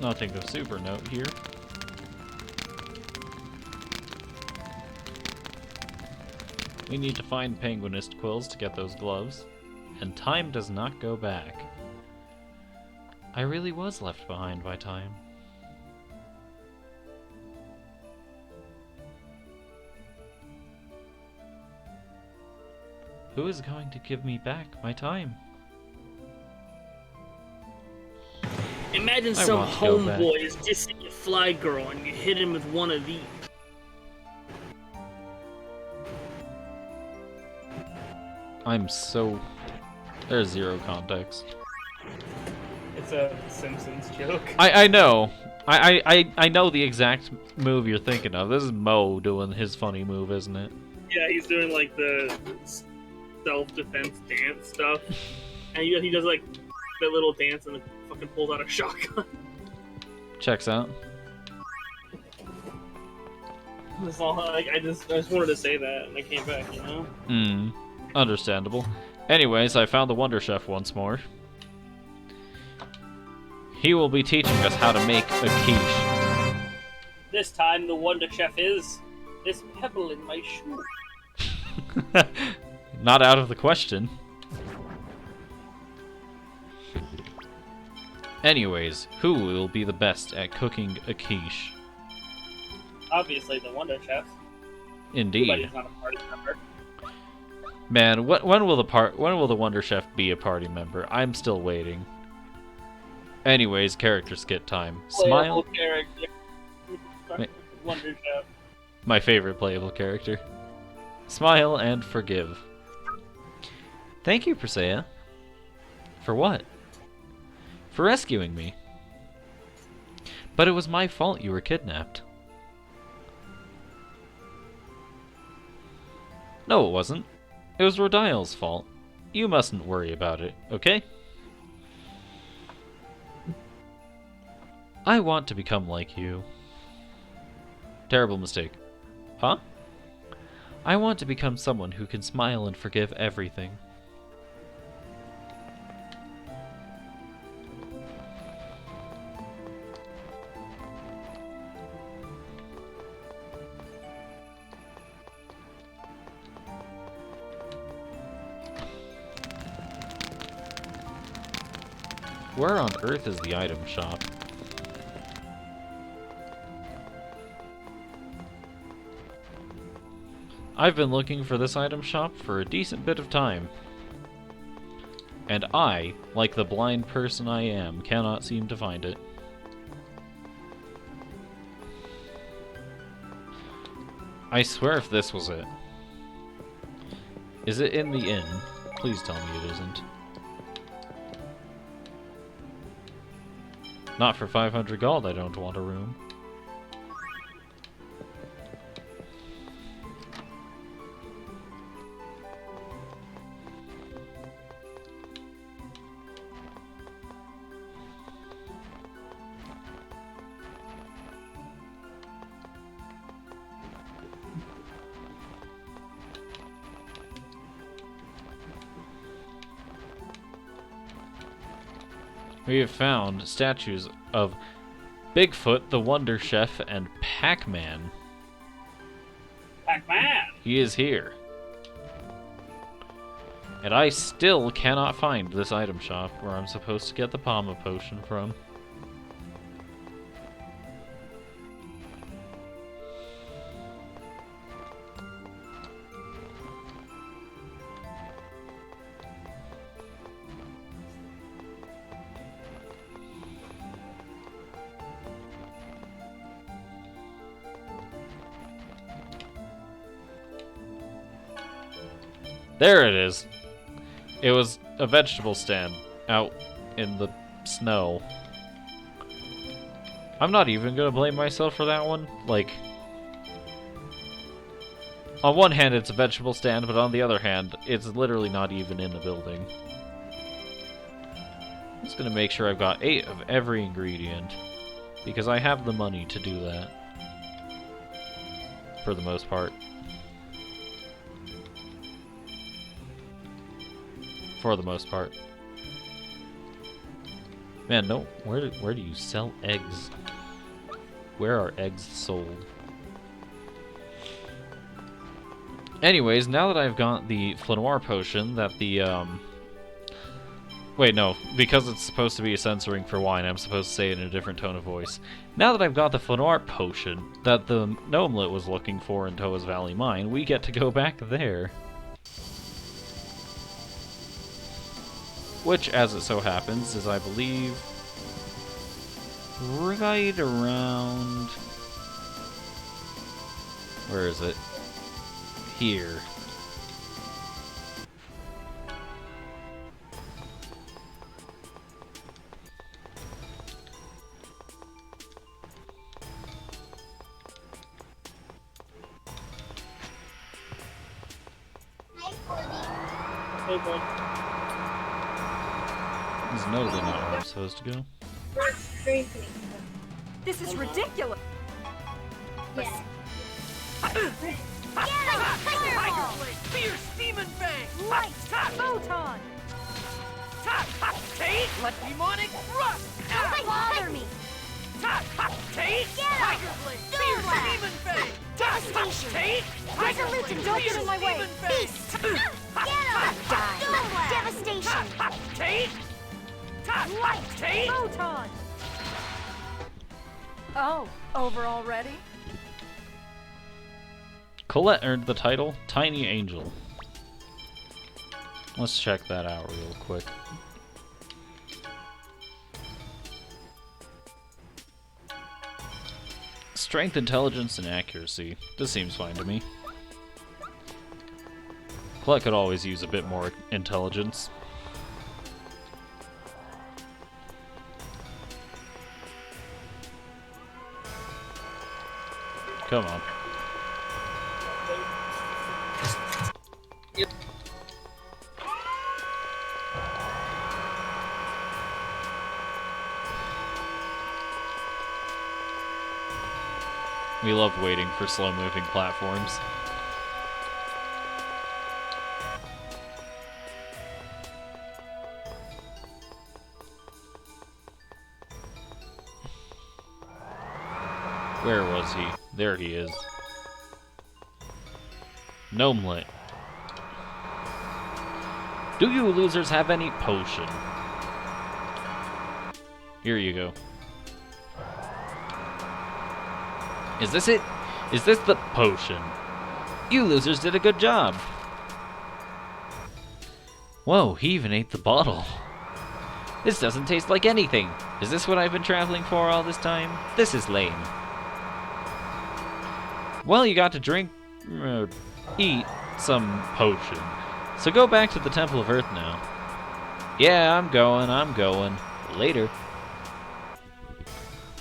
Nothing of super note here. We need to find Penguinist quills to get those gloves, and time does not go back. I really was left behind by time. Who is going to give me back my time? Imagine I some want to go back. homeboy is dissing a fly girl and you hit him with one of these. I'm so... There's zero context. It's a Simpsons joke. I know. I know the exact move you're thinking of. This is Mo doing his funny move, isn't it? Yeah, he's doing like the self-defense dance stuff. And he does like that little dance and fucking pulls out a shotgun. Checks out. That's all, like, I just wanted to say that and I came back, you know? Understandable. Anyways, I found the Wonder Chef once more. He will be teaching us how to make a quiche. This time the Wonder Chef is this pebble in my shoe. Not out of the question. Anyways, who will be the best at cooking a quiche? Obviously the Wonder Chef. Indeed. Nobody's not a party member. Man, when will the Wonder Chef be a party member? I'm still waiting. Anyways, character skit time. Smile. Playable character. Wonder Chef. My favorite playable character. Smile and forgive. Thank you, Presea. For what? For rescuing me. But it was my fault you were kidnapped. No, it wasn't. It was Rodile's fault. You mustn't worry about it, okay? I want to become like you. Terrible mistake. Huh? I want to become someone who can smile and forgive everything. Where on earth is the item shop? I've been looking for this item shop for a decent bit of time. And I, like the blind person I am, cannot seem to find it. I swear if this was it. Is it in the inn? Please tell me it isn't. Not for 500 gold, I don't want a room. We have found statues of Bigfoot, the Wonder Chef, and Pac-Man. Pac-Man! He is here. And I still cannot find this item shop where I'm supposed to get the Palma potion from. There it is. It was a vegetable stand out in the snow. I'm not even gonna blame myself for that one. Like, on one hand it's a vegetable stand, but on the other hand, it's literally not even in the building. I'm just gonna make sure I've got 8 of every ingredient, because I have the money to do that. For the most part. For the most part. Man, no. Where do you sell eggs? Where are eggs sold? Anyways, now that I've got the Flanoir potion, that the wait, no, because it's supposed to be a censoring for wine, I'm supposed to say it in a different tone of voice. Now that I've got the Flanoir potion that the Gnomelet was looking for in Toa's Valley Mine, we get to go back there. Which, as it so happens, is, I believe, right around... Where is it? Here. Hey, bud. This is notably not where I'm supposed to go. This is ridiculous. Yeah. Fierce Demon Fang! Light! Photon! Take! Let demonic thrust! Don't bother me! Take! Tiger Blade! Fierce Demon Fang! Devastation! Take! Resolute and don't get in my way! Beast! Get him! Die! Devastation! Take! Light! Take! Photon! Oh, over already? Colette earned the title Tiny Angel. Let's check that out real quick. Strength, intelligence, and accuracy. This seems fine to me. Colette could always use a bit more intelligence. Come on. We love waiting for slow-moving platforms. Where was he? There he is. Gnomelet. Do you losers have any potion? Here you go. Is this it? Is this the potion? You losers did a good job. Whoa, he even ate the bottle. This doesn't taste like anything. Is this what I've been traveling for all this time? This is lame. Well, you got to drink, eat some potion. So go back to the Temple of Earth now. Yeah, I'm going. Later.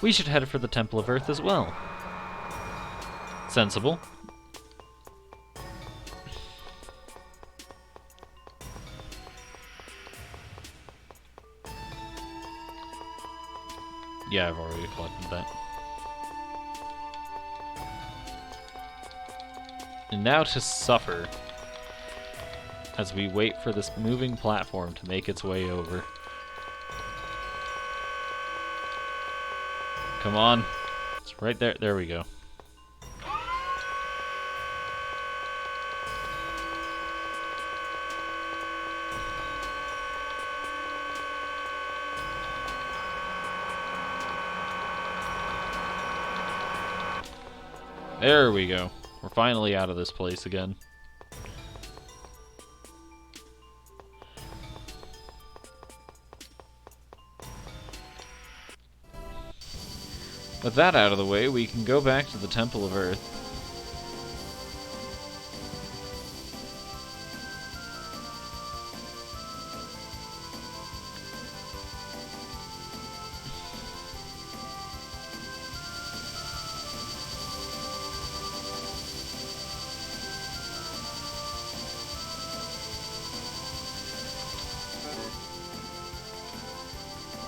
We should head for the Temple of Earth as well. Sensible. Yeah, I've already collected that. And now to suffer as we wait for this moving platform to make its way over. Come on. It's right there. There we go. There we go. We're finally out of this place again. With that out of the way, we can go back to the Temple of Earth.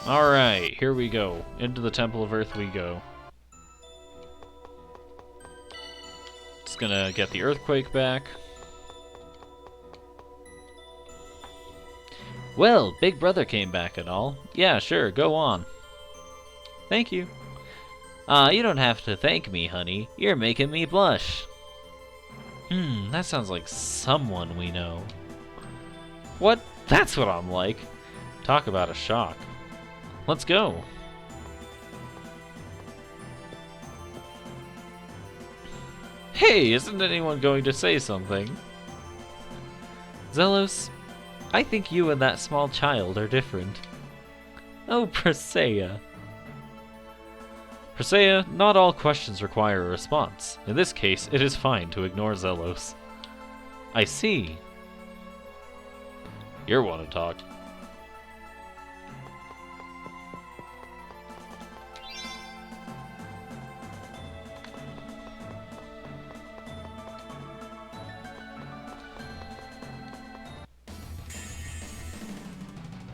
Alright, here we go. Into the Temple of Earth we go. Just gonna get the earthquake back. Well, Big Brother came back and all. Yeah, sure, go on. Thank you. You don't have to thank me, honey. You're making me blush. That sounds like someone we know. What? That's what I'm like. Talk about a shock. Let's go. Hey, isn't anyone going to say something? Zelos, I think you and that small child are different. Oh, Presea. Presea, not all questions require a response. In this case, it is fine to ignore Zelos. I see. You want to talk.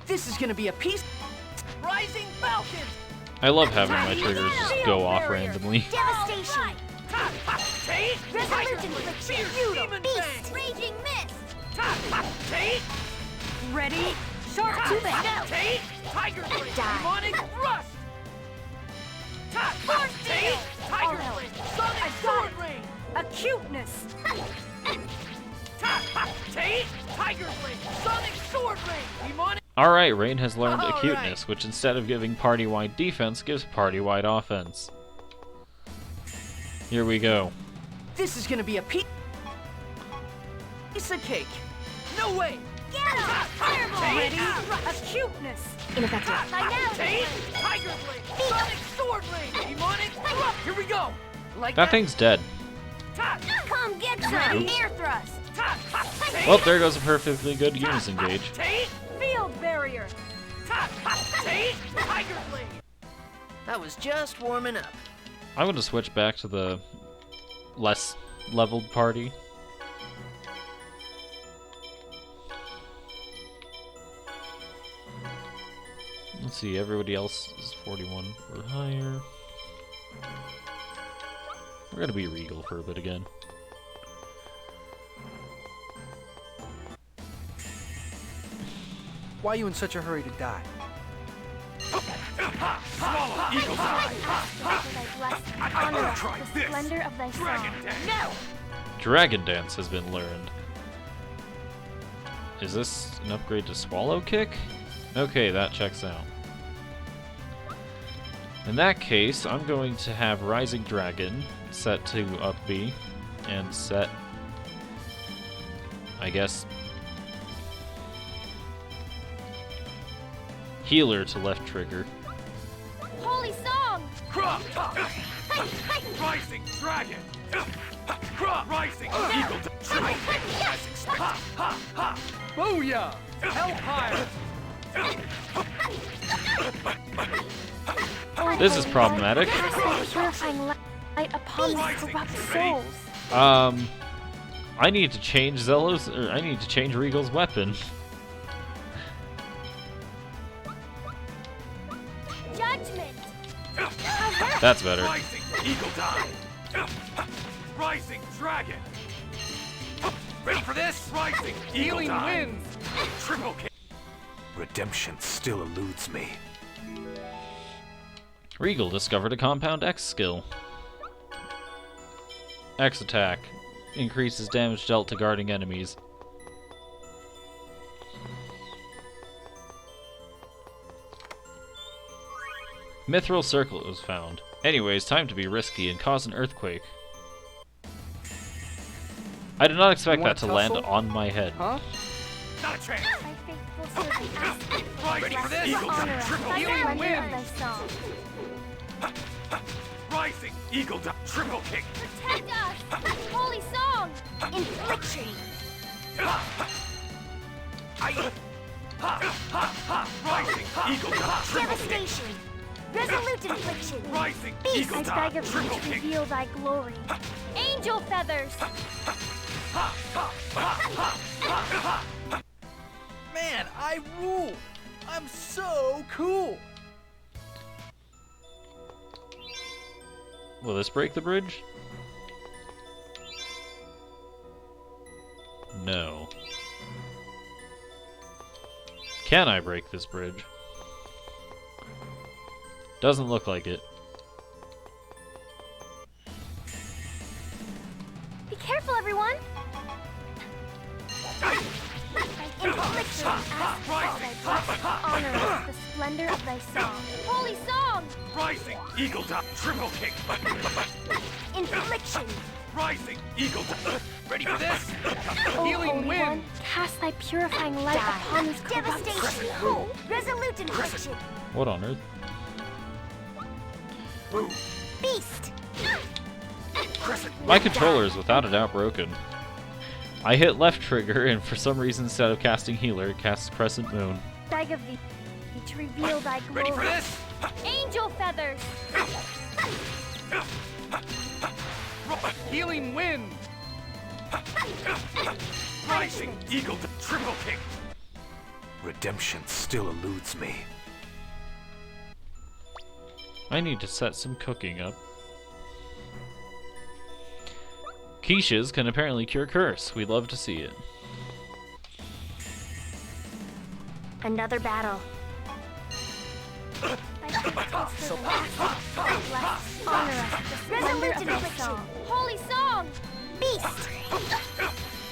This is gonna be a piece. Rising Falcon. I love having my triggers just go off randomly. Devastation! Resolute infliction! Feudal beast! Raging mist! Ready? Sharp to the head! Tiger Blade! Die. Demonic Thrust! Tiger Blade! Sonic Sword Ring! Acuteness! Tiger Blade! Sonic Sword Ring! Demonic. Alright, Rain has learned All Acuteness, right. which instead of giving party-wide defense, gives party-wide offense. Here we go. This is gonna be a piece of cake. No way! Get him! Fireball! Ready? Acuteness! Ineffective. Tiger Blade! Sonic Sword Ring! Demonic Thrust! Here we go! Like That thing's dead. Come get some! Oops. Air thrust! Well, there goes a perfectly good unison gauge. Field barrier! Tiger Blade! That was just warming up. I'm going to switch back to the less leveled party. Let's see, everybody else is 41 or higher. We're gonna be Regal for a bit again. Why are you in such a hurry to die? Swallow Eagle's Eye! I'm gonna try the splendor of thy Dragon song. Dance! No! Dragon Dance has been learned. Is this an upgrade to Swallow Kick? Okay, that checks out. In that case, I'm going to have Rising Dragon set to up B and set, I guess, Healer to left trigger. Holy song! Rising Dragon! Rising Eagle Triple Kick as expected! Booyah! Hellfire! This is problematic. Cast thy purifying light upon these corrupt souls. I need to change Zelo's, or I need to change Regal's weapon. Judgment! That's better. Rising Eagle Die! Rising Dragon! Ready for this? Rising Eagle Healing Die! winds! Triple Kick! Redemption still eludes me. Regal discovered a Compound X skill. X attack. Increases damage dealt to guarding enemies. Mithril Circlet was found. Anyways, time to be risky and cause an earthquake. I did not expect that to land on my head. Huh? Not a chance! Thy faithful servant asks Ready for this? to honor us Triple by the Healing splendor of winds! thy song. Rising Eagle Die! Triple Kick! Protect us! Holy song! Infliction! Rising Eagle Die! Triple Kick! Devastation! Resolute infliction! Rising Beast, Eagle I Die! beg of thee Triple to Kick! reveal thy glory. Angel feathers! Man, I rule! I'm so cool! Will this break the bridge? No. Can I break this bridge? Doesn't look like it. Be careful, everyone! Infliction, ask for thy blessed honor us, the splendor of thy song. Holy song! Rising Eagle Die! Triple Kick! Infliction! Rising Eagle Die! Ready for this? O Healing Holy wind. One, cast thy purifying light upon these corrupt Devastation! souls. Resolute infliction! What on earth? Beast! My controller is without a doubt broken. I hit left trigger, and for some reason, instead of casting Healer, it casts Crescent Moon. Beg of thee to reveal thy glory. Ready for this? Angel feathers! Healing wind! Rising Eagle Die! Triple Kick! Redemption still eludes me. I need to set some cooking up. Quiches can apparently cure curse. We'd love to see it. Another battle. Thy faithful servant asks thy blessed honor us, the splendor of thy song. Holy song! Beast!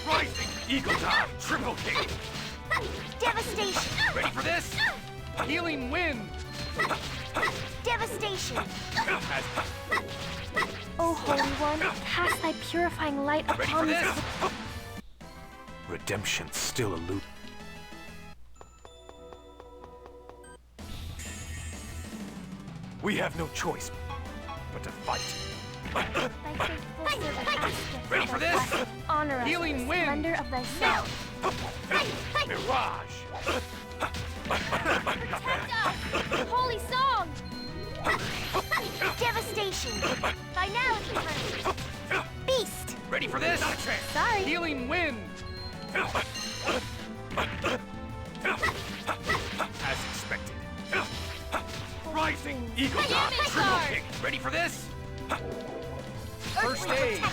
Rising Eagle Die! Triple Kick! Devastation! Ready for this? Healing wind! Devastation! O Holy One, cast thy purifying light Ready for upon this? these. Redemption still eludes. We have no choice but to fight. Thy faithful servant asketh Ready thy for this? blessed honor us, Healing the wind. splendor of thy song. Mirage! Protect us! Holy song! Devastation! Finality punch! Beast! Ready for this? Sorry. Healing wind! As expected. Rising Eagle Dot Triple Kick. Ready for this? First aid!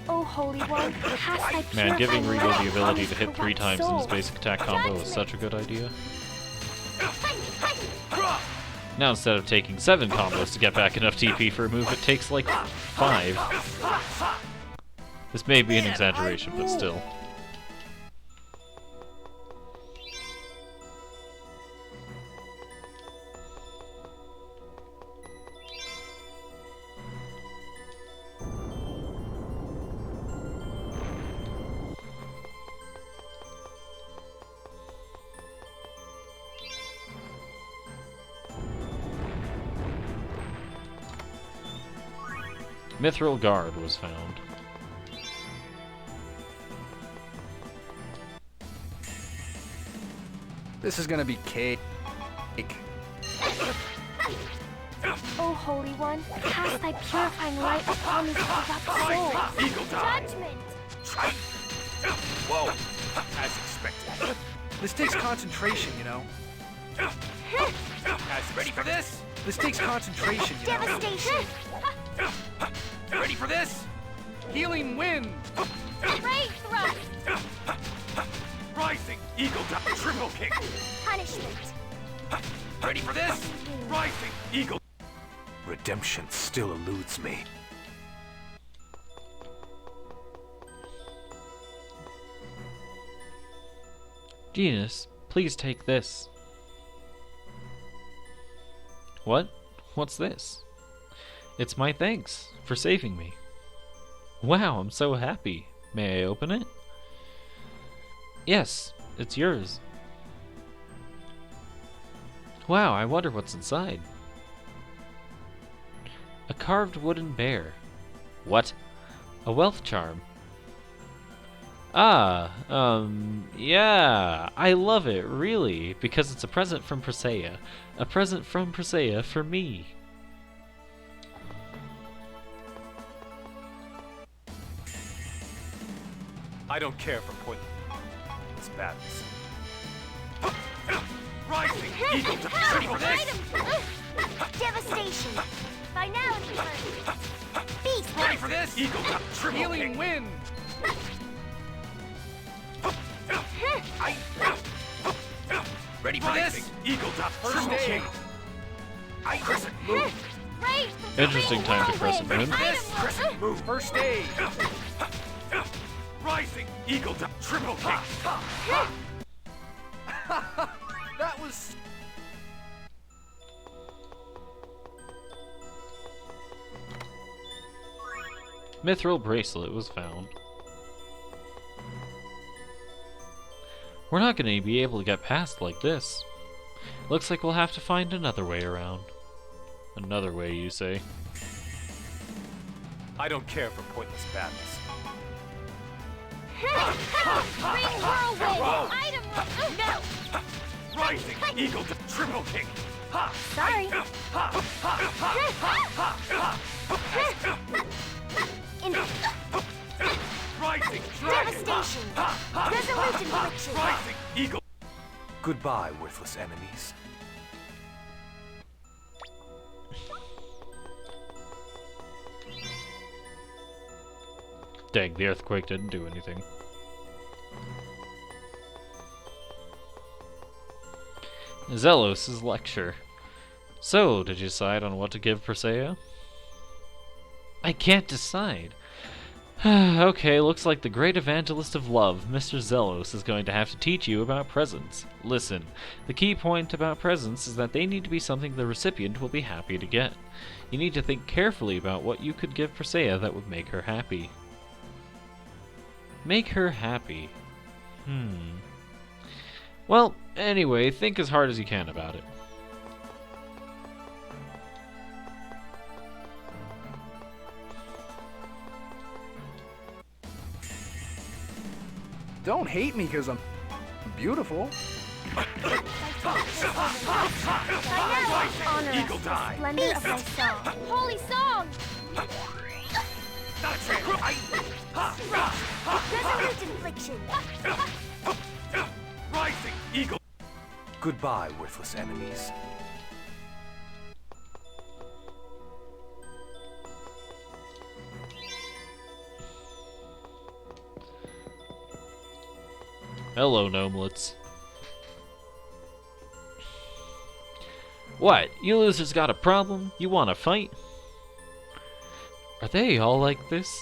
Oh, Holy One, cast thy Man, giving purifying Regal light the ability to upon hit these 3 times in his corrupt basic attack combo is such a good idea. Now instead of taking 7 combos to get back enough TP for a move, it takes like 5. This may be an exaggeration, but still. Mithril Guard was found. This is gonna be cake. Oh, Holy One, cast thy purifying light upon these corrupt souls. Judgment! Whoa! As expected. This takes concentration, you know. As ready for this? This takes concentration, you know. Devastation! Ready for this? Healing wind! Ray thrust! Rising Eagle Dot Triple Kick. Punishment! Ready for this? Rising Eagle. Redemption still eludes me. Genus, please take this. What? What's this? It's my thanks for saving me. Wow, I'm so happy. May I open it? Yes, it's yours. Wow, I wonder what's inside. A carved wooden bear. What? A wealth charm. Ah, yeah, I love it, really, because it's a present from Presea. A present from Presea for me. I don't care for pointless. It's badness. Rising Eagle Dot. Ready for this? Devastation! Finality burn! Beast! Ready for this? Eagle Dot Triple Healing Kick. wind! Ready for this? Rising Eagle Dot First Triple aid! Kick. Crescent move. Ray Interesting time to crescent Ready moon. for this? Crescent move. First aid! Rising Eagle Dot Triple Kick. That was... Mithril bracelet was found. We're not going to be able to get past like this. Looks like we'll have to find another way around. Another way, you say? I don't care for pointless badness. Ring whirlwind! Item no! Rising Eagle Dot Triple Kick. Sorry. Rising Dragon. Devastation! Resolute infliction! Rising Eagle. Goodbye, worthless enemies. Dang, the earthquake didn't do anything. Zelos' lecture. So, did you decide on what to give Presea? I can't decide. Okay, looks like the great evangelist of love, Mr. Zelos, is going to have to teach you about presents. Listen, the key point about presents is that they need to be something the recipient will be happy to get. You need to think carefully about what you could give Presea that would make her happy. Make her happy. Well, anyway, think as hard as you can about it. Don't hate me because I'm beautiful. Honor Eagle us, die. splendor of thy song. Holy song! Resolute infliction. Rising eagle. Goodbye, worthless enemies. Hello, gnomelets. What? You losers got a problem? You want to fight? Are they all like this?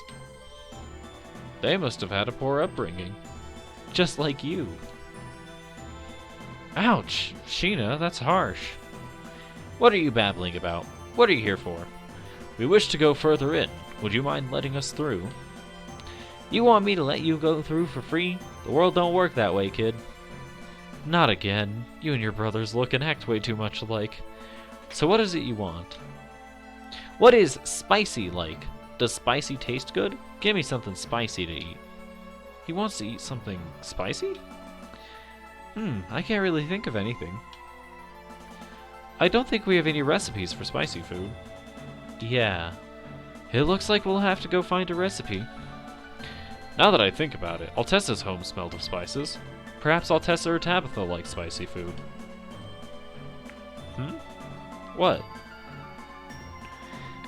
They must have had a poor upbringing. Just like you. Ouch! Sheena, that's harsh. What are you babbling about? What are you here for? We wish to go further in. Would you mind letting us through? You want me to let you go through for free? The world don't work that way, kid. Not again. You and your brothers look and act way too much alike. So what is it you want? What is spicy like? Does spicy taste good? Give me something spicy to eat. He wants to eat something spicy? I can't really think of anything. I don't think we have any recipes for spicy food. Yeah. It looks like we'll have to go find a recipe. Now that I think about it, Altessa's home smelled of spices. Perhaps Altessa or Tabitha like spicy food. What?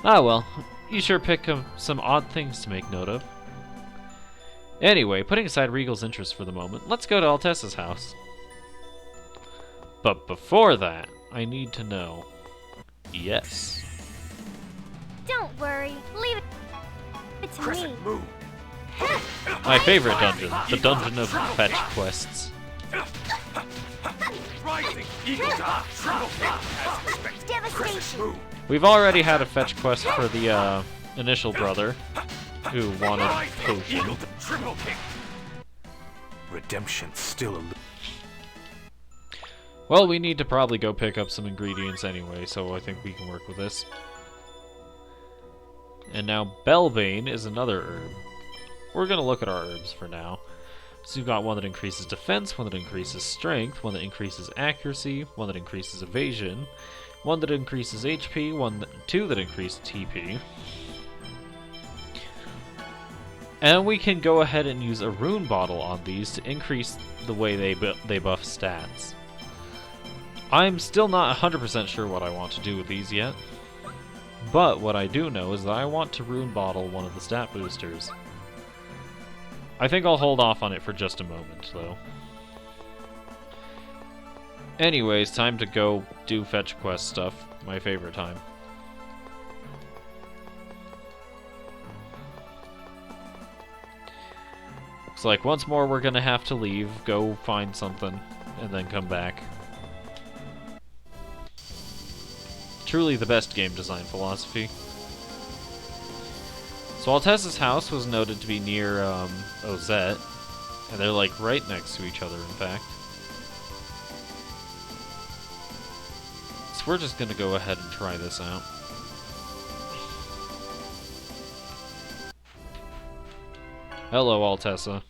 Ah well, you sure pick some odd things to make note of. Anyway, putting aside Regal's interest for the moment, let's go to Altessa's house. But before that, I need to know. Yes. Don't worry. Leave it to me. Move. My favorite dungeon, the dungeon of fetch quests. Rising eagle. Triple kick as expected. Devastation. We've already had a fetch quest for the initial brother who wanted potion. Triple kick. Redemption still elusive. Well, we need to probably go pick up some ingredients anyway, so I think we can work with this. And now Belbane is another herb. We're gonna look at our herbs for now. So you've got one that increases defense, one that increases strength, one that increases accuracy, one that increases evasion, one that increases HP, two that increase TP. And we can go ahead and use a rune bottle on these to increase the way they buff stats. I'm still not 100% sure what I want to do with these yet. But what I do know is that I want to rune bottle one of the stat boosters. I think I'll hold off on it for just a moment, though. Anyways, time to go do fetch quest stuff. My favorite time. Looks like once more we're gonna have to leave, go find something, and then come back. Truly the best game design philosophy. So Altessa's house was noted to be near Ozette, and they're like right next to each other, in fact. So we're just gonna go ahead and try this out. Hello, Altessa.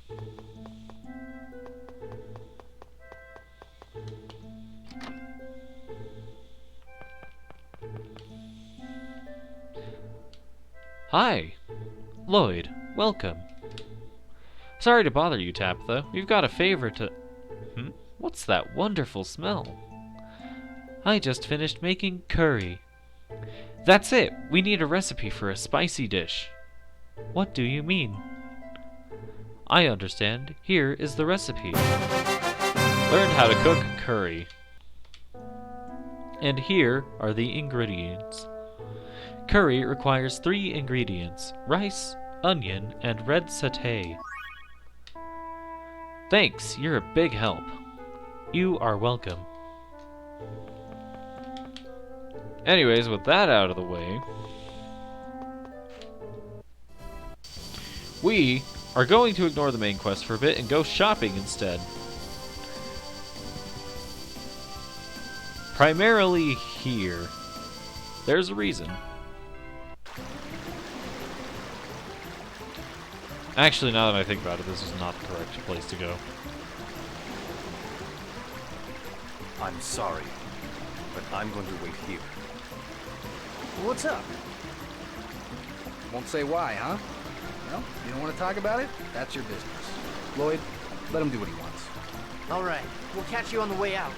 Hi. Lloyd, welcome. Sorry to bother you, Tabitha. We've got a favor to... What's that wonderful smell? I just finished making curry. That's it! We need a recipe for a spicy dish. What do you mean? I understand. Here is the recipe. Learned how to cook curry. And here are the ingredients. Curry requires 3 ingredients: rice, onion, and red satay. Thanks, you're a big help. You are welcome. Anyways, with that out of the way, we are going to ignore the main quest for a bit and go shopping instead. Primarily here. There's a reason. Actually, now that I think about it, this is not the correct place to go. I'm sorry, but I'm going to wait here. What's up? Won't say why, huh? Well, you don't want to talk about it? That's your business. Lloyd, let him do what he wants. All right, we'll catch you on the way out.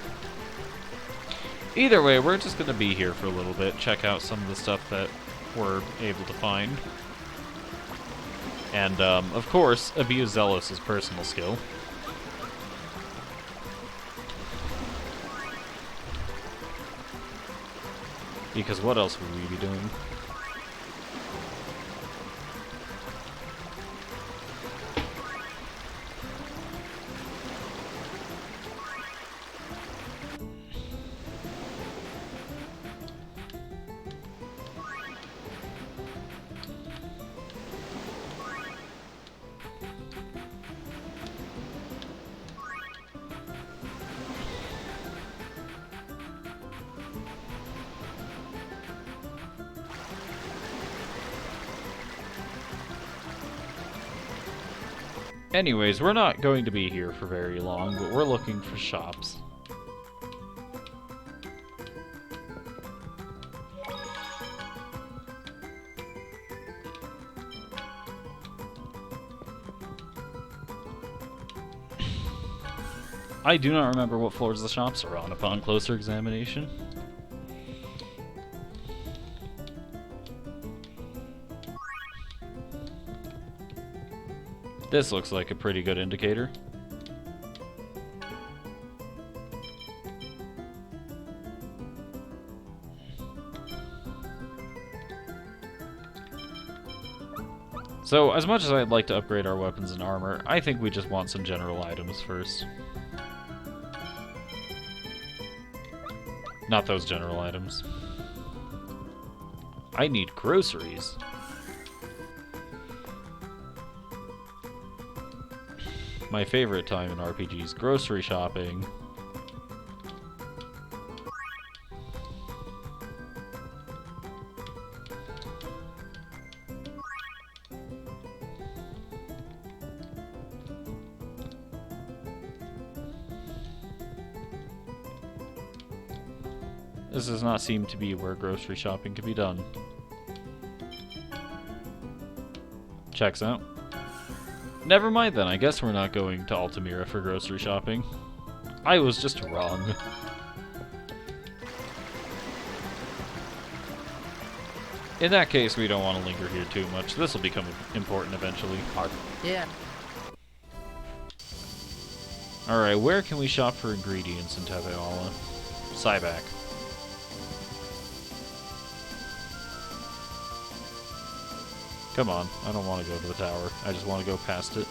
Either way, we're just going to be here for a little bit, check out some of the stuff that we're able to find. And, of course, abuse Zelos' personal skill. Because what else would we be doing? Anyways, we're not going to be here for very long, but we're looking for shops. I do not remember what floors the shops are on upon closer examination. This looks like a pretty good indicator. So, as much as I'd like to upgrade our weapons and armor, I think we just want some general items first. Not those general items. I need groceries. My favorite time in RPGs, grocery shopping. This does not seem to be where grocery shopping can be done. Checks out. Never mind then, I guess we're not going to Altamira for grocery shopping. I was just wrong. In that case, we don't want to linger here too much. This will become important eventually. Yeah. Alright, where can we shop for ingredients in Tepeala? Cyback. Come on, I don't want to go to the tower. I just want to go past it.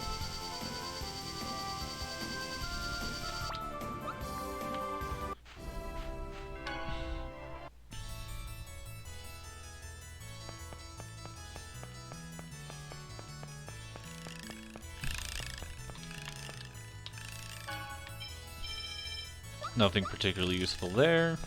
Nothing particularly useful there.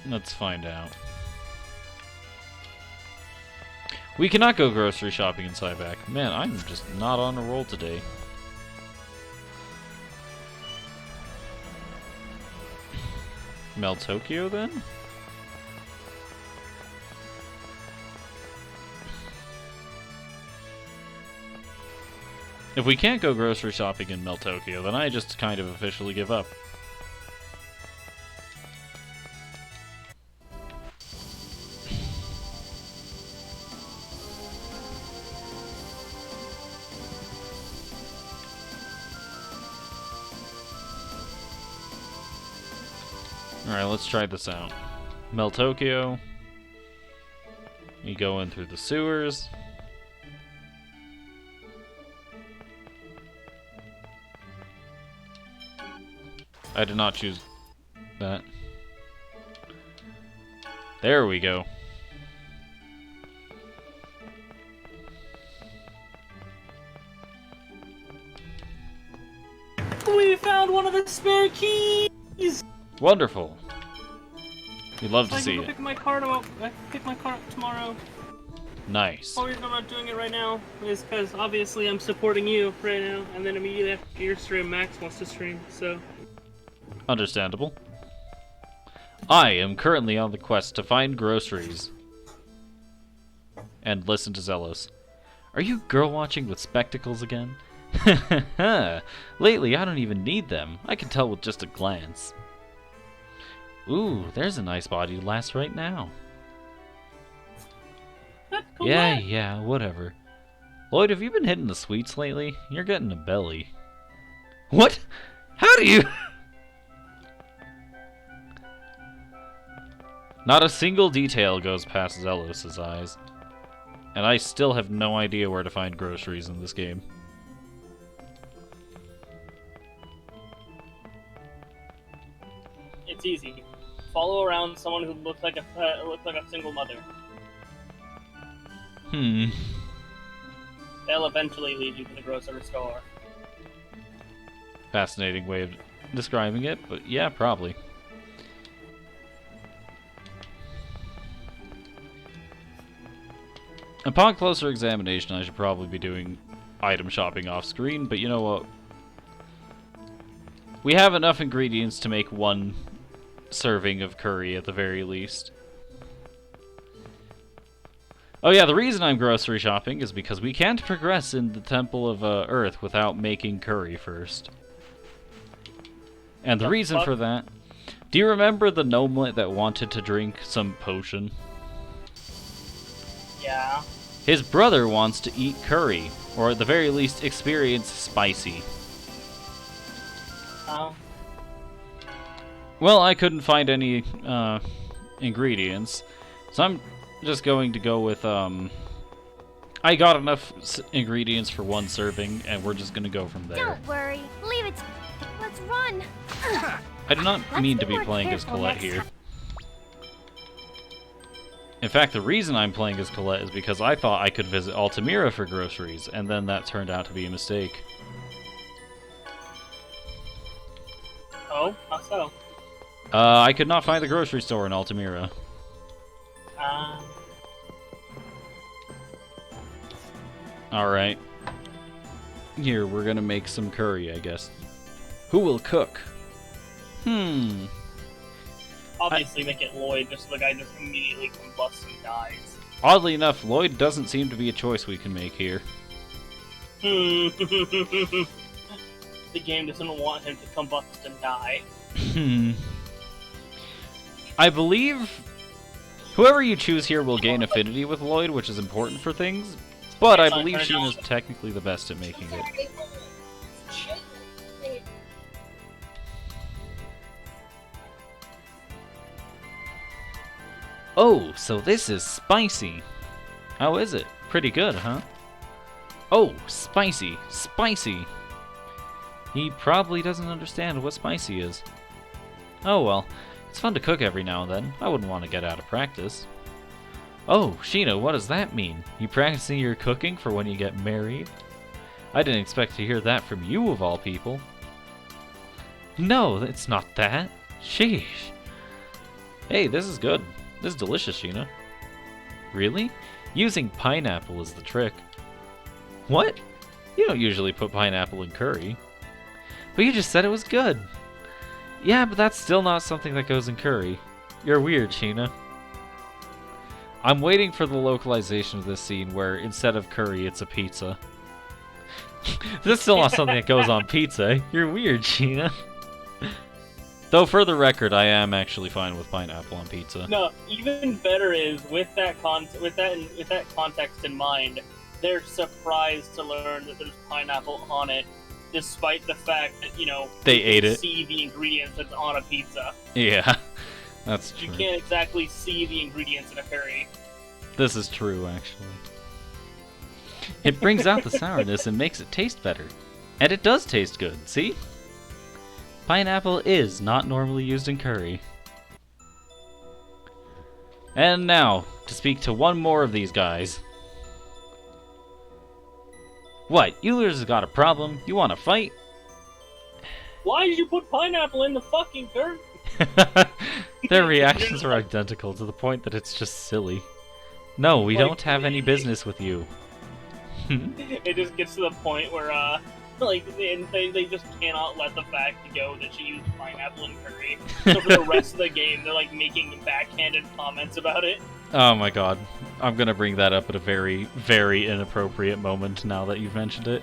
Let's find out. We cannot go grocery shopping in Cyback. Man, I'm just not on a roll today. Mel Tokyo then? If we can't go grocery shopping in Mel Tokyo, then I just kind of officially give up. Alright, let's try this out. Mel Tokyo. We go in through the sewers. I did not choose that. There we go. We found one of the spare keys! Wonderful. We'd love to I see can it. pick my card up. I can pick my card up tomorrow. Nice. The only reason I'm not doing it right now is because obviously I'm supporting you right now, and then immediately after your stream, Max wants to stream, so. Understandable. I am currently on the quest to find groceries. And listen to Zelos. Are you girl watching with spectacles again? Lately, I don't even need them. I can tell with just a glance. Ooh, there's a nice body to last right now. Yeah, whatever. Lloyd, have you been hitting the sweets lately? You're getting a belly. What? How do you... Not a single detail goes past Zelos' eyes. And I still have no idea where to find groceries in this game. It's easy. Follow around someone who looks like a single mother. They'll eventually lead you to the grocery store. Fascinating way of describing it, but yeah, probably. Upon closer examination, I should probably be doing item shopping off screen, but you know what? We have enough ingredients to make one serving of curry at the very least. Oh yeah, the reason I'm grocery shopping is because we can't progress in the Temple of Earth without making curry first. And the reason for that... Do you remember the gnomelet that wanted to drink some potion? Yeah. His brother wants to eat curry, or at the very least experience spicy. Oh. Well, I couldn't find any ingredients, so I'm just going to go with, I got enough ingredients for one serving, and we're just going to go from there. Don't worry. Leave it. Let's run. I do not mean to be playing as Colette here. In fact, the reason I'm playing as Colette is because I thought I could visit Altamira for groceries, and then that turned out to be a mistake. Oh, how so? I could not find the grocery store in Altamira. Alright. Here, we're gonna make some curry, I guess. Who will cook? Obviously, make it Lloyd, just so the guy just immediately combusts and dies. Oddly enough, Lloyd doesn't seem to be a choice we can make here. The game doesn't want him to combust and die. I believe whoever you choose here will gain affinity with Lloyd, which is important for things, but I believe Sheena's technically the best at making it. Oh, so this is spicy. How is it? Pretty good, huh? Oh, spicy. Spicy. He probably doesn't understand what spicy is. Oh well, it's fun to cook every now and then. I wouldn't want to get out of practice. Oh, Sheena, what does that mean? You practicing your cooking for when you get married? I didn't expect to hear that from you of all people. No, it's not that. Sheesh. Hey, this is good. This is delicious, Sheena. Really? Using pineapple is the trick. What? You don't usually put pineapple in curry. But you just said it was good. Yeah, but that's still not something that goes in curry. You're weird, Sheena. I'm waiting for the localization of this scene where instead of curry, it's a pizza. This is still not something that goes on pizza. You're weird, Sheena. Though, for the record, I am actually fine with pineapple on pizza. No, even better is with that context in mind, they're surprised to learn that there's pineapple on it, despite the fact that they ate it. See the ingredients that's on a pizza. Yeah, that's true. You can't exactly see the ingredients in a curry. This is true, actually. It brings out the sourness and makes it taste better. And it does taste good, see? Pineapple is not normally used in curry. And now, to speak to one more of these guys. What, Euler's has got a problem? You want to fight? Why did you put pineapple in the fucking curry? Their reactions are identical to the point that it's just silly. No, we Like, don't have any business with you. It just gets to the point where, like, they just cannot let the fact go that she used pineapple and curry. So for the rest of the game, they're, like, making backhanded comments about it. Oh my god. I'm gonna bring that up at a very, very inappropriate moment now that you've mentioned it.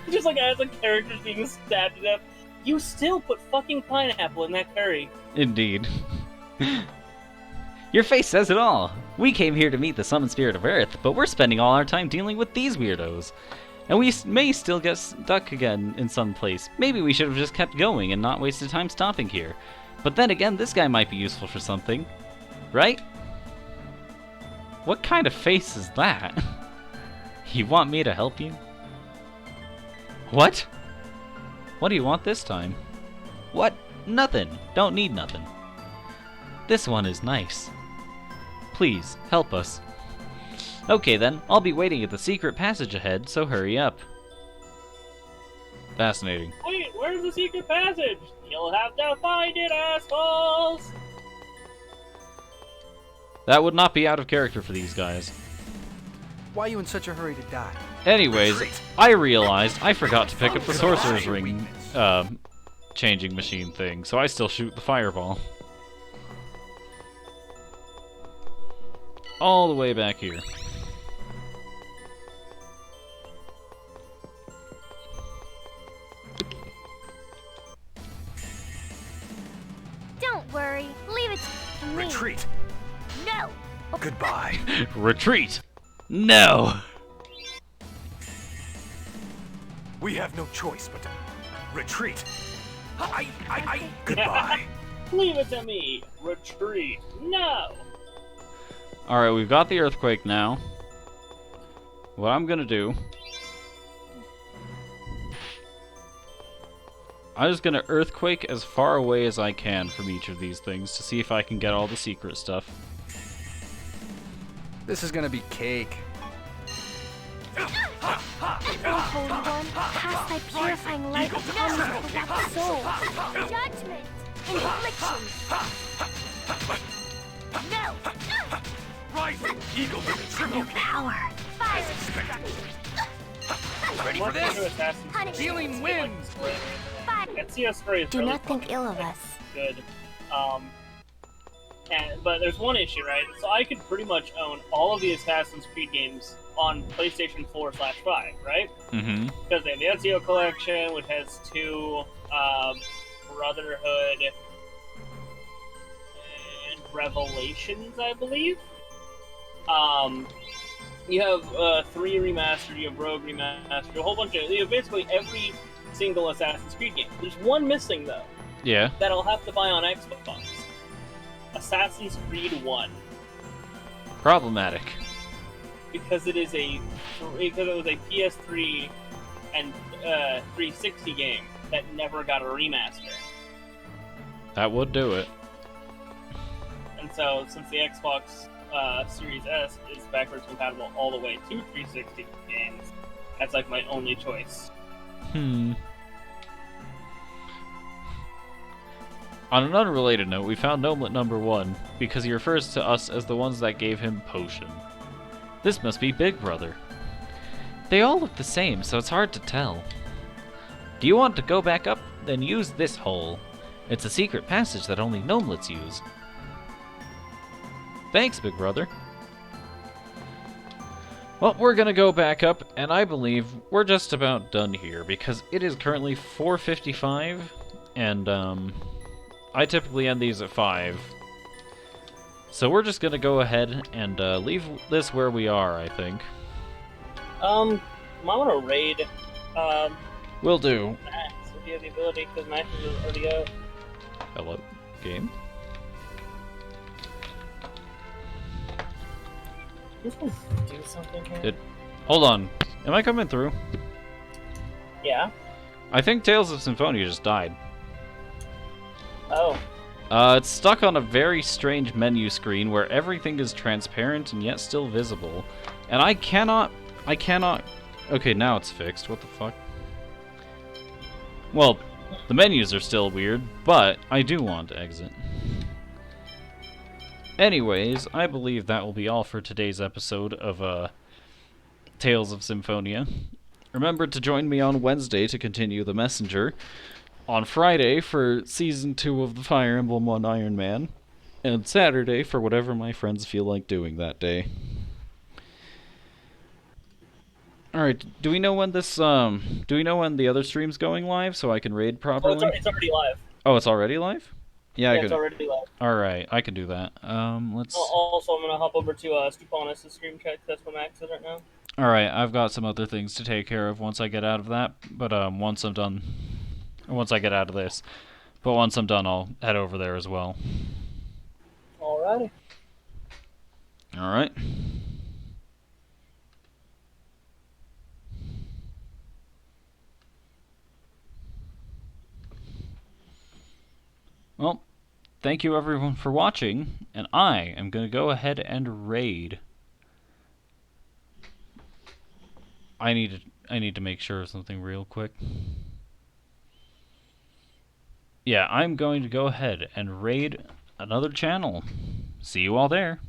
Just, like, as the character's being stabbed to death, you still put fucking pineapple in that curry. Indeed. Your face says it all. We came here to meet the summoned spirit of Earth, but we're spending all our time dealing with these weirdos. And we may still get stuck again in some place. Maybe we should have just kept going and not wasted time stopping here. But then again, this guy might be useful for something. Right? What kind of face is that? You want me to help you? What? What do you want this time? What? Nothing. Don't need nothing. This one is nice. Please, help us. Okay then, I'll be waiting at the secret passage ahead, so hurry up. Fascinating. Wait, where's the secret passage? You'll have to find it, assholes! That would not be out of character for these guys. Why are you in such a hurry to die? Anyways, I realized I forgot to pick up the Sorcerer's Ring changing machine thing, so I still shoot the fireball. All the way back here. Don't worry. Leave it to me. Retreat. No. Goodbye. Retreat. No. We have no choice but to retreat. Goodbye. Leave it to me. Retreat. No. Alright, we've got the earthquake now. What I'm gonna do... I'm just gonna earthquake as far away as I can from each of these things to see if I can get all the secret stuff. This is gonna be cake. O Holy One, cast thy purifying light upon me to corrupt soul. Judgment! Infliction! No! Rising eagle with a triple Power! Fire! Ready for this? Healing winds! And CS3 is Do really not think ill of us. good. But there's one issue, right? So I could pretty much own all of the Assassin's Creed games on PlayStation 4/5, right? Mm-hmm. Because they have the Ezio Collection, which has 2 Brotherhood and Revelations, I believe. You have 3 remastered, you have Rogue remastered, a whole bunch of... You have basically every single Assassin's Creed game. There's one missing, though. Yeah. That I'll have to buy on Xbox. Assassin's Creed 1. Problematic. Because it was a PS3 and 360 game that never got a remaster. That would do it. And so, since the Xbox Series S is backwards compatible all the way to 360 games, that's like my only choice. On an unrelated note, we found Gnomelet number 1 because he refers to us as the ones that gave him potion. This must be Big Brother. They all look the same, so it's hard to tell. Do you want to go back up? Then use this hole. It's a secret passage that only Gnomelets use. Thanks, Big Brother. Well, we're gonna go back up, and I believe we're just about done here, because it is currently 4:55, and, I typically end these at 5. So we're just gonna go ahead and, leave this where we are, I think. I want to raid, Will do. Max, if you have the ability, because Max is already out. Hello, game? This one do something here? Hold on. Am I coming through? Yeah. I think Tales of Symphonia just died. Oh. It's stuck on a very strange menu screen where everything is transparent and yet still visible. And I cannot... Okay, now it's fixed. What the fuck? Well, the menus are still weird, but I do want to exit. Anyways, I believe that will be all for today's episode of Tales of Symphonia. Remember to join me on Wednesday to continue The Messenger, on Friday for Season 2 of the Fire Emblem One Iron Man, and Saturday for whatever my friends feel like doing that day. Alright, do we know when the other stream's going live so I can raid properly? It's already live. Oh, it's already live? Yeah, it's already live. Alright, I can do that. Let's... Also, I'm gonna hop over to Stuponis' stream check. That's where Max is right now. Alright, I've got some other things to take care of once I get out of that, but once I'm done... Once I get out of this. But once I'm done, I'll head over there as well. Alrighty. Alright. Well, thank you everyone for watching, and I am going to go ahead and raid. I need to make sure of something real quick. Yeah, I'm going to go ahead and raid another channel. See you all there.